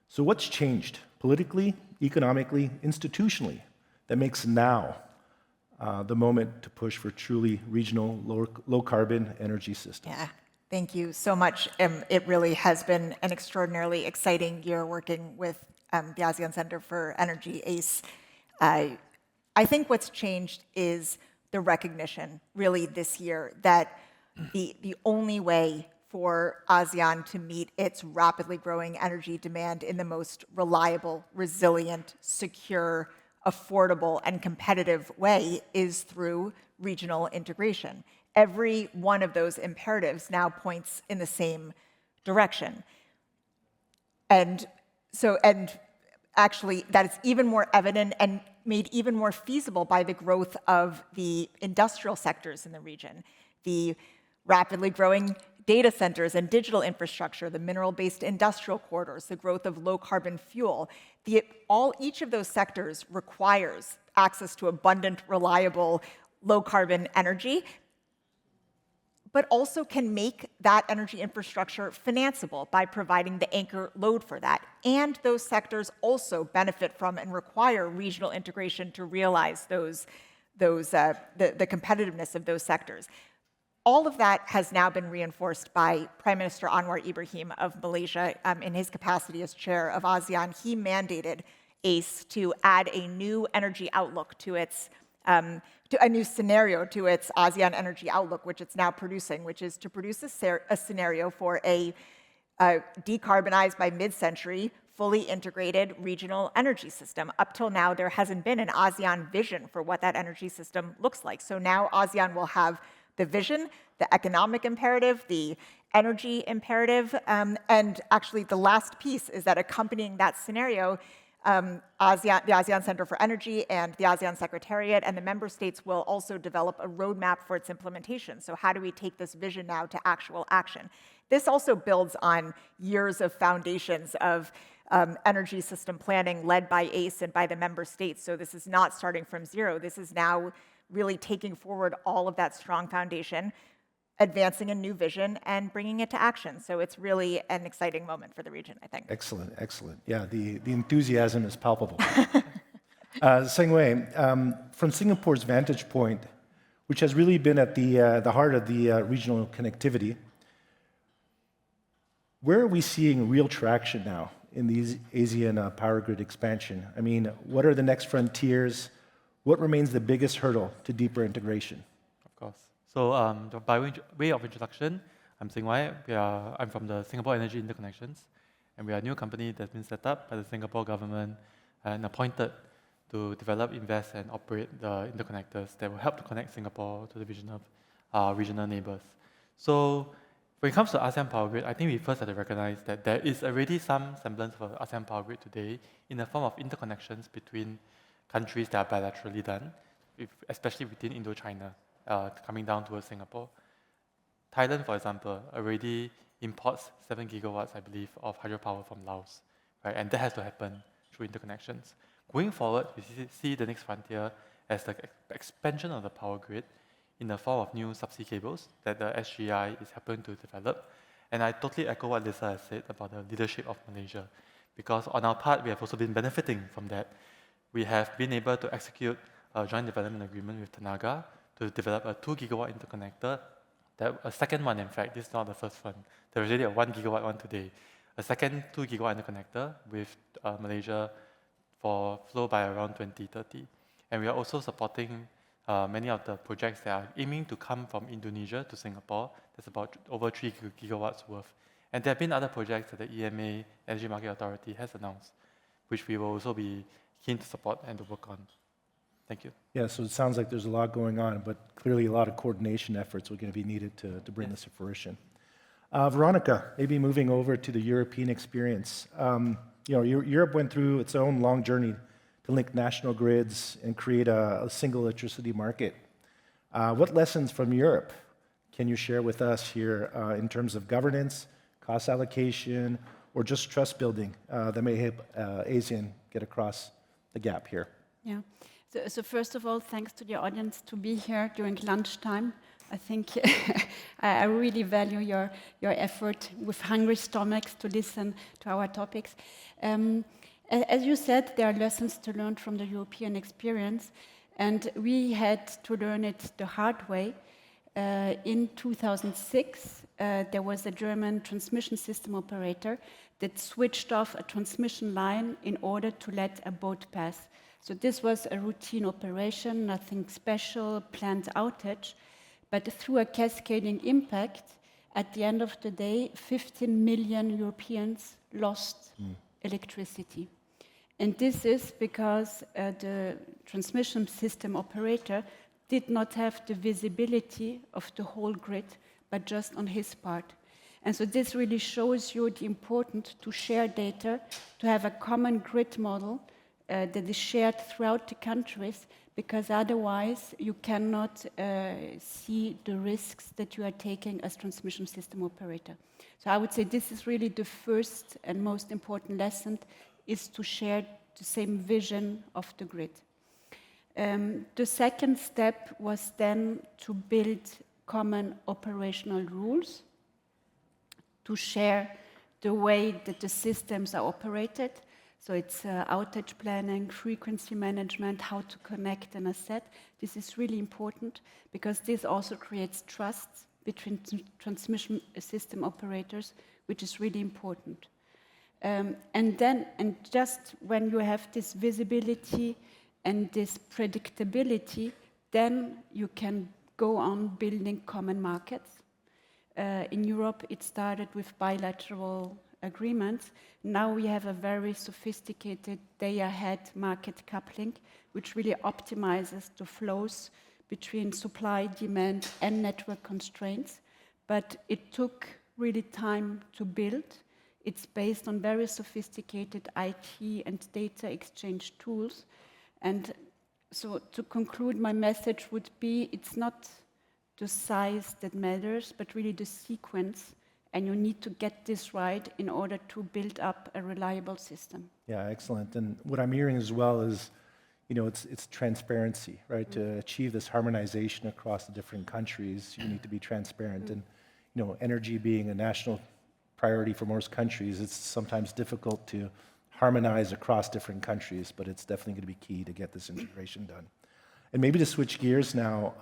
So what's changed politically, economically, institutionally that makes now the moment to push for truly regional low-carbon energy systems? Yeah, thank you so much. It really has been an extraordinarily exciting year working with the ASEAN Center for Energy, ACE. I think what's changed is the recognition, really, this year that the only way for ASEAN to meet its rapidly growing energy demand in the most reliable, resilient, secure, affordable, and competitive way is through regional integration. Every one of those imperatives now points in the same direction. And actually, that is even more evident and made even more feasible by the growth of the industrial sectors in the region. The rapidly growing data centers and digital infrastructure, the mineral-based industrial corridors, the growth of low-carbon fuel. Each of those sectors requires access to abundant, reliable, low-carbon energy, but also can make that energy infrastructure financeable by providing the anchor load for that. And those sectors also benefit from and require regional integration to realize the competitiveness of those sectors. All of that has now been reinforced by Prime Minister Anwar Ibrahim of Malaysia in his capacity as chair of ASEAN. He mandated ACE to add a new energy outlook to its a new scenario to its ASEAN Energy Outlook, which it's now producing, which is to produce a scenario for a decarbonized by mid-century, fully integrated regional energy system. Up till now, there hasn't been an ASEAN vision for what that energy system looks like. So now ASEAN will have the vision, the economic imperative, the energy imperative, and actually the last piece is that accompanying that scenario, the ASEAN Center for Energy and the ASEAN Secretariat and the member states will also develop a roadmap for its implementation. So how do we take this vision now to actual action? This also builds on years of foundations of energy system planning led by ACE and by the member states. So this is not starting from zero. This is now really taking forward all of that strong foundation, advancing a new vision, and bringing it to action. So it's really an exciting moment for the region, I think. Excellent, excellent. Yeah, the enthusiasm is palpable. Seng Wei, from Singapore's vantage point, which has really been at the heart of the regional connectivity, where are we seeing real traction now in the ASEAN power grid expansion? I mean, what are the next frontiers? What remains the biggest hurdle to deeper integration? Of course. So by way of introduction, I'm Seng Wei. I'm from the Singapore Energy Interconnections, and we are a new company that's been set up by the Singapore government and appointed to develop, invest, and operate the interconnectors that will help to connect Singapore to the vision of our regional neighbors. So when it comes to ASEAN Power Grid, I think we first have to recognize that there is already some semblance of ASEAN Power Grid today in the form of interconnections between countries that are bilaterally done, especially within Indochina, coming down towards Singapore. Thailand, for example, already imports 7 gigawatts, I believe, of hydropower from Laos, right? And that has to happen through interconnections. Going forward, we see the next frontier as the expansion of the power grid in the form of new subsea cables that the SGI is helping to develop. And I totally echo what Lisa has said about the leadership of Malaysia, because on our part, we have also been benefiting from that. We have been able to execute a joint development agreement with Tenaga to develop a 2 gigawatt interconnector. A second one, in fact, this is not the first one. There's already a 1 gigawatt one today. A second 2 gigawatt interconnector with Malaysia for flow by around 2030. And we are also supporting many of the projects that are aiming to come from Indonesia to Singapore. That's about over 3 gigawatts worth. And there have been other projects that the EMA, Energy Market Authority, has announced, which we will also be keen to support and to work on. Thank you. Yeah, so it sounds like there's a lot going on, but clearly a lot of coordination efforts are going to be needed to bring this to fruition. Veronica, maybe moving over to the European experience. Europe went through its own long journey to link national grids and create a single electricity market. What lessons from Europe can you share with us here in terms of governance, cost allocation, or just trust building that may help ASEAN get across the gap here? Yeah. So first of all, thanks to the audience to be here during lunchtime. I think I really value your effort with hungry stomachs to listen to our topics. As you said, there are lessons to learn from the European experience, and we had to learn it the hard way. In 2006, there was a German transmission system operator that switched off a transmission line in order to let a boat pass. So this was a routine operation, nothing special, planned outage, but through a cascading impact, at the end of the day, 15 million Europeans lost electricity. And this is because the transmission system operator did not have the visibility of the whole grid, but just on his part. And so this really shows you the importance to share data, to have a common grid model that is shared throughout the countries, because otherwise you cannot see the risks that you are taking as transmission system operator. So I would say this is really the first and most important lesson is to share the same vision of the grid. The second step was then to build common operational rules, to share the way that the systems are operated. So it's outage planning, frequency management, how to connect an asset. This is really important because this also creates trust between transmission system operators, which is really important. And just when you have this visibility and this predictability, then you can go on building common markets. In Europe, it started with bilateral agreements. Now we have a very sophisticated day-ahead market coupling, which really optimizes the flows between supply, demand, and network constraints. But it took really time to build. It's based on very sophisticated IT and data exchange tools. And so to conclude, my message would be, it's not the size that matters, but really the sequence. And you need to get this right in order to build up a reliable system. Yeah, excellent. And what I'm hearing as well is, it's transparency, right? To achieve this harmonization across the different countries, you need to be transparent. And, energy being a national priority for most countries, it's sometimes difficult to harmonize across different countries, but it's definitely going to be key to get this integration done. And maybe to switch gears now,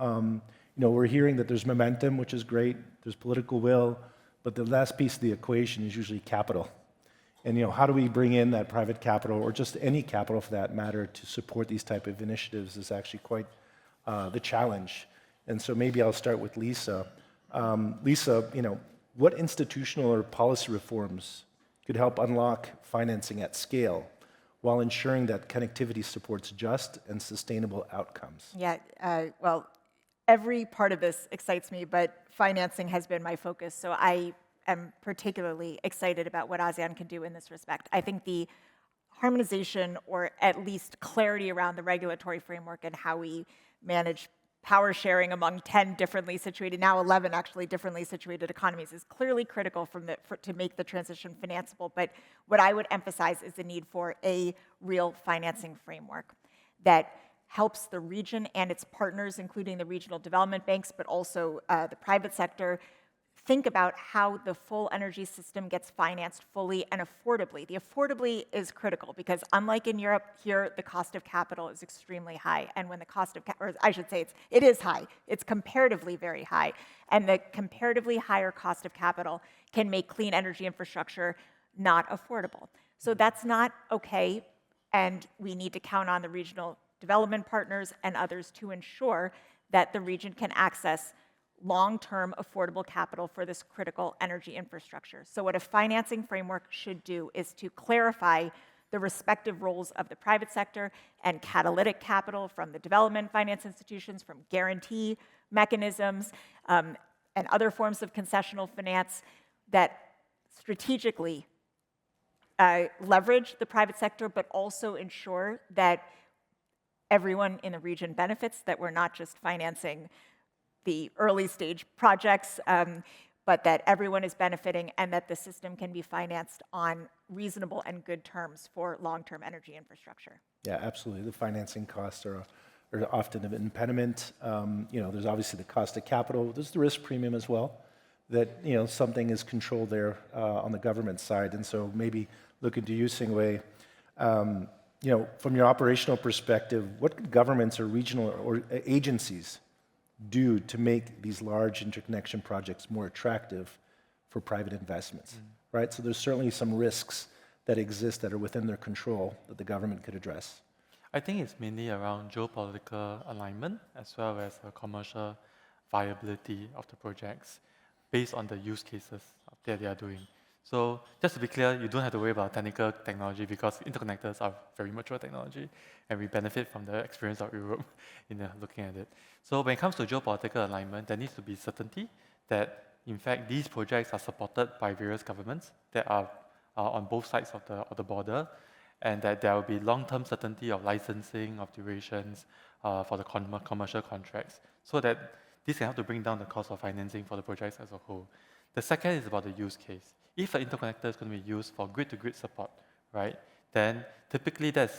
we're hearing that there's momentum, which is great. There's political will. But the last piece of the equation is usually capital. And how do we bring in that private capital, or just any capital for that matter, to support these type of initiatives is actually quite the challenge. And so maybe I'll start with Lisa. Lisa, what institutional or policy reforms could help unlock financing at scale while ensuring that connectivity supports just and sustainable outcomes? Yeah, well, every part of this excites me, but financing has been my focus. So I am particularly excited about what ASEAN can do in this respect. I think the harmonization, or at least clarity around the regulatory framework and how we manage power sharing among 10 differently situated, now 11 actually differently situated economies, is clearly critical to make the transition financeable. But what I would emphasize is the need for a real financing framework that helps the region and its partners, including the regional development banks, but also the private sector, think about how the full energy system gets financed fully and affordably. The affordably is critical because unlike in Europe, here the cost of capital is extremely high. And when the cost of, or I should say it is high, it's comparatively very high. And the comparatively higher cost of capital can make clean energy infrastructure not affordable. So that's not okay, and we need to count on the regional development partners and others to ensure that the region can access long-term affordable capital for this critical energy infrastructure. So what a financing framework should do is to clarify the respective roles of the private sector and catalytic capital from the development finance institutions, from guarantee mechanisms, and other forms of concessional finance that strategically leverage the private sector, but also ensure that everyone in the region benefits, that we're not just financing the early stage projects, but that everyone is benefiting and that the system can be financed on reasonable and good terms for long-term energy infrastructure. Yeah, absolutely. The financing costs are often an impediment. There's obviously the cost of capital. There's the risk premium as well, that something is controlled there on the government side. And so maybe looking to you, SIEW, from your operational perspective, what could governments or regional or agencies do to make these large interconnection projects more attractive for private investments, right? So there's certainly some risks that exist that are within their control that the government could address. I think it's mainly around geopolitical alignment as well as the commercial viability of the projects based on the use cases that they are doing. So just to be clear, you don't have to worry about technical technology because interconnectors are very mature technology and we benefit from the experience of Europe in looking at it. So when it comes to geopolitical alignment, there needs to be certainty that in fact these projects are supported by various governments that are on both sides of the border, and that there will be long-term certainty of licensing, of durations for the commercial contracts, so that this can help to bring down the cost of financing for the projects as a whole. The second is about the use case. If an interconnector is going to be used for grid-to-grid support, right, then typically that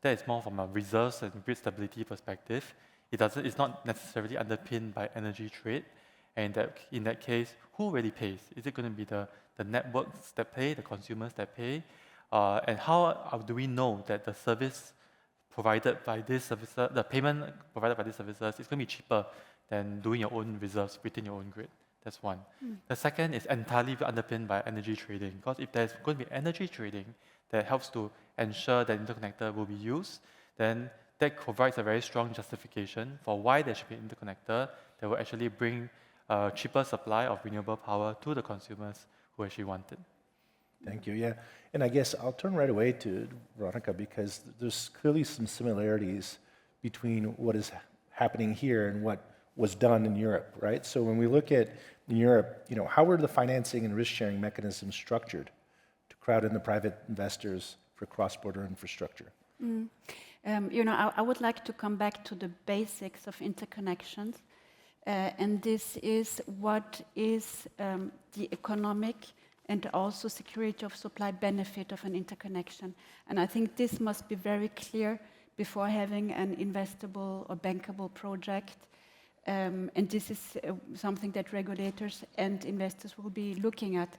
is more from a reserves and grid stability perspective. It's not necessarily underpinned by energy trade. And in that case, who really pays? Is it going to be the networks that pay, the consumers that pay? And how do we know that the service provided by this service, the payment provided by these services is going to be cheaper than doing your own reserves within your own grid? That's one. The second is entirely underpinned by energy trading, because if there's going to be energy trading that helps to ensure that interconnector will be used, then that provides a very strong justification for why there should be an interconnector that will actually bring a cheaper supply of renewable power to the consumers who actually want it. Thank you. Yeah, and I guess I'll turn right away to Veronica, because there's clearly some similarities between what is happening here and what was done in Europe, right? So when we look at in Europe, how are the financing and risk-sharing mechanisms structured to crowd in the private investors for cross-border infrastructure? I would like to come back to the basics of interconnections, and this is what is the economic and also security of supply benefit of an interconnection. And I think this must be very clear before having an investable or bankable project. And this is something that regulators and investors will be looking at.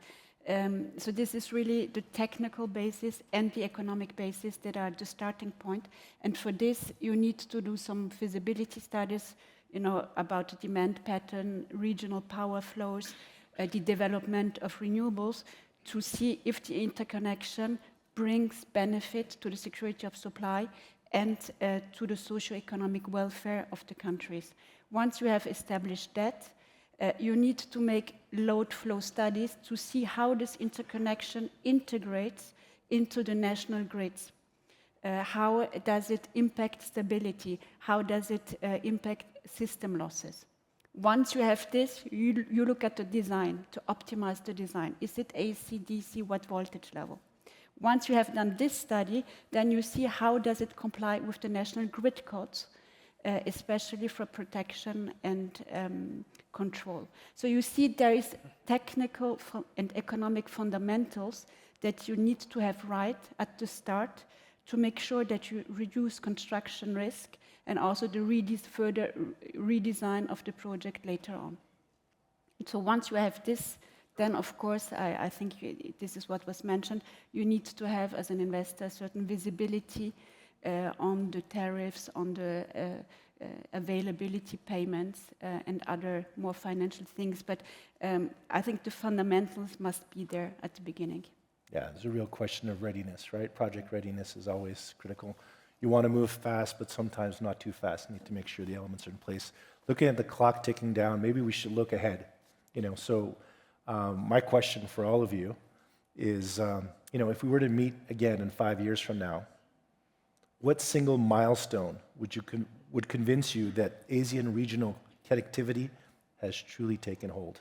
So this is really the technical basis and the economic basis that are the starting point. And for this, you need to do some feasibility studies, about the demand pattern, regional power flows, the development of renewables, to see if the interconnection brings benefit to the security of supply and to the socio-economic welfare of the countries. Once you have established that, you need to make load flow studies to see how this interconnection integrates into the national grids. How does it impact stability? How does it impact system losses? Once you have this, you look at the design to optimize the design. Is it AC, DC, what voltage level? Once you have done this study, then you see how does it comply with the national grid codes, especially for protection and control. So you see there is technical and economic fundamentals that you need to have right at the start to make sure that you reduce construction risk and also the further redesign of the project later on. So once you have this, then of course, I think this is what was mentioned, you need to have, as an investor, certain visibility on the tariffs, on the availability payments, and other more financial things. But I think the fundamentals must be there at the beginning. Yeah, there's a real question of readiness, right? Project readiness is always critical. You want to move fast, but sometimes not too fast. You need to make sure the elements are in place. Looking at the clock ticking down, maybe we should look ahead. My question for all of you is, if we were to meet again in 5 years from now, what single milestone would convince you that Asian regional connectivity has truly taken hold?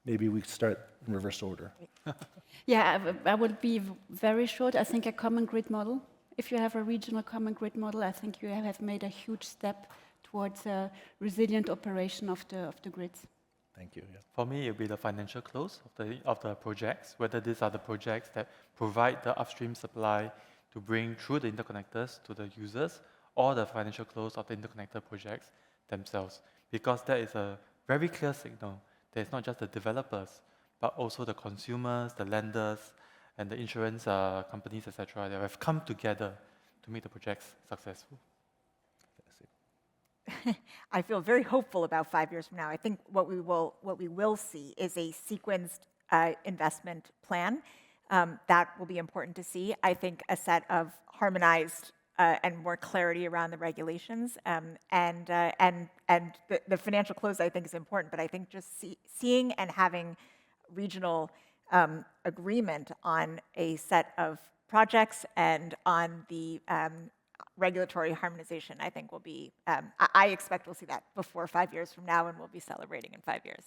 Maybe we start in reverse order. Yeah, I would be very short. I think a common grid model. If you have a regional common grid model, I think you have made a huge step towards a resilient operation of the grids. Thank you. Yeah. For me, it would be the financial close of the projects, whether these are the projects that provide the upstream supply to bring through the interconnectors to the users, or the financial close of the interconnector projects themselves. Because that is a very clear signal that it's not just the developers, but also the consumers, the lenders, and the insurance companies, etc., that have come together to make the projects successful. I feel very hopeful about 5 years from now. I think what we will see is a sequenced investment plan. That will be important to see. I think a set of harmonized and more clarity around the regulations, and the financial close, I think, is important. But I think just seeing and having regional agreement on a set of projects and on the regulatory harmonization, I think will be, I expect we'll see that before 5 years from now, and we'll be celebrating in 5 years.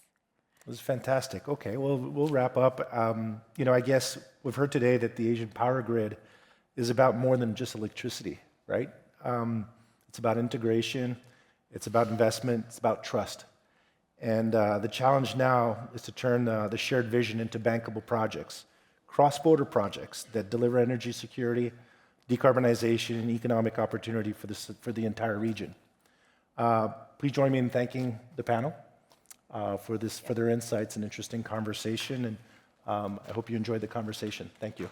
This is fantastic. Okay, well, we'll wrap up. I guess we've heard today that the Asian power grid is about more than just electricity, right? It's about integration, it's about investment, it's about trust. And the challenge now is to turn the shared vision into bankable projects, cross-border projects that deliver energy security, decarbonization, and economic opportunity for the entire region. Please join me in thanking the panel for their insights and interesting conversation, and I hope you enjoyed the conversation. Thank you.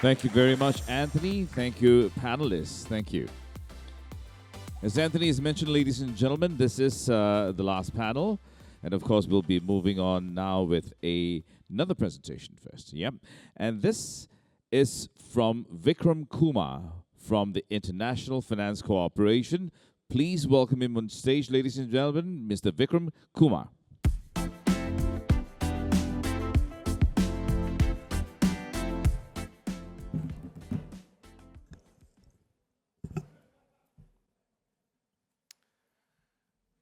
Thank you very much, Anthony. Thank you, panelists. Thank you. As Anthony has mentioned, ladies and gentlemen, this is the last panel. And of course, we'll be moving on now with another presentation first. Yep. And this is from Vikram Kumar from the International Finance Corporation. Please welcome him on stage, ladies and gentlemen, Mr. Vikram Kumar.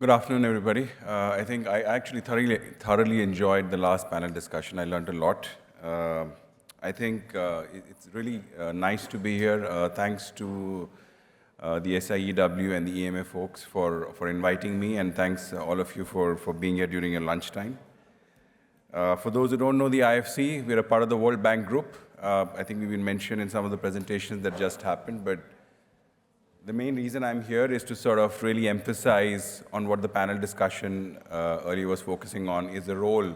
Good afternoon, everybody. I think I actually thoroughly enjoyed the last panel discussion. I learned a lot. I think it's really nice to be here. Thanks to the SIEW and the EMA folks for inviting me, and thanks all of you for being here during your lunchtime. For those who don't know the IFC, we're a part of the World Bank Group. I think we've been mentioned in some of the presentations that just happened, but the main reason I'm here is to sort of really emphasize on what the panel discussion earlier was focusing on, is the role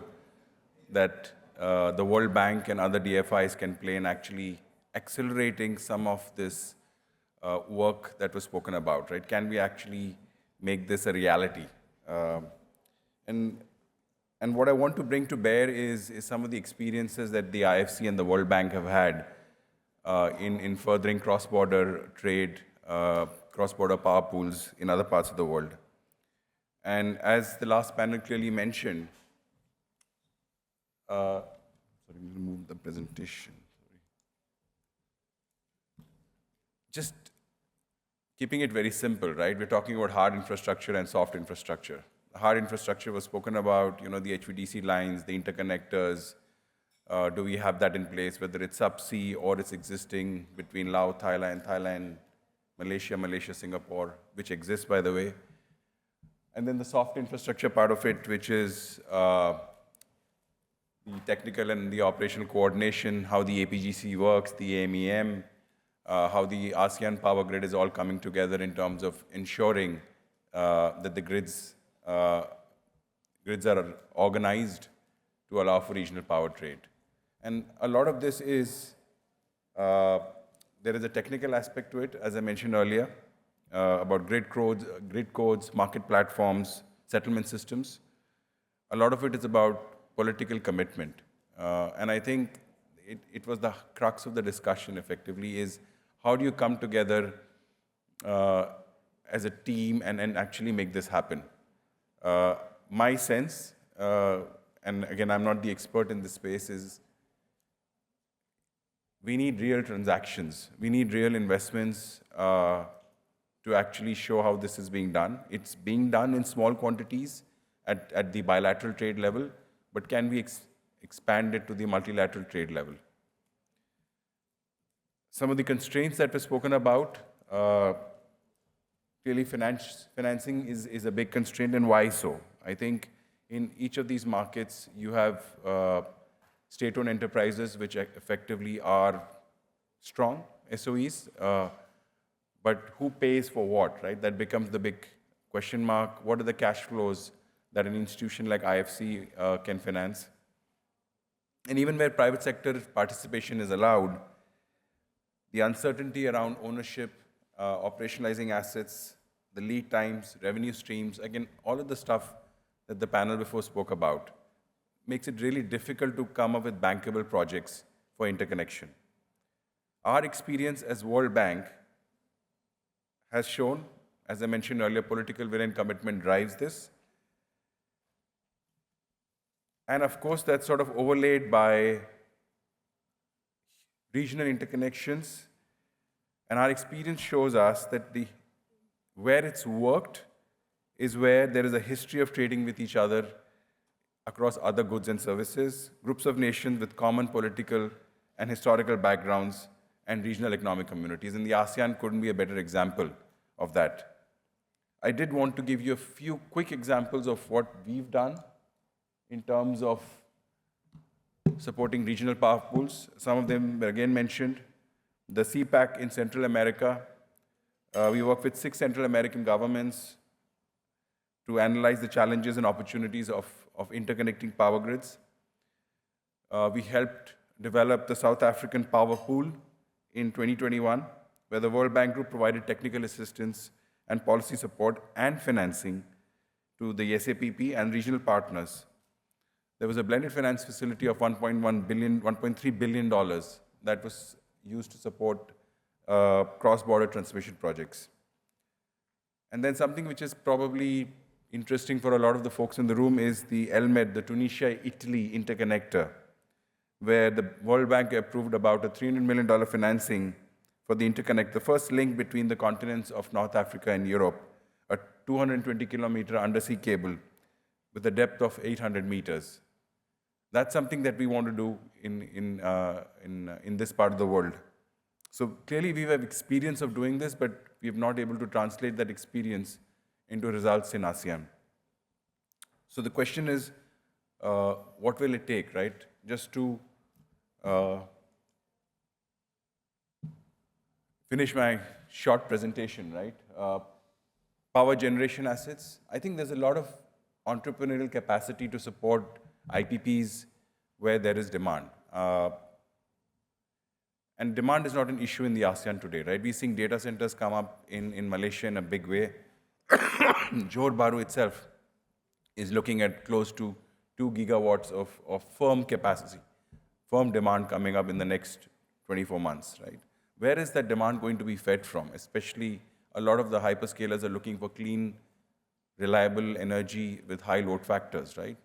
that the World Bank and other DFIs can play in actually accelerating some of this work that was spoken about, right? Can we actually make this a reality? And what I want to bring to bear is some of the experiences that the IFC and the World Bank have had in furthering cross-border trade, cross-border power pools in other parts of the world. And as the last panel clearly mentioned, sorry, let me move the presentation. Sorry. Just keeping it very simple, right? We're talking about hard infrastructure and soft infrastructure. The hard infrastructure was spoken about, you know, the HVDC lines, the interconnectors. Do we have that in place, whether it's subsea or it's existing between Laos, Thailand, Malaysia, Singapore, which exists, by the way. And then the soft infrastructure part of it, which is the technical and the operational coordination, how the APGC works, the AMEM, how the ASEAN power grid is all coming together in terms of ensuring that the grids are organized to allow for regional power trade. And a lot of this is there is a technical aspect to it, as I mentioned earlier, about grid codes, market platforms, settlement systems. A lot of it is about political commitment. And I think it was the crux of the discussion, effectively, is how do you come together as a team and actually make this happen? My sense, and again, I'm not the expert in this space, is we need real transactions. We need real investments to actually show how this is being done. It's being done in small quantities at the bilateral trade level, but can we expand it to the multilateral trade level? Some of the constraints that were spoken about, clearly financing is a big constraint, and why so? I think in each of these markets, you have state-owned enterprises, which effectively are strong SOEs, but who pays for what, right? That becomes the big question mark. What are the cash flows that an institution like IFC can finance? And even where private sector participation is allowed, the uncertainty around ownership, operationalizing assets, the lead times, revenue streams, again, all of the stuff that the panel before spoke about, makes it really difficult to come up with bankable projects for interconnection. Our experience as World Bank has shown, as I mentioned earlier, political will and commitment drives this. And of course, that's sort of overlaid by regional interconnections. And our experience shows us that where it's worked is where there is a history of trading with each other across other goods and services, groups of nations with common political and historical backgrounds, and regional economic communities. And the ASEAN couldn't be a better example of that. I did want to give you a few quick examples of what we've done in terms of supporting regional power pools. Some of them were again mentioned. The CPAC in Central America. We work with 6 Central American governments to analyze the challenges and opportunities of interconnecting power grids. We helped develop the South African Power Pool in 2021, where the World Bank Group provided technical assistance and policy support and financing to the SAPP and regional partners. There was a blended finance facility of $1.3 billion that was used to support cross-border transmission projects. And then something which is probably interesting for a lot of the folks in the room is the ELMED, the Tunisia-Italy interconnector, where the World Bank approved about a $300 million financing for the interconnect, the first link between the continents of North Africa and Europe, a 220-kilometer undersea cable with a depth of 800 meters. That's something that we want to do in this part of the world. So clearly we have experience of doing this, but we have not able to translate that experience into results in ASEAN. So the question is, what will it take, right? Just to finish my short presentation, right? Power generation assets. I think there's a lot of entrepreneurial capacity to support IPPs where there is demand. And demand is not an issue in the ASEAN today, right? We're seeing data centers come up in Malaysia in a big way. Johor Bahru itself is looking at close to 2 gigawatts of firm capacity, firm demand coming up in the next 24 months, right? Where is that demand going to be fed from? Especially a lot of the hyperscalers are looking for clean, reliable energy with high load factors, right?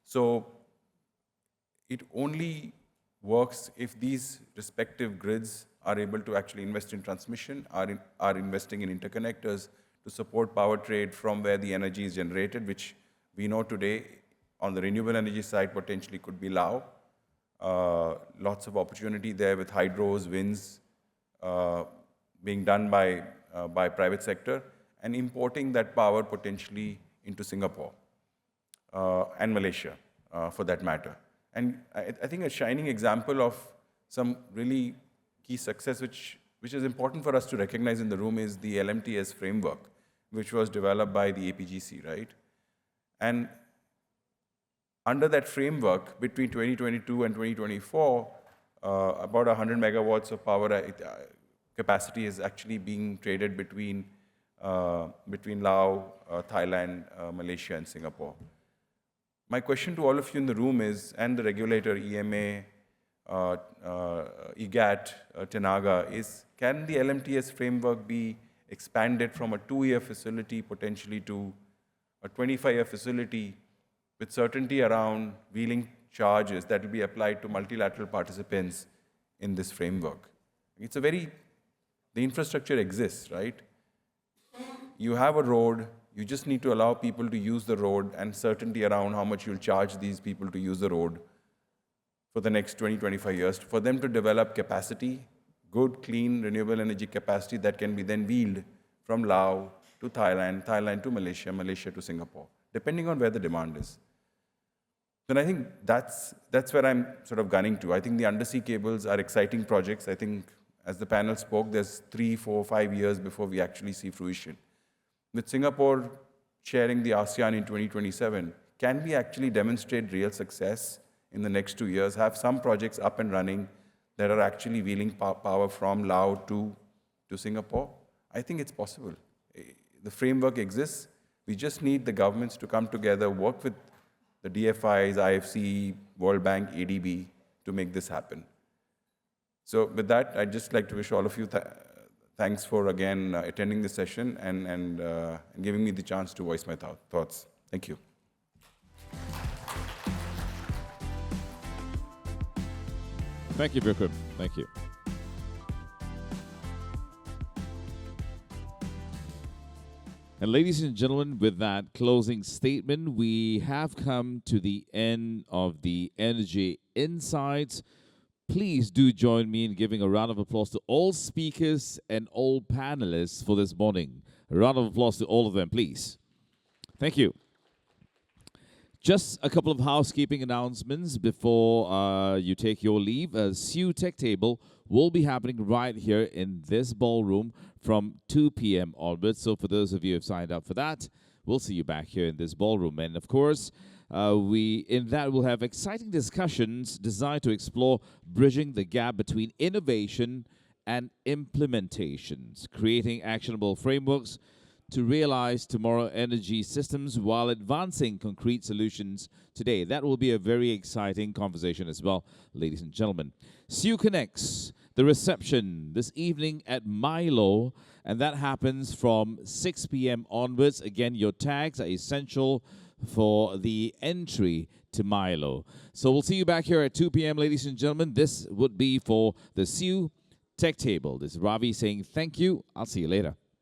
So it only works if these respective grids are able to actually invest in transmission, are investing in interconnectors to support power trade from where the energy is generated, which we know today on the renewable energy side potentially could be Lao. Lots of opportunity there with hydros, winds being done by private sector, and importing that power potentially into Singapore and Malaysia for that matter. And I think a shining example of some really key success, which is important for us to recognize in the room, is the LMTS framework, which was developed by the APGC, right? And under that framework, between 2022 and 2024, about 100 megawatts of power capacity is actually being traded between Laos, Thailand, Malaysia, and Singapore. My question to all of you in the room is, and the regulator, EMA, IGAT, Tenaga, is can the LMTS framework be expanded from a 2-year facility potentially to a 25-year facility with certainty around wheeling charges that will be applied to multilateral participants in this framework? It's the infrastructure exists, right? You have a road, you just need to allow people to use the road and certainty around how much you'll charge these people to use the road for the next 20, 25 years, for them to develop capacity, good, clean, renewable energy capacity that can be then wheeled from Laos to Thailand, Thailand to Malaysia, Malaysia to Singapore, depending on where the demand is. Then I think that's where I'm sort of gunning to. I think the undersea cables are exciting projects. I think, as the panel spoke, there's 3, 4, 5 years before we actually see fruition. With Singapore chairing the ASEAN in 2027, can we actually demonstrate real success in the next 2 years, have some projects up and running that are actually wheeling power from Laos to Singapore? I think it's possible. The framework exists. We just need the governments to come together, work with the DFIs, IFC, World Bank, ADB to make this happen. So with that, I'd just like to wish all of you thanks for, again, attending this session and giving me the chance to voice my thoughts. Thank you. Thank you, Vikram. Thank you. And ladies and gentlemen, with that closing statement, we have come to the end of the Energy Insights. Please do join me in giving a round of applause to all speakers and all panelists for this morning. A round of applause to all of them, please. Thank you. Just a couple of housekeeping announcements before you take your leave. A SIEW Tech Table will be happening right here in this ballroom from 2 p.m. onwards. So for those of you who have signed up for that, we'll see you back here in this ballroom. And of course, in that we'll have exciting discussions designed to explore bridging the gap between innovation and implementations, creating actionable frameworks to realize tomorrow energy systems while advancing concrete solutions today. That will be a very exciting conversation as well, ladies and gentlemen. SIEW Connects, the reception this evening at Milo, and that happens from 6 p.m. onwards. Again, your tags are essential for the entry to Milo. So we'll see you back here at 2 p.m., ladies and gentlemen. This would be for the SIEW Tech Table. This is Ravi saying thank you. I'll see you later.